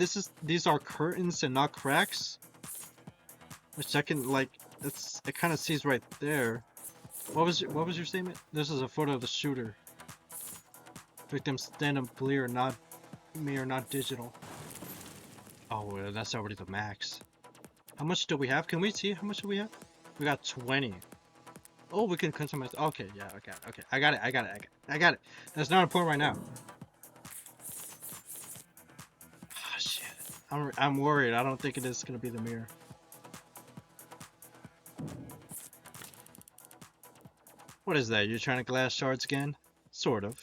these are curtains and not cracks. Which I can, like, it kind of sees right there. What was your statement? This is a photo of the shooter. Victim stand up clear, not mirror, not digital. Oh, that's already the max. How much do we have? Can we see how much do we have? We got 20. Oh, we can customize. Okay, yeah, okay. I got it. That's not important right now. Ah, shit. I'm worried. I don't think it is gonna be the mirror. What is that? You're trying to glass shards again? Sort of.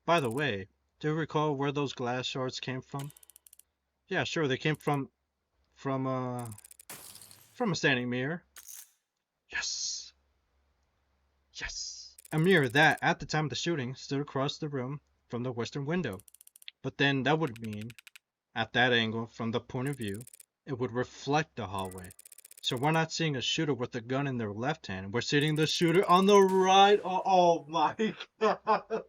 By the way, do you recall where those glass shards came from? Yeah, sure. They came from a standing mirror. Yes. Yes. A mirror that, at the time of the shooting, stood across the room from the western window. But then that would mean, at that angle, from the point of view, it would reflect the hallway. So we're not seeing a shooter with a gun in their left hand. We're seeing the shooter on the right. Oh my god.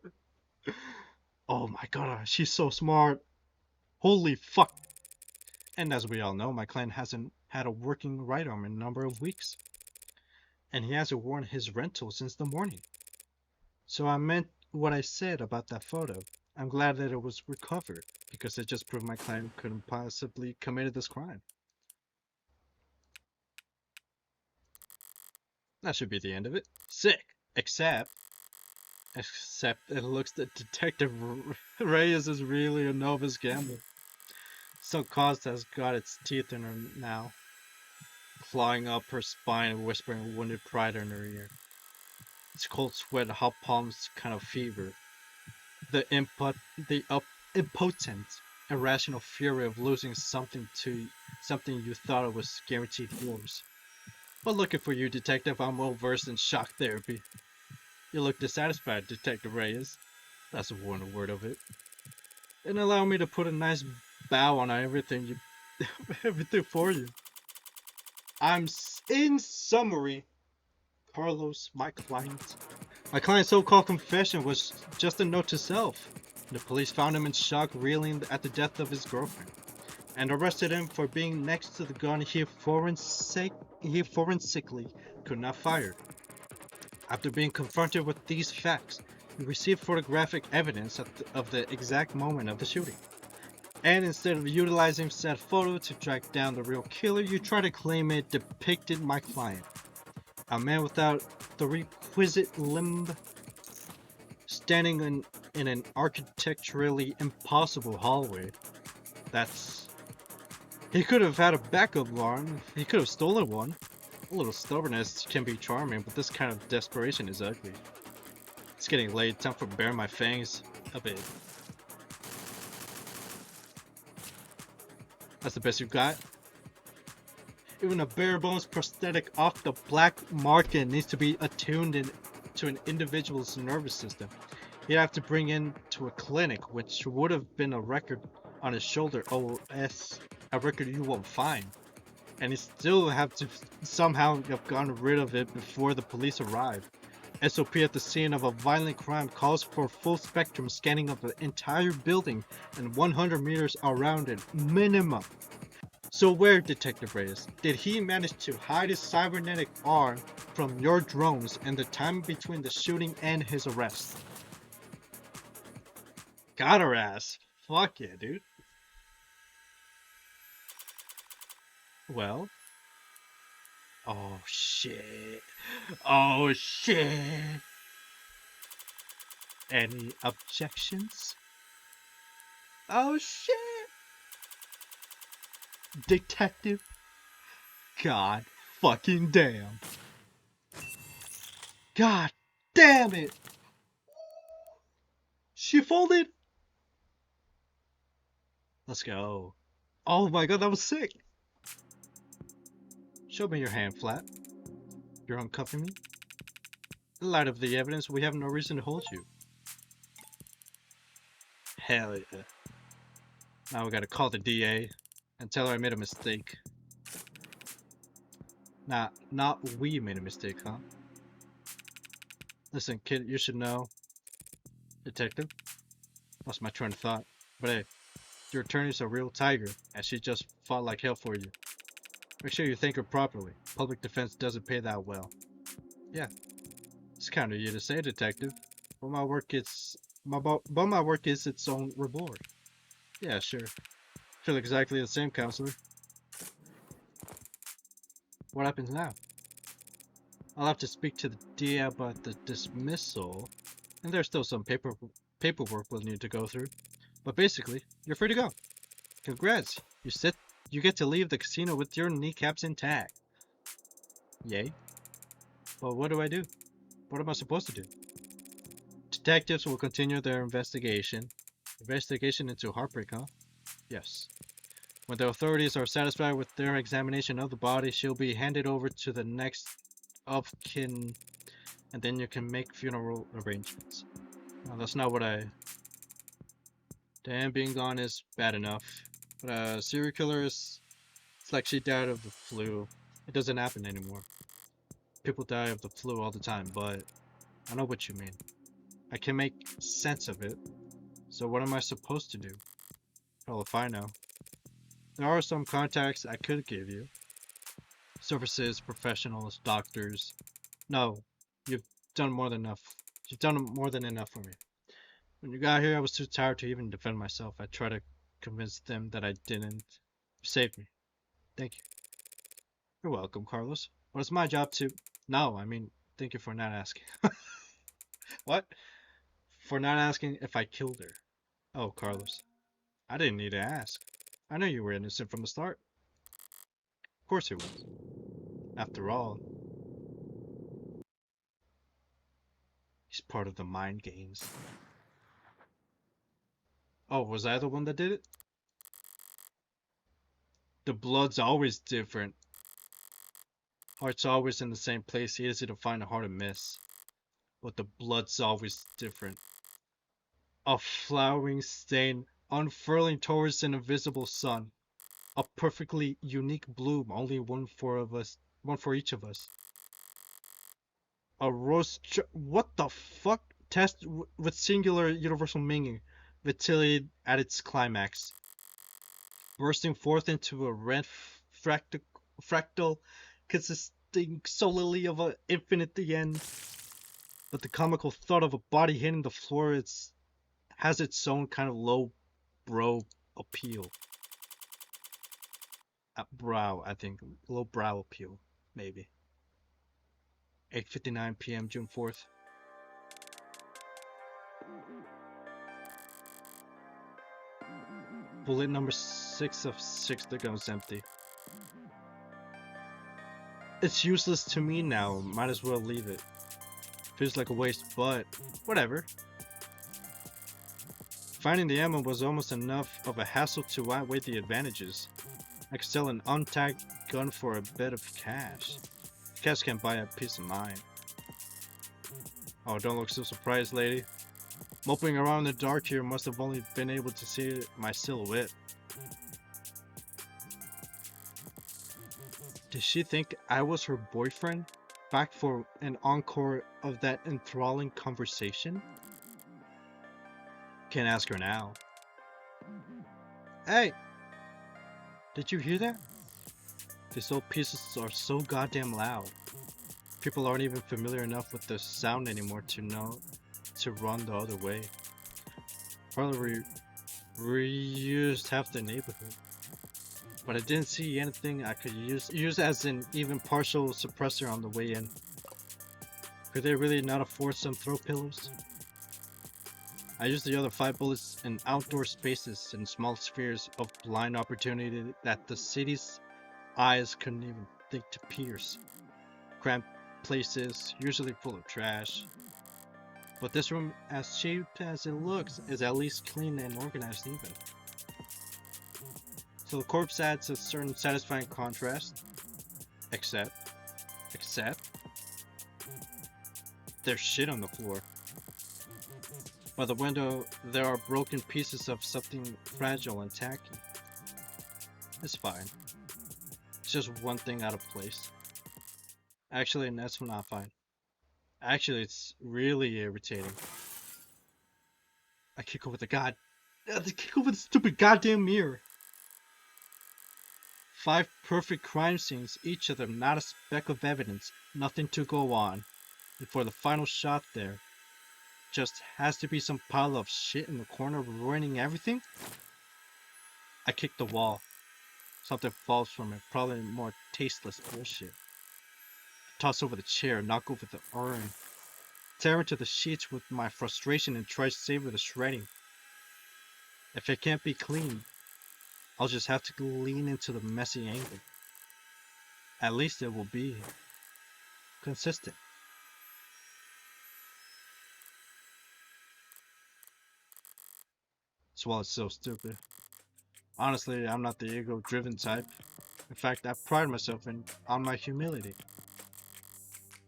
Oh my god, she's so smart. Holy fuck. And as we all know, my client hasn't had a working right arm in a number of weeks. And he hasn't worn his rental since the morning. So I meant what I said about that photo. I'm glad that it was recovered, because it just proved my client couldn't possibly committed this crime. That should be the end of it. Sick! Except it looks that Detective Reyes is really a novice gambler. Some cause has got its teeth in her now, clawing up her spine and whispering wounded pride in her ear. It's cold sweat, hot palms, kind of fever. The impotent, irrational fury of losing something you thought was guaranteed yours. But looking for you, Detective, I'm well versed in shock therapy. You look dissatisfied, Detective Reyes. That's a word of it. And allow me to put a nice bow on everything everything for you. In summary, Carlos, my client. My client's so-called confession was just a note to self. The police found him in shock, reeling at the death of his girlfriend, and arrested him for being next to the gun he forensically could not fire. After being confronted with these facts, he received photographic evidence of the exact moment of the shooting. And instead of utilizing said photo to track down the real killer, you try to claim it depicted my client. A man without the requisite limb, standing in an architecturally impossible hallway. That's... He could have had a backup alarm. He could have stolen one. A little stubbornness can be charming, but this kind of desperation is ugly. It's getting late. Time for bare my fangs a bit. That's the best you've got? Even a bare bones prosthetic off the black market needs to be attuned to an individual's nervous system. He'd have to bring in to a clinic, which would have been a record on his shoulder OS, a record you won't find. And he still have to somehow have gotten rid of it before the police arrive. SOP at the scene of a violent crime calls for full spectrum scanning of the entire building and 100 meters around it, minimum. So where, Detective Reyes, did he manage to hide his cybernetic arm from your drones in the time between the shooting and his arrest? Got her ass. Fuck yeah, dude. Well? Oh shit. Oh shit. Any objections? Oh shit. Detective? God fucking damn. God damn it. She folded. Let's go. Oh my god, that was sick. Show me your hand, Flat. You're uncuffing me? In light of the evidence, we have no reason to hold you. Hell yeah. Now we gotta call the DA and tell her I made a mistake. Nah, not we made a mistake, huh? Listen, kid, you should know. Detective? Lost my train of thought. But hey, your attorney's a real tiger, and she just fought like hell for you. Make sure you thank her properly. Public defense doesn't pay that well. Yeah, it's kind of you to say, Detective. But my work is its own reward. Yeah, sure. Feel exactly the same, counselor. What happens now? I'll have to speak to the DA about the dismissal, and there's still some paperwork we'll need to go through. But basically, you're free to go. Congrats! You get to leave the casino with your kneecaps intact. Yay. But what do I do? What am I supposed to do? Detectives will continue their investigation. Investigation into Heartbreak, huh? Yes. When the authorities are satisfied with their examination of the body, she'll be handed over to the next of kin, and then you can make funeral arrangements. Well, that's not what I... Damn, being gone is bad enough. But serial killer is... It's like she died of the flu. It doesn't happen anymore. People die of the flu all the time, but I know what you mean. I can make sense of it. So what am I supposed to do? Hell if I know. There are some contacts I could give you. Services, professionals, doctors. No, you've done more than enough. You've done more than enough for me. When you got here, I was too tired to even defend myself. I tried to convince them that I didn't. You saved me. Thank you. You're welcome, Carlos. But it's my job to. No, I mean, thank you for not asking. What? For not asking if I killed her. Oh, Carlos. I didn't need to ask. I knew you were innocent from the start. Of course he was. After all, he's part of the mind games. Oh, was I the one that did it? The blood's always different. Heart's always in the same place, easy to find and hard to miss. But the blood's always different. A flowering stain unfurling towards an invisible sun. A perfectly unique bloom, only one for each of us. A rose what the fuck? Test with singular universal meaning, vitality at its climax. Bursting forth into a red fractal consisting solely of an infinite end. But the comical thought of a body hitting the floor has its own kind of low brow appeal. Brow, I think. Low brow appeal, maybe. 8:59 p.m. June 4th. Bullet number 6 of 6, the gun's empty. It's useless to me now, might as well leave it. Feels like a waste, but whatever. Finding the ammo was almost enough of a hassle to outweigh the advantages. I could sell an untagged gun for a bit of cash. Cash can't buy a peace of mind. Oh, don't look so surprised, lady. Moping around in the dark here must have only been able to see my silhouette. Did she think I was her boyfriend? Back for an encore of that enthralling conversation? Can't ask her now. Hey! Did you hear that? These old pieces are so goddamn loud. People aren't even familiar enough with the sound anymore to know to run the other way. Probably reused half the neighborhood. But I didn't see anything I could use as an even partial suppressor on the way in. Could they really not afford some throw pillows? I used the other 5 bullets in outdoor spaces and small spheres of blind opportunity that the city's eyes couldn't even think to pierce. Cramped places, usually full of trash. But this room, as cheap as it looks, is at least clean and organized even. So the corpse adds a certain satisfying contrast. Except, there's shit on the floor. By the window, there are broken pieces of something fragile and tacky. It's fine. It's just one thing out of place. Actually, that's not fine. Actually, it's really irritating. I kick over the stupid goddamn mirror. 5 perfect crime scenes, each of them not a speck of evidence, nothing to go on. And for the final shot there, just has to be some pile of shit in the corner ruining everything? I kick the wall. Something falls from it, probably more tasteless bullshit. Toss over the chair, knock over the urn. Tear into the sheets with my frustration and try to savor the shredding. If it can't be cleaned, I'll just have to lean into the messy angle. At least it will be consistent. That's why it's so stupid. Honestly, I'm not the ego-driven type. In fact, I pride myself on my humility.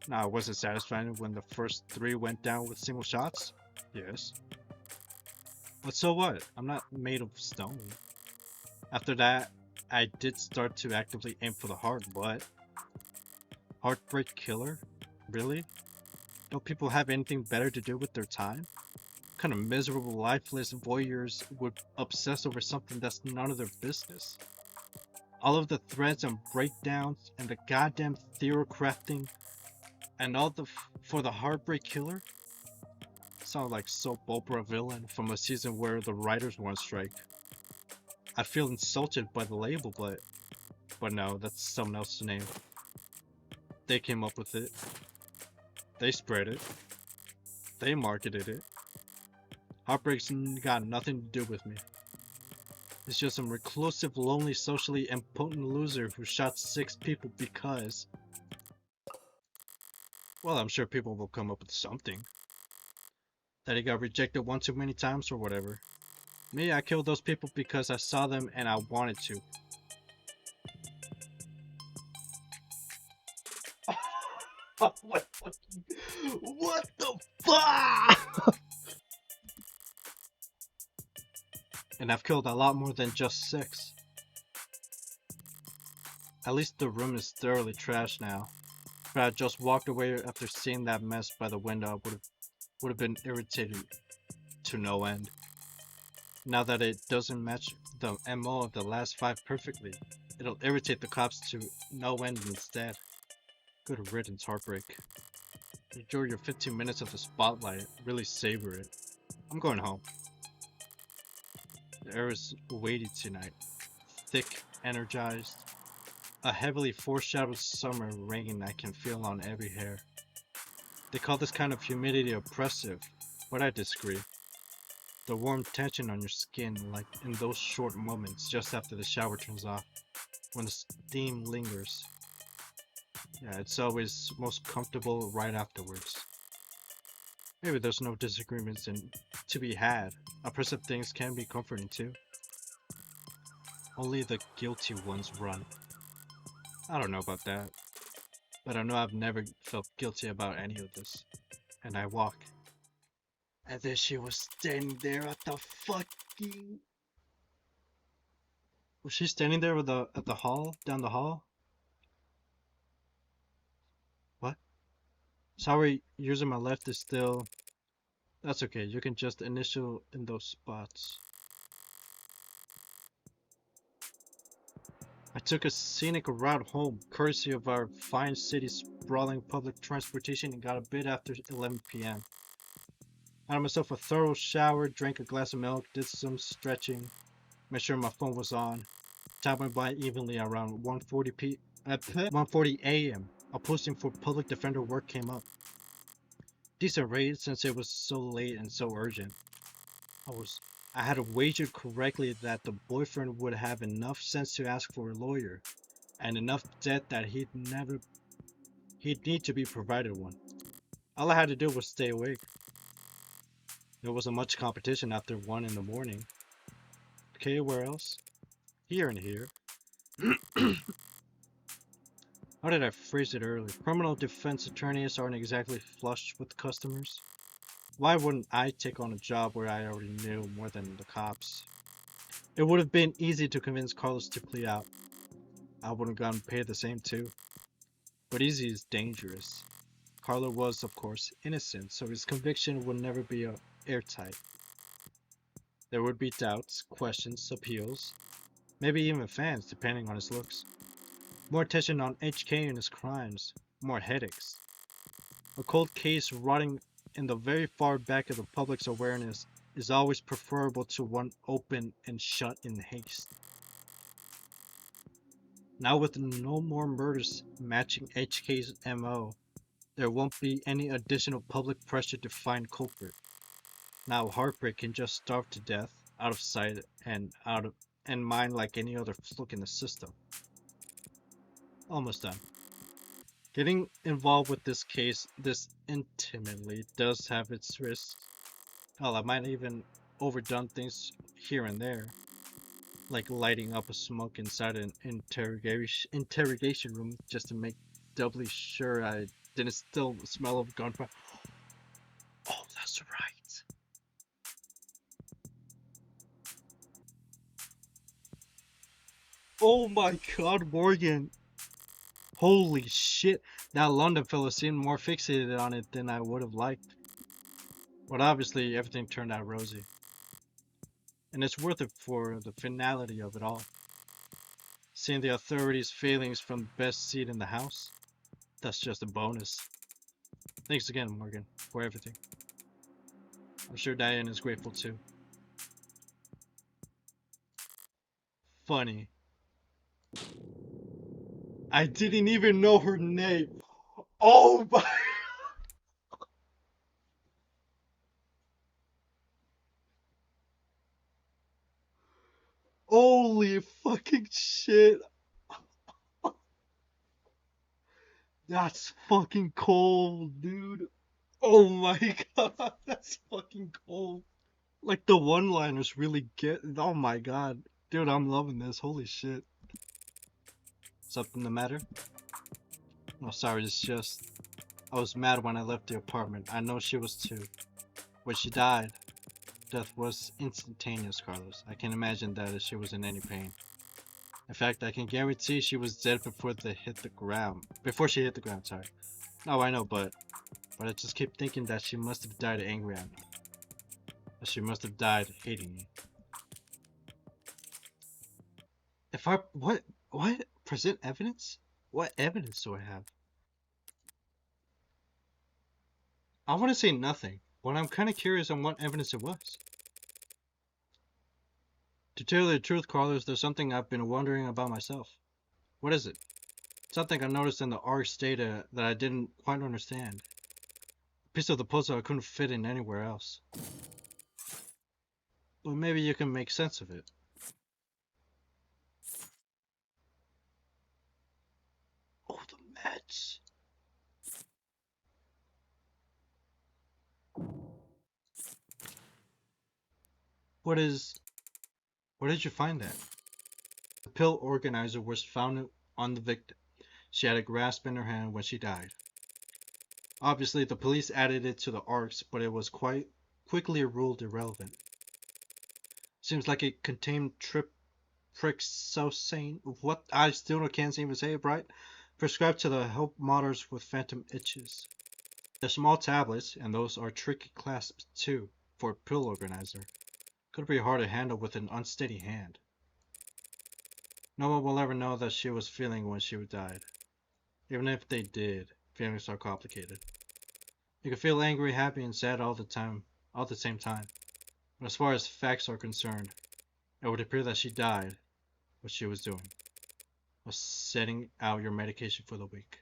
Now, I wasn't satisfied when the first 3 went down with single shots. Yes. But so what? I'm not made of stone. After that, I did start to actively aim for the heart, but... Heartbreak killer? Really? Don't people have anything better to do with their time? What kind of miserable, lifeless voyeurs would obsess over something that's none of their business? All of the threads and breakdowns and the goddamn theory crafting and all for the heartbreak killer? Sound like soap opera villain from a season where the writers were on strike. I feel insulted by the label, but no, that's someone else's name. They came up with it. They spread it. They marketed it. Heartbreak's got nothing to do with me. It's just some reclusive, lonely, socially impotent loser who shot 6 people because... Well, I'm sure people will come up with something. That he got rejected one too many times or whatever. Me, I killed those people because I saw them and I wanted to. What the fuck? And I've killed a lot more than just 6. At least the room is thoroughly trashed now. If I had just walked away after seeing that mess by the window, I would have been irritated to no end. Now that it doesn't match the MO of the last 5 perfectly, it'll irritate the cops to no end instead. Good riddance, Heartbreak. Enjoy your 15 minutes of the spotlight. Really savor it. I'm going home. The air is weighty tonight. Thick, energized. A heavily foreshadowed summer rain I can feel on every hair. They call this kind of humidity oppressive, but I disagree. The warm tension on your skin, like in those short moments just after the shower turns off, when the steam lingers. Yeah, it's always most comfortable right afterwards. Maybe there's no disagreements to be had. Oppressive things can be comforting too. Only the guilty ones run. I don't know about that, but I know I've never felt guilty about any of this. And I walk. And then she was standing there at the fucking... Was she standing there with at the hall? Down the hall? What? Sorry, using my left is still... That's okay, you can just initial in those spots. I took a scenic route home, courtesy of our fine city's sprawling public transportation, and got a bit after 11 p.m. I had myself a thorough shower, drank a glass of milk, did some stretching, made sure my phone was on. Time went by evenly around 1:40 a.m. A posting for public defender work came up. Decent rate since it was so late and so urgent. I had wagered correctly that the boyfriend would have enough sense to ask for a lawyer, and enough debt that he'd need to be provided one. All I had to do was stay awake. There wasn't much competition after 1 in the morning. Okay, where else? Here and here. How did I phrase it earlier? Criminal defense attorneys aren't exactly flush with customers. Why wouldn't I take on a job where I already knew more than the cops? It would have been easy to convince Carlos to plea out. I would have gotten paid the same too. But easy is dangerous. Carlo was, of course, innocent, so his conviction would never be airtight. There would be doubts, questions, appeals, maybe even fans, depending on his looks. More attention on HK and his crimes, more headaches. A cold case rotting in the very far back of the public's awareness is always preferable to one open and shut in haste. Now with no more murders matching HK's MO, there won't be any additional public pressure to find culprit. Now Heartbreak can just starve to death, out of sight and mind like any other fluke in the system. Almost done. Getting involved with this case this intimately does have its risks. Hell, I might even overdone things here and there, like lighting up a smoke inside an interrogation room just to make doubly sure I didn't still smell of gunfire. Oh, that's right. Oh my god, Morgan. Holy shit, that London fellow seemed more fixated on it than I would have liked. But obviously, everything turned out rosy. And it's worth it for the finality of it all. Seeing the authorities' failings from the best seat in the house, that's just a bonus. Thanks again, Morgan, for everything. I'm sure Diane is grateful too. Funny. I didn't even know her name. Oh my. Holy fucking shit. That's fucking cold, dude. Oh my god, that's fucking cold. Like the one-liners really get. Oh my god. Dude, I'm loving this. Holy shit. Something the matter? Oh, sorry, it's just. I was mad when I left the apartment. I know she was too. When she died, death was instantaneous, Carlos. I can't imagine that if she was in any pain. In fact, I can guarantee she was dead before they hit the ground. Before she hit the ground, sorry. No, I know, but I just keep thinking that she must have died angry at me. That she must have died hating me. If I what present evidence? What evidence do I have? I want to say nothing, but I'm kind of curious on what evidence it was. To tell you the truth, Carlos, there's something I've been wondering about myself. What is it? Something I noticed in the ARC's data that I didn't quite understand. A piece of the puzzle I couldn't fit in anywhere else. But maybe you can make sense of it. Oh, the meds. Where did you find that? The pill organizer was found on the victim. She had a grasp in her hand when she died. Obviously, the police added it to the ARCs, but it was quite quickly ruled irrelevant. Seems like it contained triptyxosane. What? I still can't even say it right. Prescribed to the help mothers with phantom itches. They're small tablets, and those are tricky clasps too, for a pill organizer. Could be hard to handle with an unsteady hand. No one will ever know that she was feeling when she died. Even if they did, feelings are complicated. You can feel angry, happy, and sad all the same time. But as far as facts are concerned, it would appear that she died. What she was doing was setting out your medication for the week.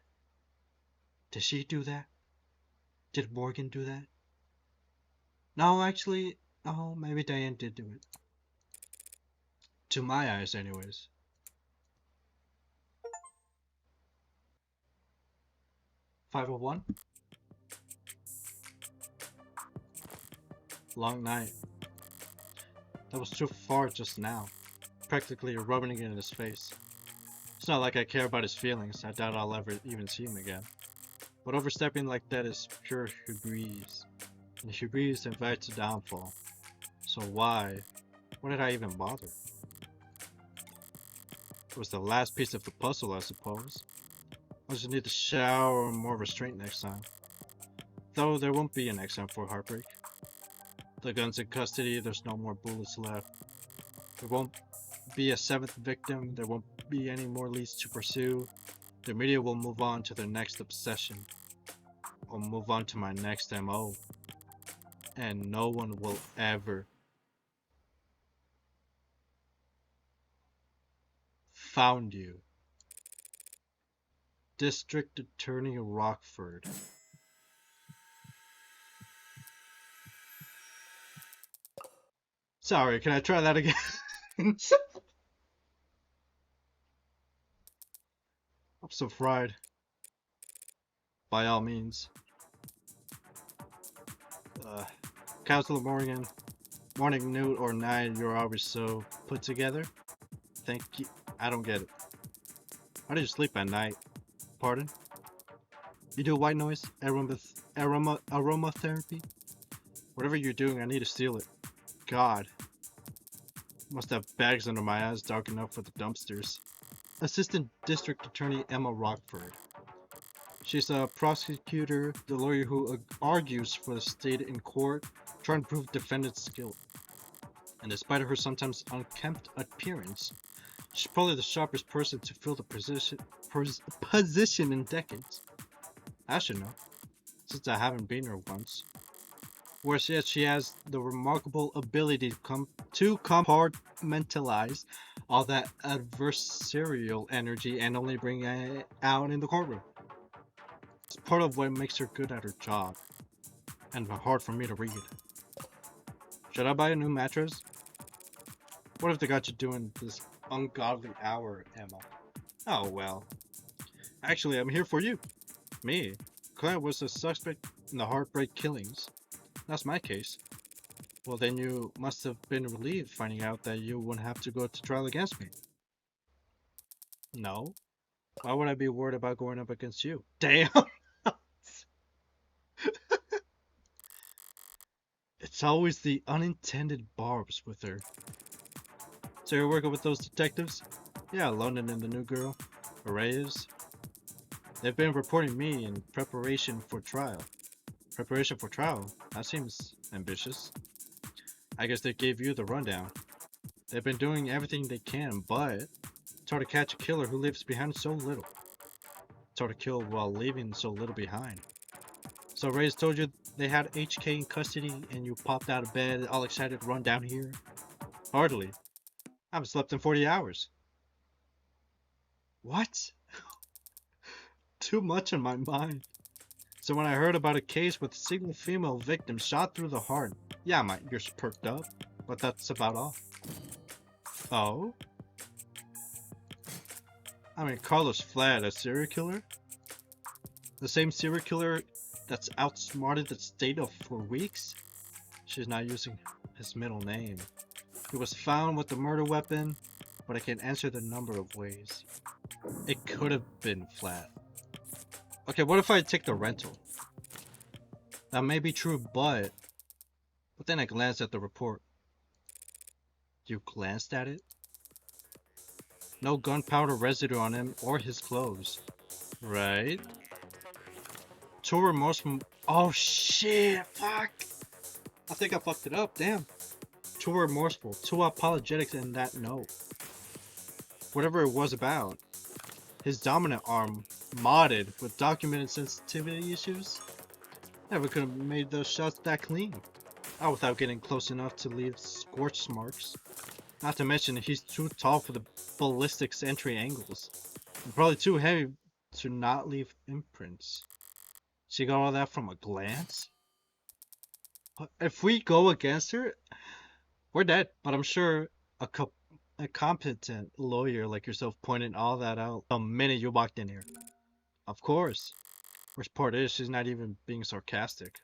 Did she do that? Did Morgan do that? No, actually, oh, maybe Diane did do it. To my eyes, anyways. 501? Long night. That was too far just now. Practically rubbing it in his face. It's not like I care about his feelings. I doubt I'll ever even see him again. But overstepping like that is pure hubris. And hubris invites a downfall. So why did I even bother? It was the last piece of the puzzle, I suppose. I just need to shower more restraint next time. Though there won't be a next time for Heartbreak. The gun's in custody, there's no more bullets left. There won't be a seventh victim, there won't be any more leads to pursue. The media will move on to their next obsession. I'll move on to my next MO. And no one will ever found you. District Attorney Rockford. Sorry, can I try that again? I'm so fried. By all means. Councilor Morgan, morning, noon, or night, you're always so put together. Thank you. I don't get it. How do you sleep at night? Pardon? You do white noise? Aromatherapy? Whatever you're doing, I need to steal it. God. Must have bags under my eyes dark enough for the dumpsters. Assistant District Attorney Emma Rockford. She's a prosecutor, the lawyer who argues for the state in court, trying to prove defendant's guilt. And despite her sometimes unkempt appearance, she's probably the sharpest person to fill the position in decades. I should know, since I haven't been here once. Worse yet, she has the remarkable ability to compartmentalize all that adversarial energy and only bring it out in the courtroom. It's part of what makes her good at her job, and hard for me to read. Should I buy a new mattress? What if they got you doing this ungodly hour, Emma? Oh well. Actually, I'm here for you. Me. Client was a suspect in the Heartbreak killings. That's my case. Well, then you must have been relieved finding out that you wouldn't have to go to trial against me. No. Why would I be worried about going up against you? Damn! It's always the unintended barbs with her. So you're working with those detectives? Yeah, London and the new girl, Reyes. They've been reporting me in preparation for trial. Preparation for trial? That seems ambitious. I guess they gave you the rundown. They've been doing everything they can, but it's hard to catch a killer who leaves behind so little. It's hard to kill while leaving so little behind. So Reyes told you they had HK in custody and you popped out of bed all excited to run down here? Hardly. I haven't slept in 40 hours. What? Too much on my mind. So when I heard about a case with a single female victim shot through the heart, yeah, my ears perked up, but that's about all. Oh? I mean, Carlos Flad, a serial killer? The same serial killer that's outsmarted the state of for weeks? She's not using his middle name. He was found with the murder weapon, but I can answer the number of ways. It could have been Flad. Okay, what if I take the rental? That may be true, but then I glanced at the report. You glanced at it? No gunpowder residue on him or his clothes. Right? Too remorseful. Oh shit, fuck! I think I fucked it up, damn. Too remorseful, too apologetic in that note. Whatever it was about. His dominant arm, modded with documented sensitivity issues. Never could have made those shots that clean. Not without getting close enough to leave scorch marks. Not to mention he's too tall for the ballistics entry angles. And probably too heavy to not leave imprints. She got all that from a glance? If we go against her, we're dead. But I'm sure a competent lawyer like yourself pointed all that out the minute you walked in here. Of course. Worst part is she's not even being sarcastic.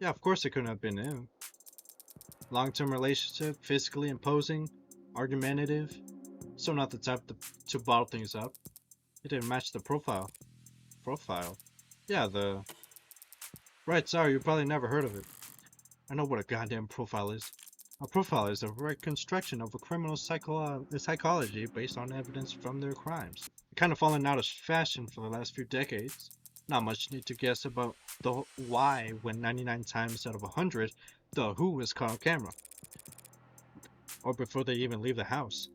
Yeah, of course it couldn't have been him. Long-term relationship, physically imposing, argumentative. So not the type to bottle things up. It didn't match the profile. Profile? Yeah, the... Right, sorry, you probably never heard of it. I know what a goddamn profile is. A profile is a reconstruction of a criminal's psychology based on evidence from their crimes. Kind of fallen out of fashion for the last few decades. Not much need to guess about the why when 99 times out of 100, the who is caught on camera. Or before they even leave the house.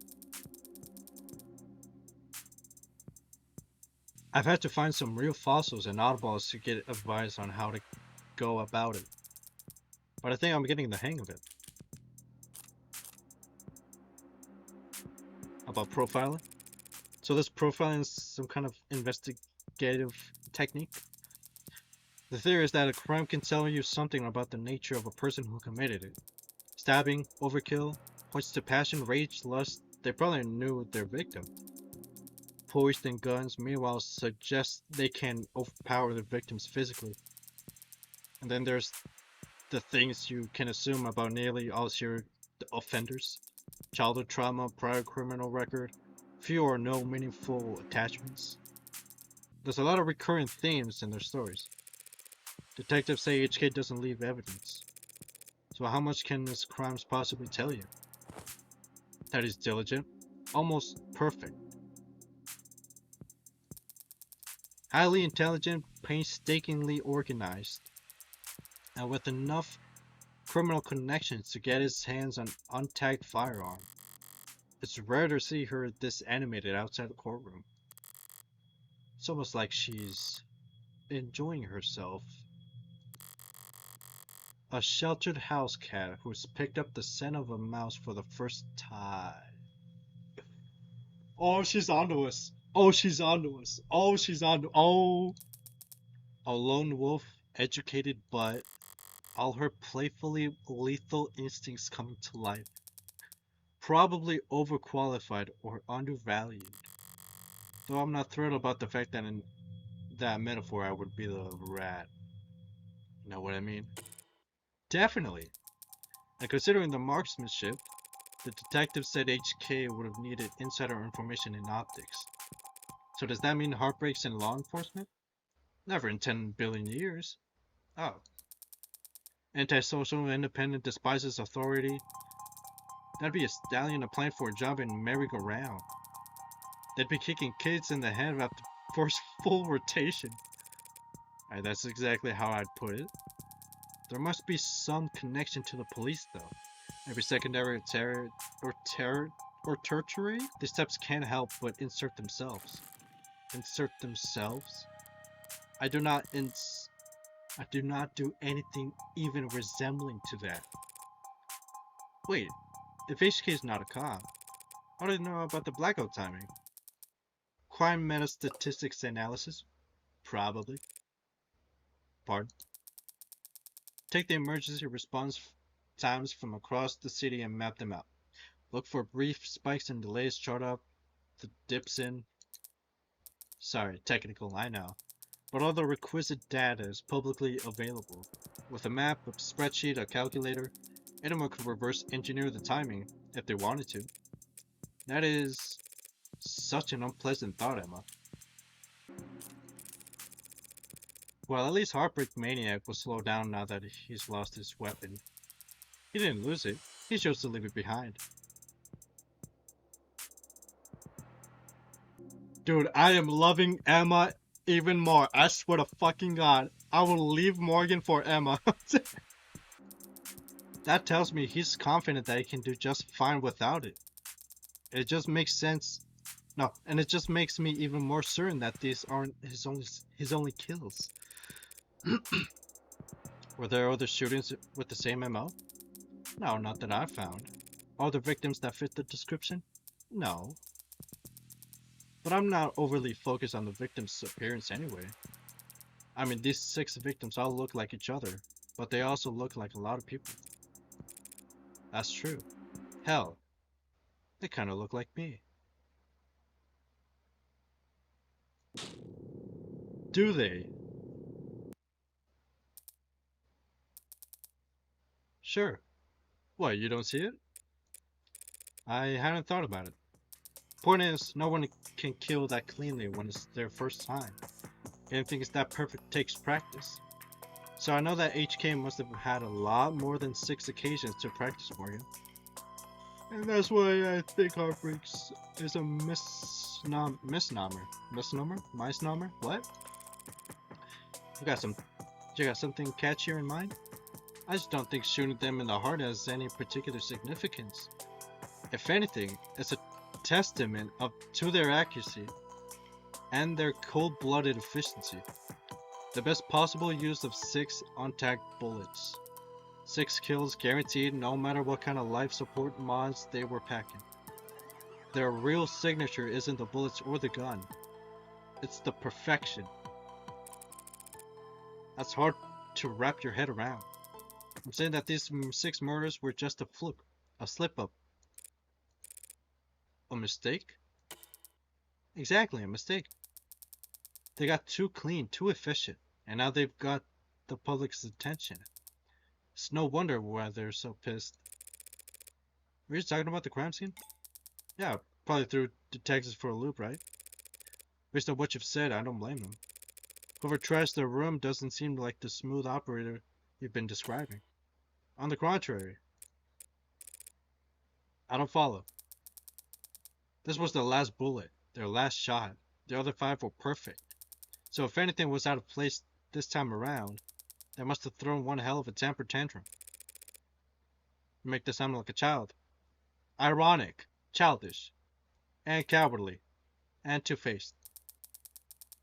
I've had to find some real fossils and oddballs to get advice on how to go about it. But I think I'm getting the hang of it. About profiling? So this profiling is some kind of investigative technique? The theory is that a crime can tell you something about the nature of a person who committed it. Stabbing, overkill, points to passion, rage, lust. They probably knew their victim. Poison guns, meanwhile, suggest they can overpower their victims physically. And then there's the things you can assume about nearly all serial offenders. Childhood trauma, prior criminal record, few or no meaningful attachments. There's a lot of recurring themes in their stories. Detectives say HK doesn't leave evidence. So how much can his crimes possibly tell you? That he's diligent, almost perfect. Highly intelligent, painstakingly organized, and with enough criminal connections to get his hands on untagged firearm. It's rare to see her this animated outside the courtroom. It's almost like she's enjoying herself. A sheltered house cat who's picked up the scent of a mouse for the first time. Oh, she's onto us. Oh, she's onto us. Oh, she's onto. Oh. A lone wolf, educated but all her playfully lethal instincts coming to life. Probably overqualified or undervalued. Though I'm not thrilled about the fact that in that metaphor I would be the rat. You know what I mean? Definitely. And considering the marksmanship, the detective said HK would have needed insider information in optics. So does that mean heartbreaks in law enforcement? Never in 10 billion years. Oh. Antisocial, independent, despises authority. That'd be a stallion applying for a job in merry-go-round. They'd be kicking kids in the head after first full rotation. Alright, that's exactly how I'd put it. There must be some connection to the police, though. Maybe secondary or tertiary? These steps can't help but insert themselves. Insert themselves? I do not do anything even resembling to that. Wait, if HK is not a cop, how do they know about the blackout timing? Crime meta statistics analysis? Probably. Pardon? Take the emergency response times from across the city and map them out. Look for brief spikes and delays, chart out the dips in. Sorry, technical, I know. But all the requisite data is publicly available. With a map, a spreadsheet, a calculator, anyone could reverse engineer the timing if they wanted to. That is such an unpleasant thought, Emma. Well, at least Heartbreak Maniac will slow down now that he's lost his weapon. He didn't lose it, he chose to leave it behind. Dude, I am loving Emma even more. I swear to fucking God, I will leave Morgan for Emma. That tells me he's confident that he can do just fine without it. It just makes sense. No, and it just makes me even more certain that these aren't his only kills. Were there other shootings with the same MO? No, not that I found. Other victims that fit the description? No. But I'm not overly focused on the victim's appearance anyway. I mean, these 6 victims all look like each other, but they also look like a lot of people. That's true. Hell, they kind of look like me. Do they? Sure. What, you don't see it? I hadn't thought about it. Point is, no one can kill that cleanly when it's their first time. Anything is that perfect takes practice. So I know that HK must have had a lot more than 6 occasions to practice Morgan. And that's why I think Heartbreaks is a misnomer? Misnomer? What? You got something catchier in mind? I just don't think shooting them in the heart has any particular significance. If anything, it's a testament to their accuracy and their cold-blooded efficiency. The best possible use of 6 untagged bullets. 6 kills guaranteed no matter what kind of life support mods they were packing. Their real signature isn't the bullets or the gun. It's the perfection. That's hard to wrap your head around. I'm saying that these 6 murders were just a fluke, a slip-up. A mistake? Exactly, a mistake. They got too clean, too efficient, and now they've got the public's attention. It's no wonder why they're so pissed. Were you just talking about the crime scene? Yeah, probably threw detectives for a loop, right? Based on what you've said, I don't blame them. Whoever trashed their room doesn't seem like the smooth operator you've been describing. On the contrary. I don't follow. This was their last bullet, their last shot. The other 5 were perfect. So if anything was out of place this time around, they must have thrown one hell of a temper tantrum. You make this sound like a child. Ironic, childish, and cowardly, and two-faced.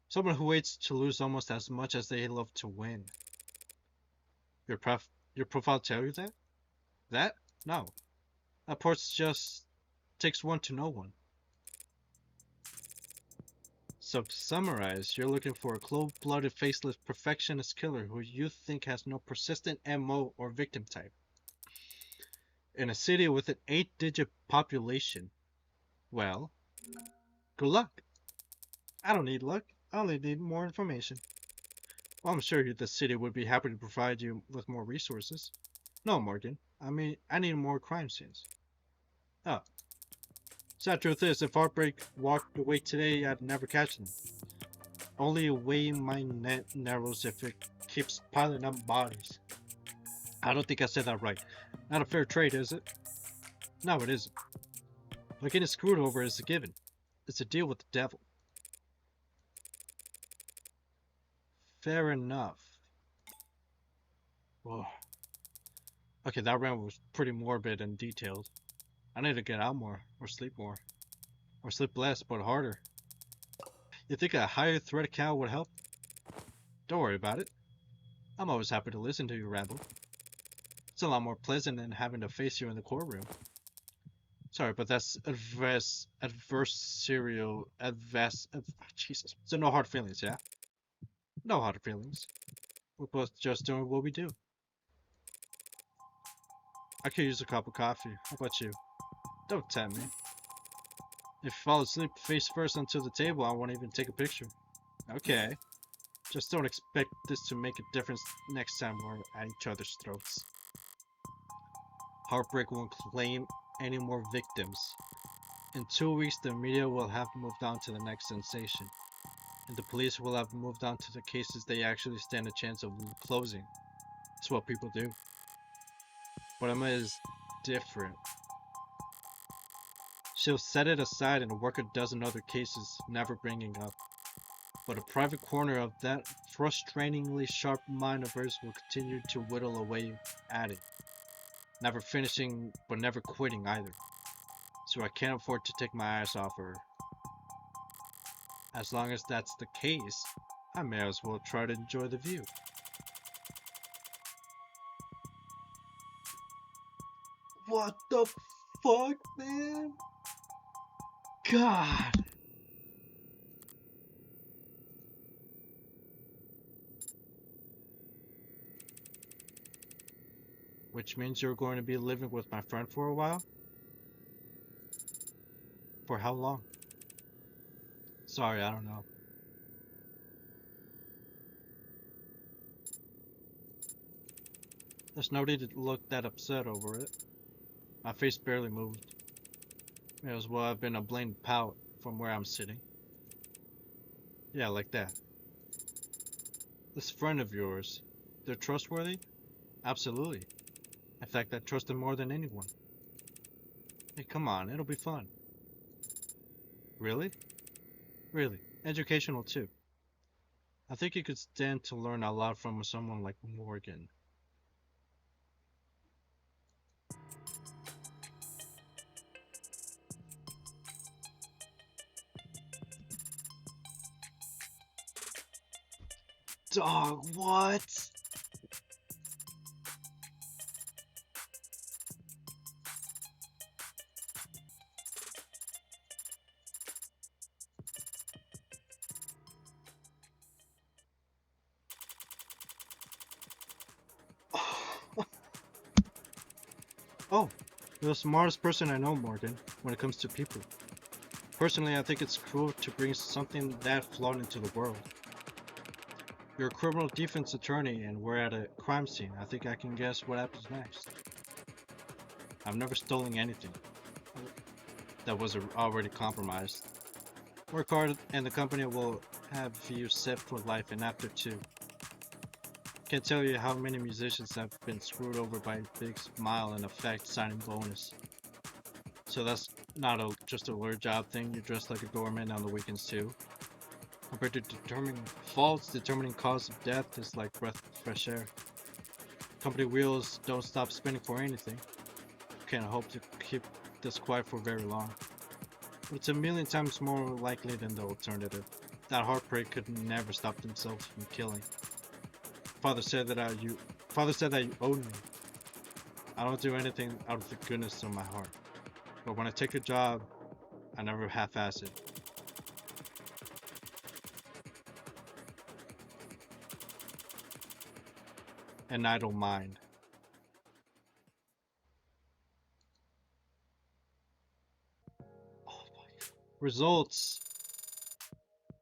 Someone who waits to lose almost as much as they love to win. Your profile tell you that? That? No. That part just takes one to know one. So to summarize, you're looking for a cold-blooded, faceless, perfectionist killer who you think has no persistent MO or victim type. In a city with an 8-digit population, well, good luck. I don't need luck, I only need more information. Well, I'm sure the city would be happy to provide you with more resources. No, Morgan. I mean, I need more crime scenes. Oh. Sad truth is, if Heartbreak walked away today, I'd never catch them. Only way my net narrows if it keeps piling up bodies. I don't think I said that right. Not a fair trade, is it? No, it isn't. But getting screwed over is a given. It's a deal with the devil. Fair enough. Whoa. Okay, that round was pretty morbid and detailed. I need to get out more, or sleep more. Or sleep less, but harder. You think a higher threat count would help? Don't worry about it. I'm always happy to listen to you ramble. It's a lot more pleasant than having to face you in the courtroom. Sorry, but that's Jesus. So no hard feelings, yeah? No hard feelings. We're both just doing what we do. I could use a cup of coffee. How about you? Don't tempt me. If you fall asleep face first onto the table, I won't even take a picture. Okay. Just don't expect this to make a difference next time we're at each other's throats. Heartbreak won't claim any more victims. In 2 weeks, the media will have moved on to the next sensation. And the police will have moved on to the cases they actually stand a chance of closing. It's what people do. But Emma is different. She'll set it aside and work a dozen other cases, never bringing up. But a private corner of that frustratingly sharp mind of hers will continue to whittle away at it. Never finishing, but never quitting either. So I can't afford to take my eyes off her. As long as that's the case, I may as well try to enjoy the view. What the fuck, man? God! Which means you're going to be living with my friend for a while? For how long? Sorry, I don't know. There's no need to look that upset over it. My face barely moved. May as well have been a blamed pout from where I'm sitting. Yeah, like that. This friend of yours, they're trustworthy? Absolutely. In fact, I trust them more than anyone. Hey, come on, it'll be fun. Really? Really. Educational too. I think you could stand to learn a lot from someone like Morgan. Dog, what? Oh, you're the smartest person I know, Morgan, when it comes to people. Personally, I think it's cool to bring something that flawed into the world. You're a criminal defense attorney and we're at a crime scene. I think I can guess what happens next. I've never stolen anything that was already compromised. Work hard and the company will have you set for life and after too. Can't tell you how many musicians have been screwed over by a big smile and effect signing bonus. So that's not just a weird job thing, you dress like a doorman on the weekends too. Compared to determining faults, determining cause of death is like breath of fresh air. Company wheels don't stop spinning for anything. Can't hope to keep this quiet for very long. But it's a million times more likely than the alternative. That heartbreak could never stop themselves from killing. Father said that Father said that you owed me. I don't do anything out of the goodness of my heart. But when I take a job, I never half-ass it. And I don't mind. Oh my God. Results.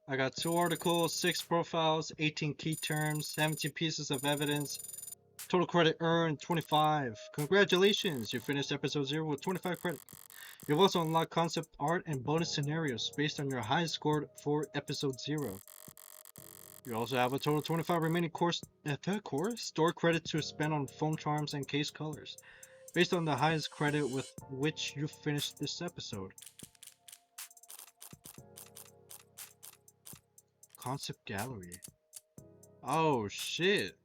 I got 2 articles, 6 profiles, 18 key terms, 17 pieces of evidence. Total credit earned 25. Congratulations, you finished episode 0 with 25 credit. You've also unlocked concept art and bonus scenarios based on your highest score for episode 0. You also have a total of 25 remaining store credit to spend on foam charms and case colors, based on the highest credit with which you finished this episode. Concept gallery. Oh shit.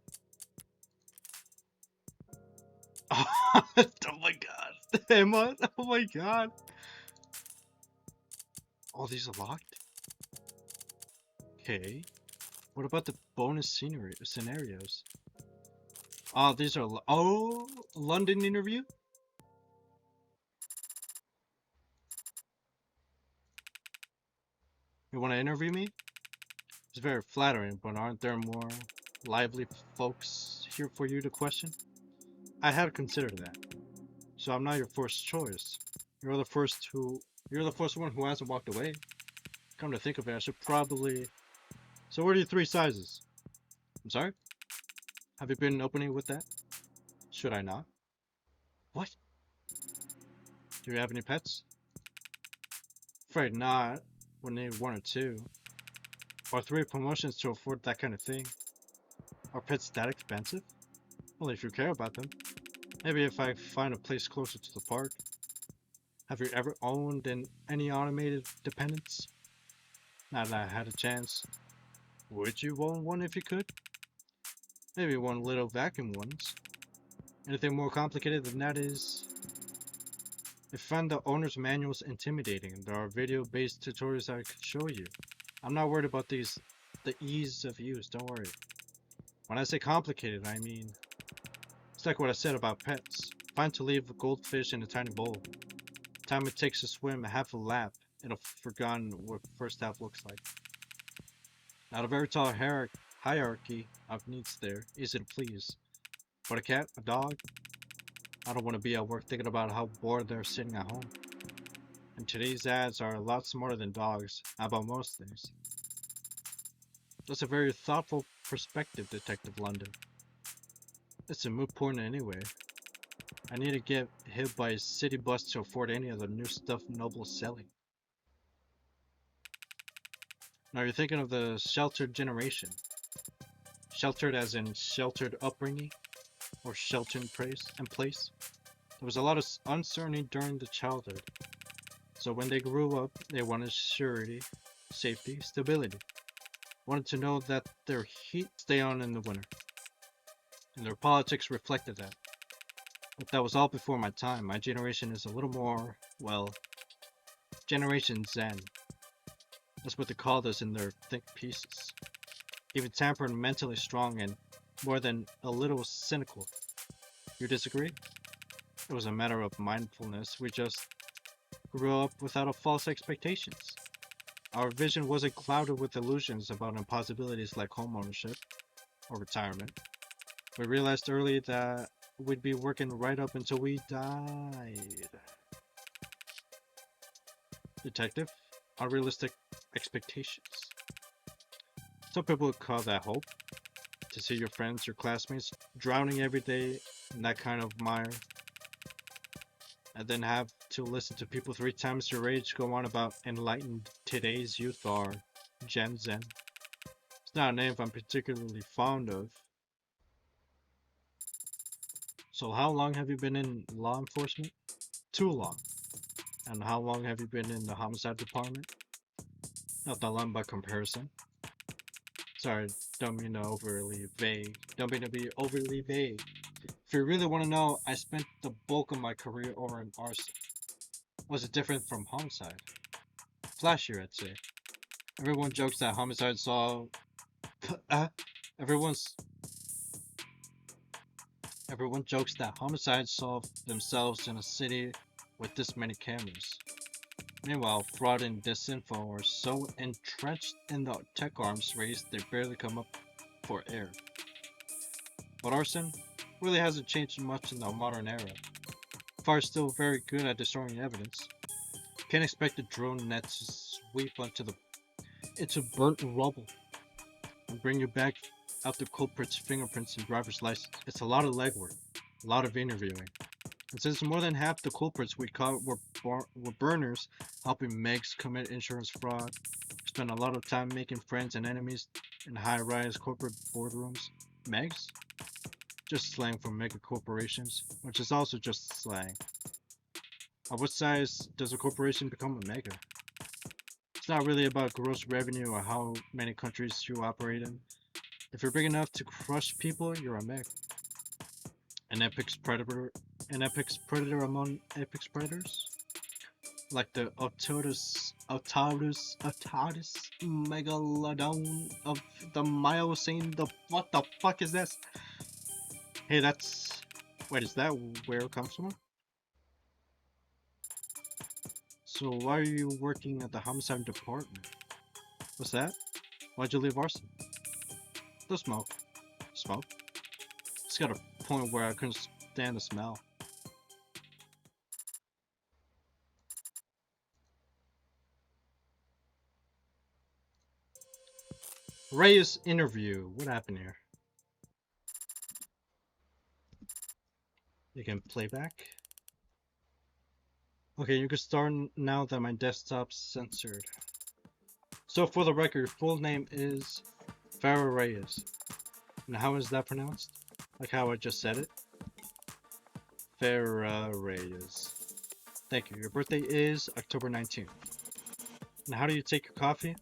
Oh my god. Emma, oh my god. All these are locked? Okay. What about the bonus scenarios? Oh, these are... Oh, London interview? You want to interview me? It's very flattering, but aren't there more lively folks here for you to question? I had considered that. So I'm not your first choice. You're the first one who hasn't walked away. Come to think of it, I should probably... So what are your 3 sizes? I'm sorry? Have you been opening with that? Should I not? What? Do you have any pets? Afraid not. We'll need 1 or 2. Or 3 promotions to afford that kind of thing. Are pets that expensive? Well, if you care about them. Maybe if I find a place closer to the park. Have you ever owned any automated dependents? Not that I had a chance. Would you own one if you could? Maybe one little vacuum ones. Anything more complicated than that is... I found the owner's manuals intimidating. There are video-based tutorials I could show you. I'm not worried about the ease of use, don't worry. When I say complicated, I mean... It's like what I said about pets. Fine to leave a goldfish in a tiny bowl. Time it takes to swim half a lap, it'll forgotten what first half looks like. Not a very tall hierarchy of needs there, easy to please. But a cat, a dog, I don't want to be at work thinking about how bored they're sitting at home. And today's ads are a lot smarter than dogs about most things. That's a very thoughtful perspective, Detective London. It's a moot point anyway. I need to get hit by a city bus to afford any of the new stuff Noble's selling. Now you're thinking of the sheltered generation. Sheltered as in sheltered upbringing? Or sheltered in place? There was a lot of uncertainty during the childhood. So when they grew up, they wanted surety, safety, stability. Wanted to know that their heat stay on in the winter. And their politics reflected that. But that was all before my time. My generation is a little more, well, Generation Zen. That's what they called us in their think pieces. Even tempered and mentally strong and more than a little cynical. You disagree? It was a matter of mindfulness. We just grew up without a false expectations. Our vision wasn't clouded with illusions about impossibilities like homeownership or retirement. We realized early that we'd be working right up until we died. Detective, unrealistic expectations. Some people would call that hope. To see your friends, your classmates, drowning every day in that kind of mire. And then have to listen to people 3 times your age go on about enlightened today's youth are Gen Zen. It's not a name I'm particularly fond of. So how long have you been in law enforcement? Too long. And how long have you been in the homicide department? Not that long by comparison. Sorry, don't mean to overly vague. Don't mean to be overly vague. If you really want to know, I spent the bulk of my career over in arson. Was it different from homicide? Flashier, I'd say. Everyone jokes that homicide saw... everyone's... Everyone jokes that homicides solve themselves in a city with this many cameras. Meanwhile, fraud and disinfo are so entrenched in the tech arms race they barely come up for air. But arson really hasn't changed much in the modern era. FAR is still very good at destroying evidence. Can't expect a drone net to sweep into burnt rubble and bring you back out the culprit's fingerprints and driver's license. It's a lot of legwork, a lot of interviewing. And since more than half the culprits we caught were burners helping Megs commit insurance fraud, we spent a lot of time making friends and enemies in high-rise corporate boardrooms. Megs? Just slang for mega corporations, which is also just slang. At what size does a corporation become a mega? It's not really about gross revenue or how many countries you operate in. If you're big enough to crush people, you're a mega. An apex predator among apex predators? Like the Ototus megalodon of the Miocene. What the fuck is this? Hey, that's... Wait, is that where it comes from? So why are you working at the homicide department? What's that? Why'd you leave arson? The smoke. Smoke? It's got a point where I couldn't stand the smell. Reyes interview. What happened here? You can play back. Okay, you can start now that my desktop's censored. So for the record, full name is Farah Reyes. And how is that pronounced? Like how I just said it? Farah Reyes. Thank you. Your birthday is October 19th. And how do you take your coffee?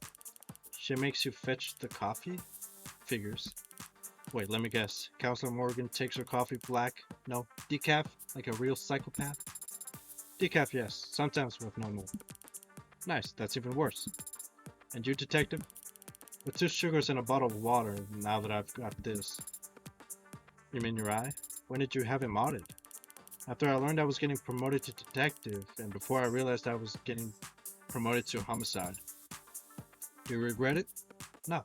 She makes you fetch the coffee? Figures. Wait, let me guess. Counselor Morgan takes her coffee black? No, decaf? Like a real psychopath? Decaf, yes. Sometimes with no milk. Nice, that's even worse. And you, detective? With 2 sugars and a bottle of water, now that I've got this. You mean your eye? When did you have it modded? After I learned I was getting promoted to detective, and before I realized I was getting promoted to homicide. Do you regret it? No.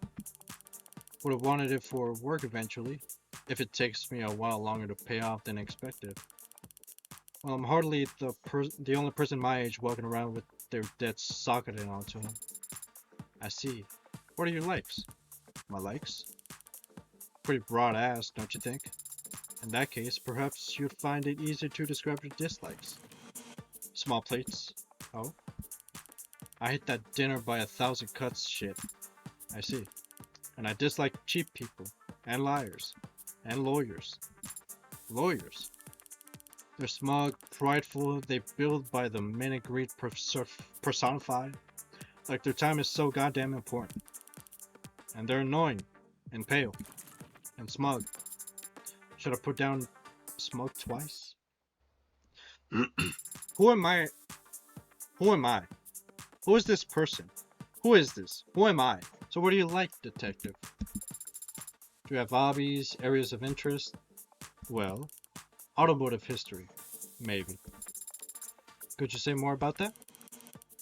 Would have wanted it for work eventually, if it takes me a while longer to pay off than expected. Well, I'm hardly the only person my age walking around with their debts socketed onto them. I see. What are your likes? My likes? Pretty broad ass, don't you think? In that case, perhaps you'd find it easier to describe your dislikes. Small plates. Oh? I hate that dinner by 1,000 cuts shit. I see. And I dislike cheap people, and liars, and lawyers. Lawyers. They're smug, prideful, they build by the minute greed personified. Like their time is so goddamn important. And they're annoying, and pale, and smug. Should I put down smug twice? Who am I? Who am I? Who is this person? Who is this? Who am I? So what do you like, detective? Do you have hobbies, areas of interest? Well, automotive history. Maybe. Could you say more about that?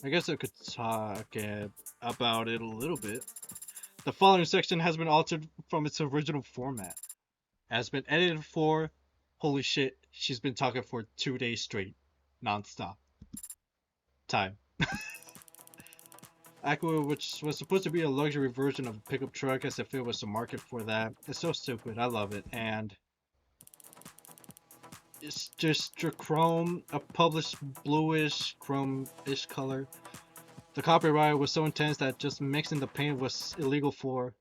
I guess I could talk about it a little bit. The following section has been altered from its original format. Has been edited for... Holy shit, she's been talking for 2 days straight. Non-stop. Time. Aqua, which was supposed to be a luxury version of a pickup truck as if it was a market for that. It's so stupid, I love it, and... It's just chrome, a published bluish, chrome-ish color. The copyright was so intense that just mixing the paint was illegal for...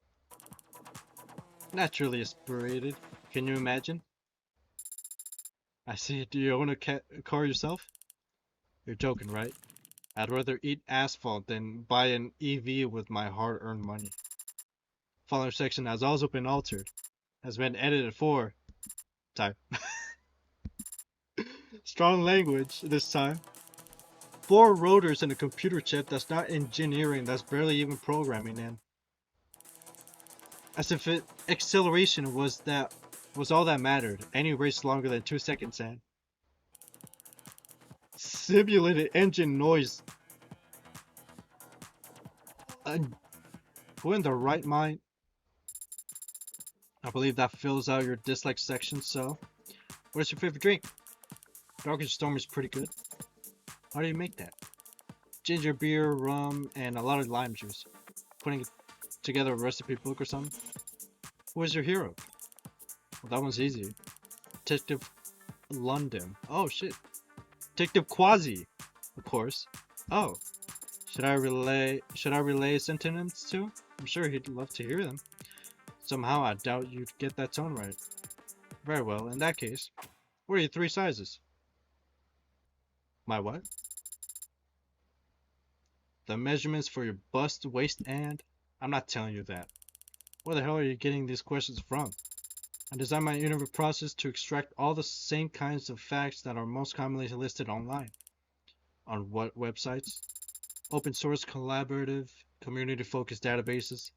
Naturally aspirated. Can you imagine? I see. Do you own a car yourself? You're joking, right? I'd rather eat asphalt than buy an EV with my hard-earned money. Following section has also been altered. Has been edited for... Time. Strong language this time. 4 rotors in a computer chip that's not engineering, that's barely even programming in. As if acceleration was that was all that mattered. Any race longer than 2 seconds and simulated engine noise. Who in the right mind? I believe that fills out your dislike section, so what is your favorite drink? Darkest Storm is pretty good. How do you make that? Ginger beer, rum, and a lot of lime juice. Putting together a recipe book or something? Who is your hero? Well, that one's easy. Detective London. Oh shit. Detective Quasi, of course. Oh, should I relay sentiments to? I'm sure he'd love to hear them. Somehow I doubt you'd get that tone right. Very well, in that case, what are your 3 sizes? My what? The measurements for your bust, waist, and... I'm not telling you that. Where the hell are you getting these questions from? I designed my interview process to extract all the same kinds of facts that are most commonly listed online. On what websites? Open source, collaborative, community-focused databases.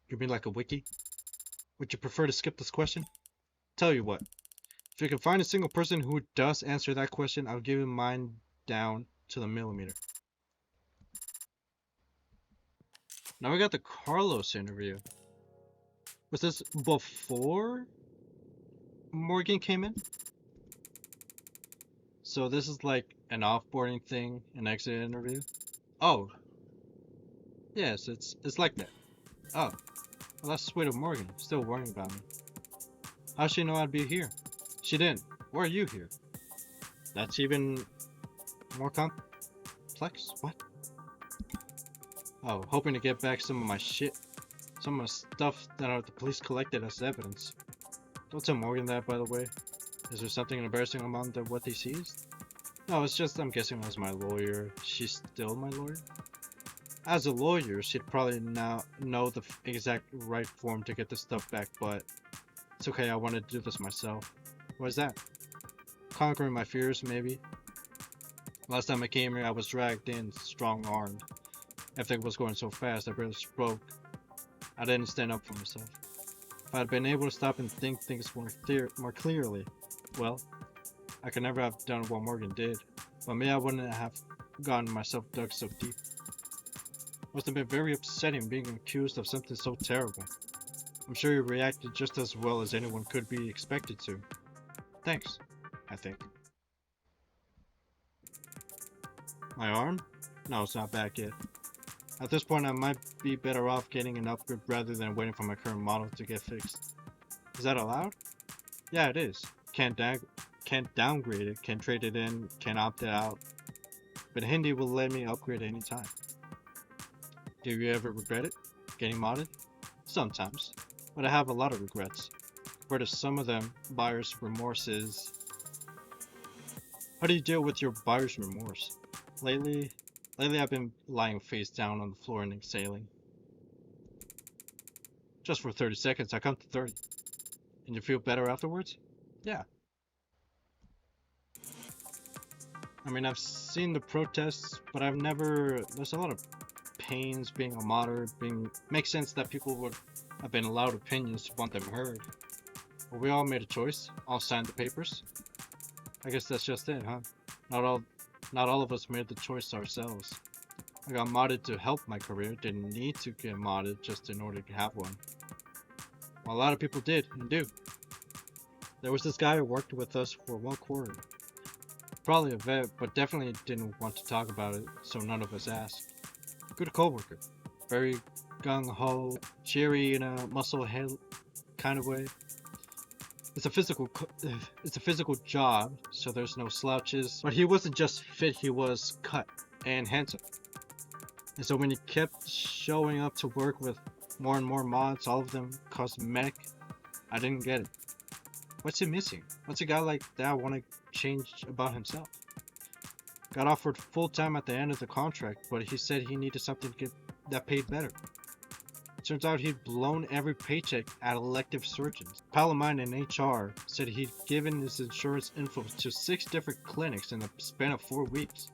You mean like a wiki? Would you prefer to skip this question? Tell you what, if you can find a single person who does answer that question, I'll give you mine down to the millimeter. Now we got the Carlos interview. Was this before Morgan came in? So this is like an offboarding thing, an exit interview? Oh. Yes, it's like that. Oh. Well, that's sweet of Morgan, still worrying about me. How'd she know I'd be here? She didn't. Why are you here? That's even more complex? What? Oh, hoping to get back some of my shit. Some of the stuff that the police collected as evidence. Don't tell Morgan that, by the way. Is there something embarrassing among what they seized? No, it's just I'm guessing as my lawyer. She's still my lawyer? As a lawyer, she'd probably now know the exact right form to get this stuff back, but it's okay, I wanted to do this myself. What is that? Conquering my fears, maybe? Last time I came here, I was dragged in, strong-armed. Everything was going so fast, I barely spoke. I didn't stand up for myself. If I'd been able to stop and think things more clearly, well, I could never have done what Morgan did. But maybe I wouldn't have gotten myself dug so deep. Must have been very upsetting being accused of something so terrible. I'm sure you reacted just as well as anyone could be expected to. Thanks, I think. My arm? No, it's not back yet. At this point, I might be better off getting an upgrade rather than waiting for my current model to get fixed. Is that allowed? Yeah, it is. Can't downgrade it, can trade it in, can opt it out. But Hindi will let me upgrade anytime. Do you ever regret it? Getting modded? Sometimes. But I have a lot of regrets. Compared to some of them, buyer's remorse is... How do you deal with your buyer's remorse? Lately I've been lying face down on the floor and exhaling. Just for 30 seconds, I count to 30. And you feel better afterwards? Yeah. I mean, I've seen the protests, but I've never... There's a lot of pains being a modder, makes sense that people would have been allowed opinions to want them heard. But we all made a choice, all signed the papers. I guess that's just it, huh? Not all of us made the choice ourselves. I got modded to help my career, didn't need to get modded just in order to have one. Well, a lot of people did, and do. There was this guy who worked with us for 1 quarter. Probably a vet, but definitely didn't want to talk about it, so none of us asked. Good coworker. Very gung-ho, cheery in a muscle-head kind of way. It's a physical job, so there's no slouches. But he wasn't just fit, he was cut and handsome. And so when he kept showing up to work with more and more mods, all of them cosmetic, I didn't get it. What's he missing? What's a guy like that want to change about himself? Got offered full-time at the end of the contract, but he said he needed something that paid better. Turns out he'd blown every paycheck at elective surgeons. A pal of mine in HR said he'd given his insurance info to 6 different clinics in the span of 4 weeks.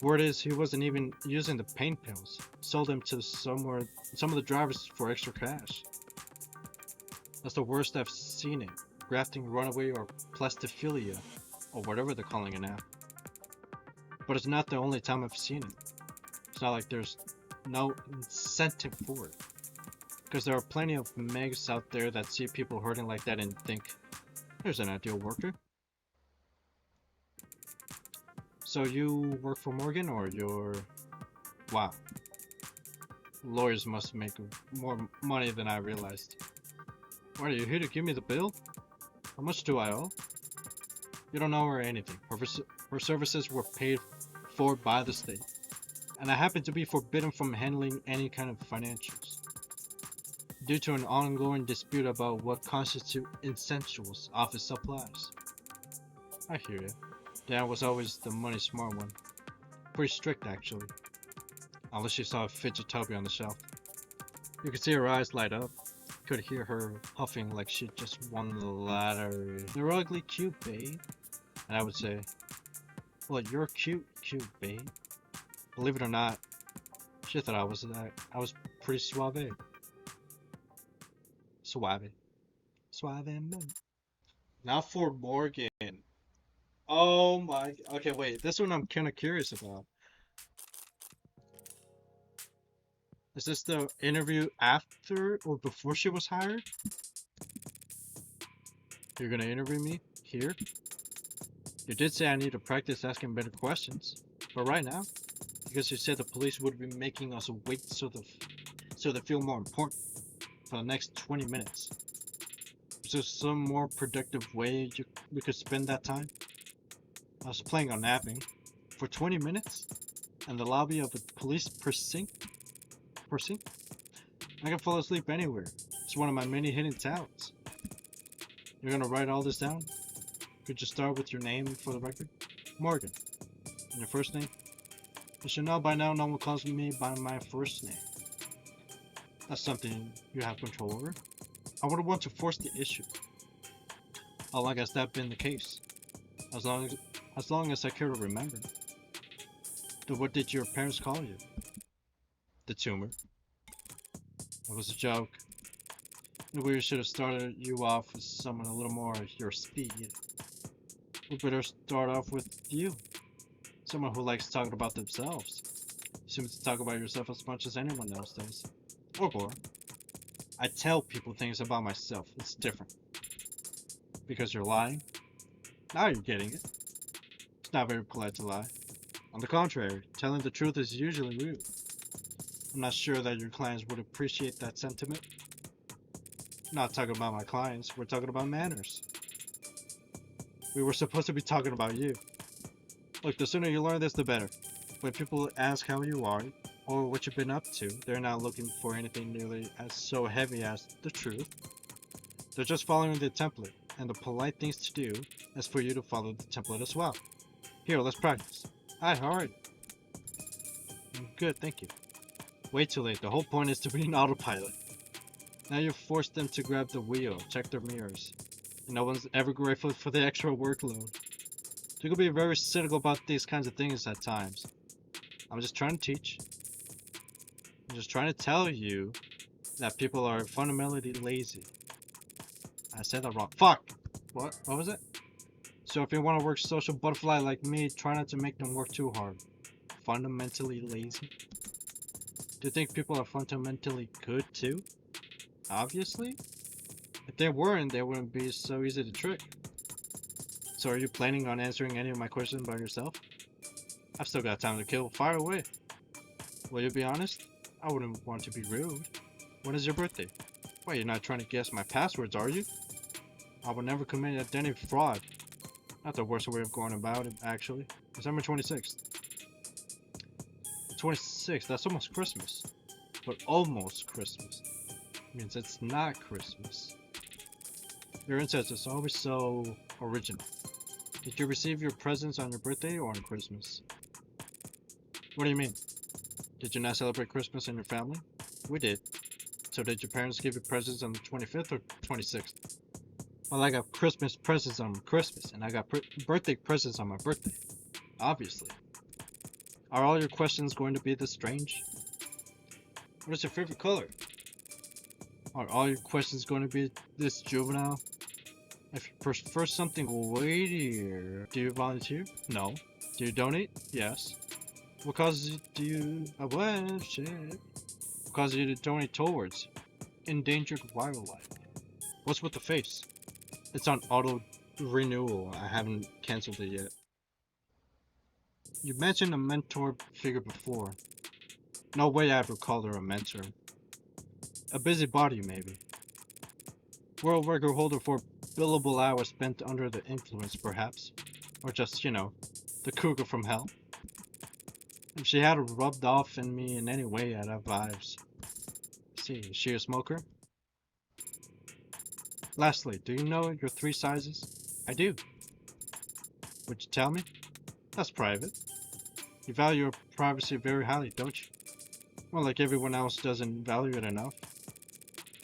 Word is he wasn't even using the pain pills. Sold them to some of the drivers for extra cash. That's the worst I've seen it. Grafting, runaway, or plastophilia, or whatever they're calling it now. But it's not the only time I've seen it. It's not like there's no incentive for it. Because there are plenty of megs out there that see people hurting like that and think, there's an ideal worker. So you work for Morgan, or you're... Wow. Lawyers must make more money than I realized. What, are you here to give me the bill? How much do I owe? You don't know her anything. Her services were paid for by the state. And I happen to be forbidden from handling any kind of financials, due to an ongoing dispute about what constitutes essentials office supplies. I hear you. Dan was always the money smart one. Pretty strict, actually. Unless you saw a Fidgetopia on the shelf. You could see her eyes light up. Could hear her huffing like she just won the lottery. You're ugly cute, babe. And I would say, well, you're cute, babe. Believe it or not, she thought I was pretty suave. Suave man. Now for Morgan. Oh my. Okay, wait. This one I'm kind of curious about. Is this the interview after or before she was hired? You're gonna interview me here? You did say I need to practice asking better questions, but right now, because you said the police would be making us wait so they feel more important for the next 20 minutes. Is there some more productive way we could spend that time? I was planning on napping for 20 minutes in the lobby of a police precinct. I can fall asleep anywhere. It's one of my many hidden talents. You're gonna write all this down? Could you start with your name for the record? Morgan. And your first name? You should know by now no one calls me by my first name. That's something you have control over. I wouldn't want to force the issue. How long has that been the case? As long as I care to remember. Then what did your parents call you? The tumor. It was a joke. Maybe we should have started you off with someone a little more your speed. We better start off with you. Someone who likes talking about themselves. You seem to talk about yourself as much as anyone else does. Or more. I tell people things about myself. It's different. Because you're lying? Now you're getting it. It's not very polite to lie. On the contrary, telling the truth is usually rude. I'm not sure that your clients would appreciate that sentiment. I'm not talking about my clients, we're talking about manners. We were supposed to be talking about you. Look, the sooner you learn this, the better. When people ask how you are, or what you've been up to, they're not looking for anything nearly as so heavy as the truth. They're just following the template, and the polite things to do is for you to follow the template as well. Here, let's practice. Hi, how are you? I'm good, thank you. Way too late, the whole point is to be an autopilot. Now you've forced them to grab the wheel, check their mirrors. And no one's ever grateful for the extra workload. You can be very cynical about these kinds of things at times. I'm just trying to teach. I'm just trying to tell you that people are fundamentally lazy. I said that wrong. Fuck! What was it? So if you want to work social butterfly like me, try not to make them work too hard. Fundamentally lazy? Do you think people are fundamentally good too? Obviously. If they weren't, they wouldn't be so easy to trick. So are you planning on answering any of my questions by yourself? I've still got time to kill. Fire away. Will you be honest? I wouldn't want to be rude. When is your birthday? Wait, you're not trying to guess my passwords, are you? I would never commit identity fraud. Not the worst way of going about it, actually. December 26th. 26th, that's almost Christmas. But almost Christmas means it's not Christmas. Your ancestors is always so original. Did you receive your presents on your birthday or on Christmas? What do you mean? Did you not celebrate Christmas in your family? We did. So did your parents give you presents on the 25th or 26th? Well, I got Christmas presents on Christmas, and I got birthday presents on my birthday. Obviously. Are all your questions going to be this strange? What is your favorite color? Are all your questions going to be this juvenile? If you prefer something weightier, do you volunteer? No. Do you donate? Yes. What causes you do you what shit? What causes you to donate towards? Endangered wildlife. What's with the face? It's on auto renewal. I haven't cancelled it yet. You mentioned a mentor figure before. No way I ever called her a mentor. A busybody, maybe. World record holder for billable hours spent under the influence, perhaps. Or just, the cougar from hell. If she had rubbed off in me in any way, I'd have vibes. See, is she a smoker? Lastly, do you know your 3 sizes? I do. Would you tell me? That's private. You value your privacy very highly, don't you? Well, like everyone else doesn't value it enough.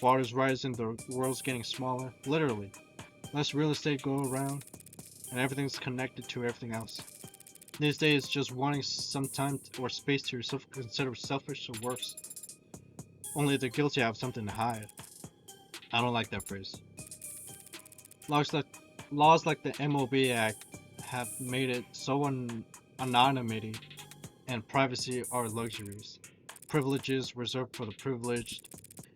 Water's rising, the world's getting smaller. Literally. Less real estate go around, and everything's connected to everything else. These days, just wanting some time or space to yourself considered selfish or worse. Only the guilty have something to hide. I don't like that phrase. Laws like the MOB Act have made it so anonymity and privacy are luxuries. Privileges reserved for the privileged.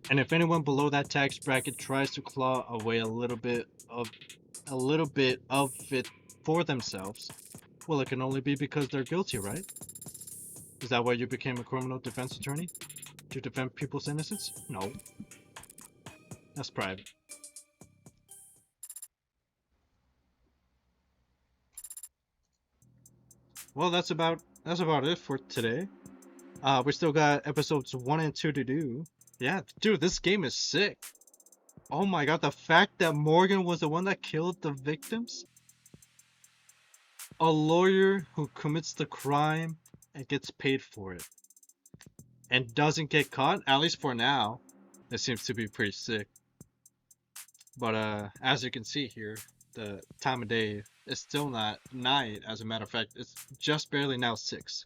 And if anyone below that tax bracket tries to claw away a little bit of it for themselves, well, it can only be because they're guilty, right? Is that why you became a criminal defense attorney? To defend people's innocence? No. That's private. Well, that's about it for today. We still got episodes 1 and 2 to do. Yeah, dude, this game is sick. Oh my god, the fact that Morgan was the one that killed the victims? A lawyer who commits the crime and gets paid for it. And doesn't get caught, at least for now. It seems to be pretty sick. But as you can see here, the time of day is still not night. As a matter of fact, it's just barely now 6.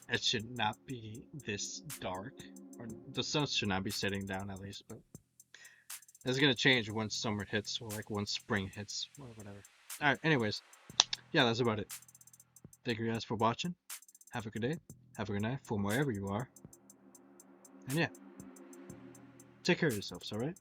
It should not be this dark, or the sun should not be setting down at least, but it's gonna change once summer hits, or like once spring hits, or whatever. Alright, anyways, yeah, that's about it. Thank you guys for watching. Have a good day, have a good night from wherever you are. And yeah, take care of yourselves, alright?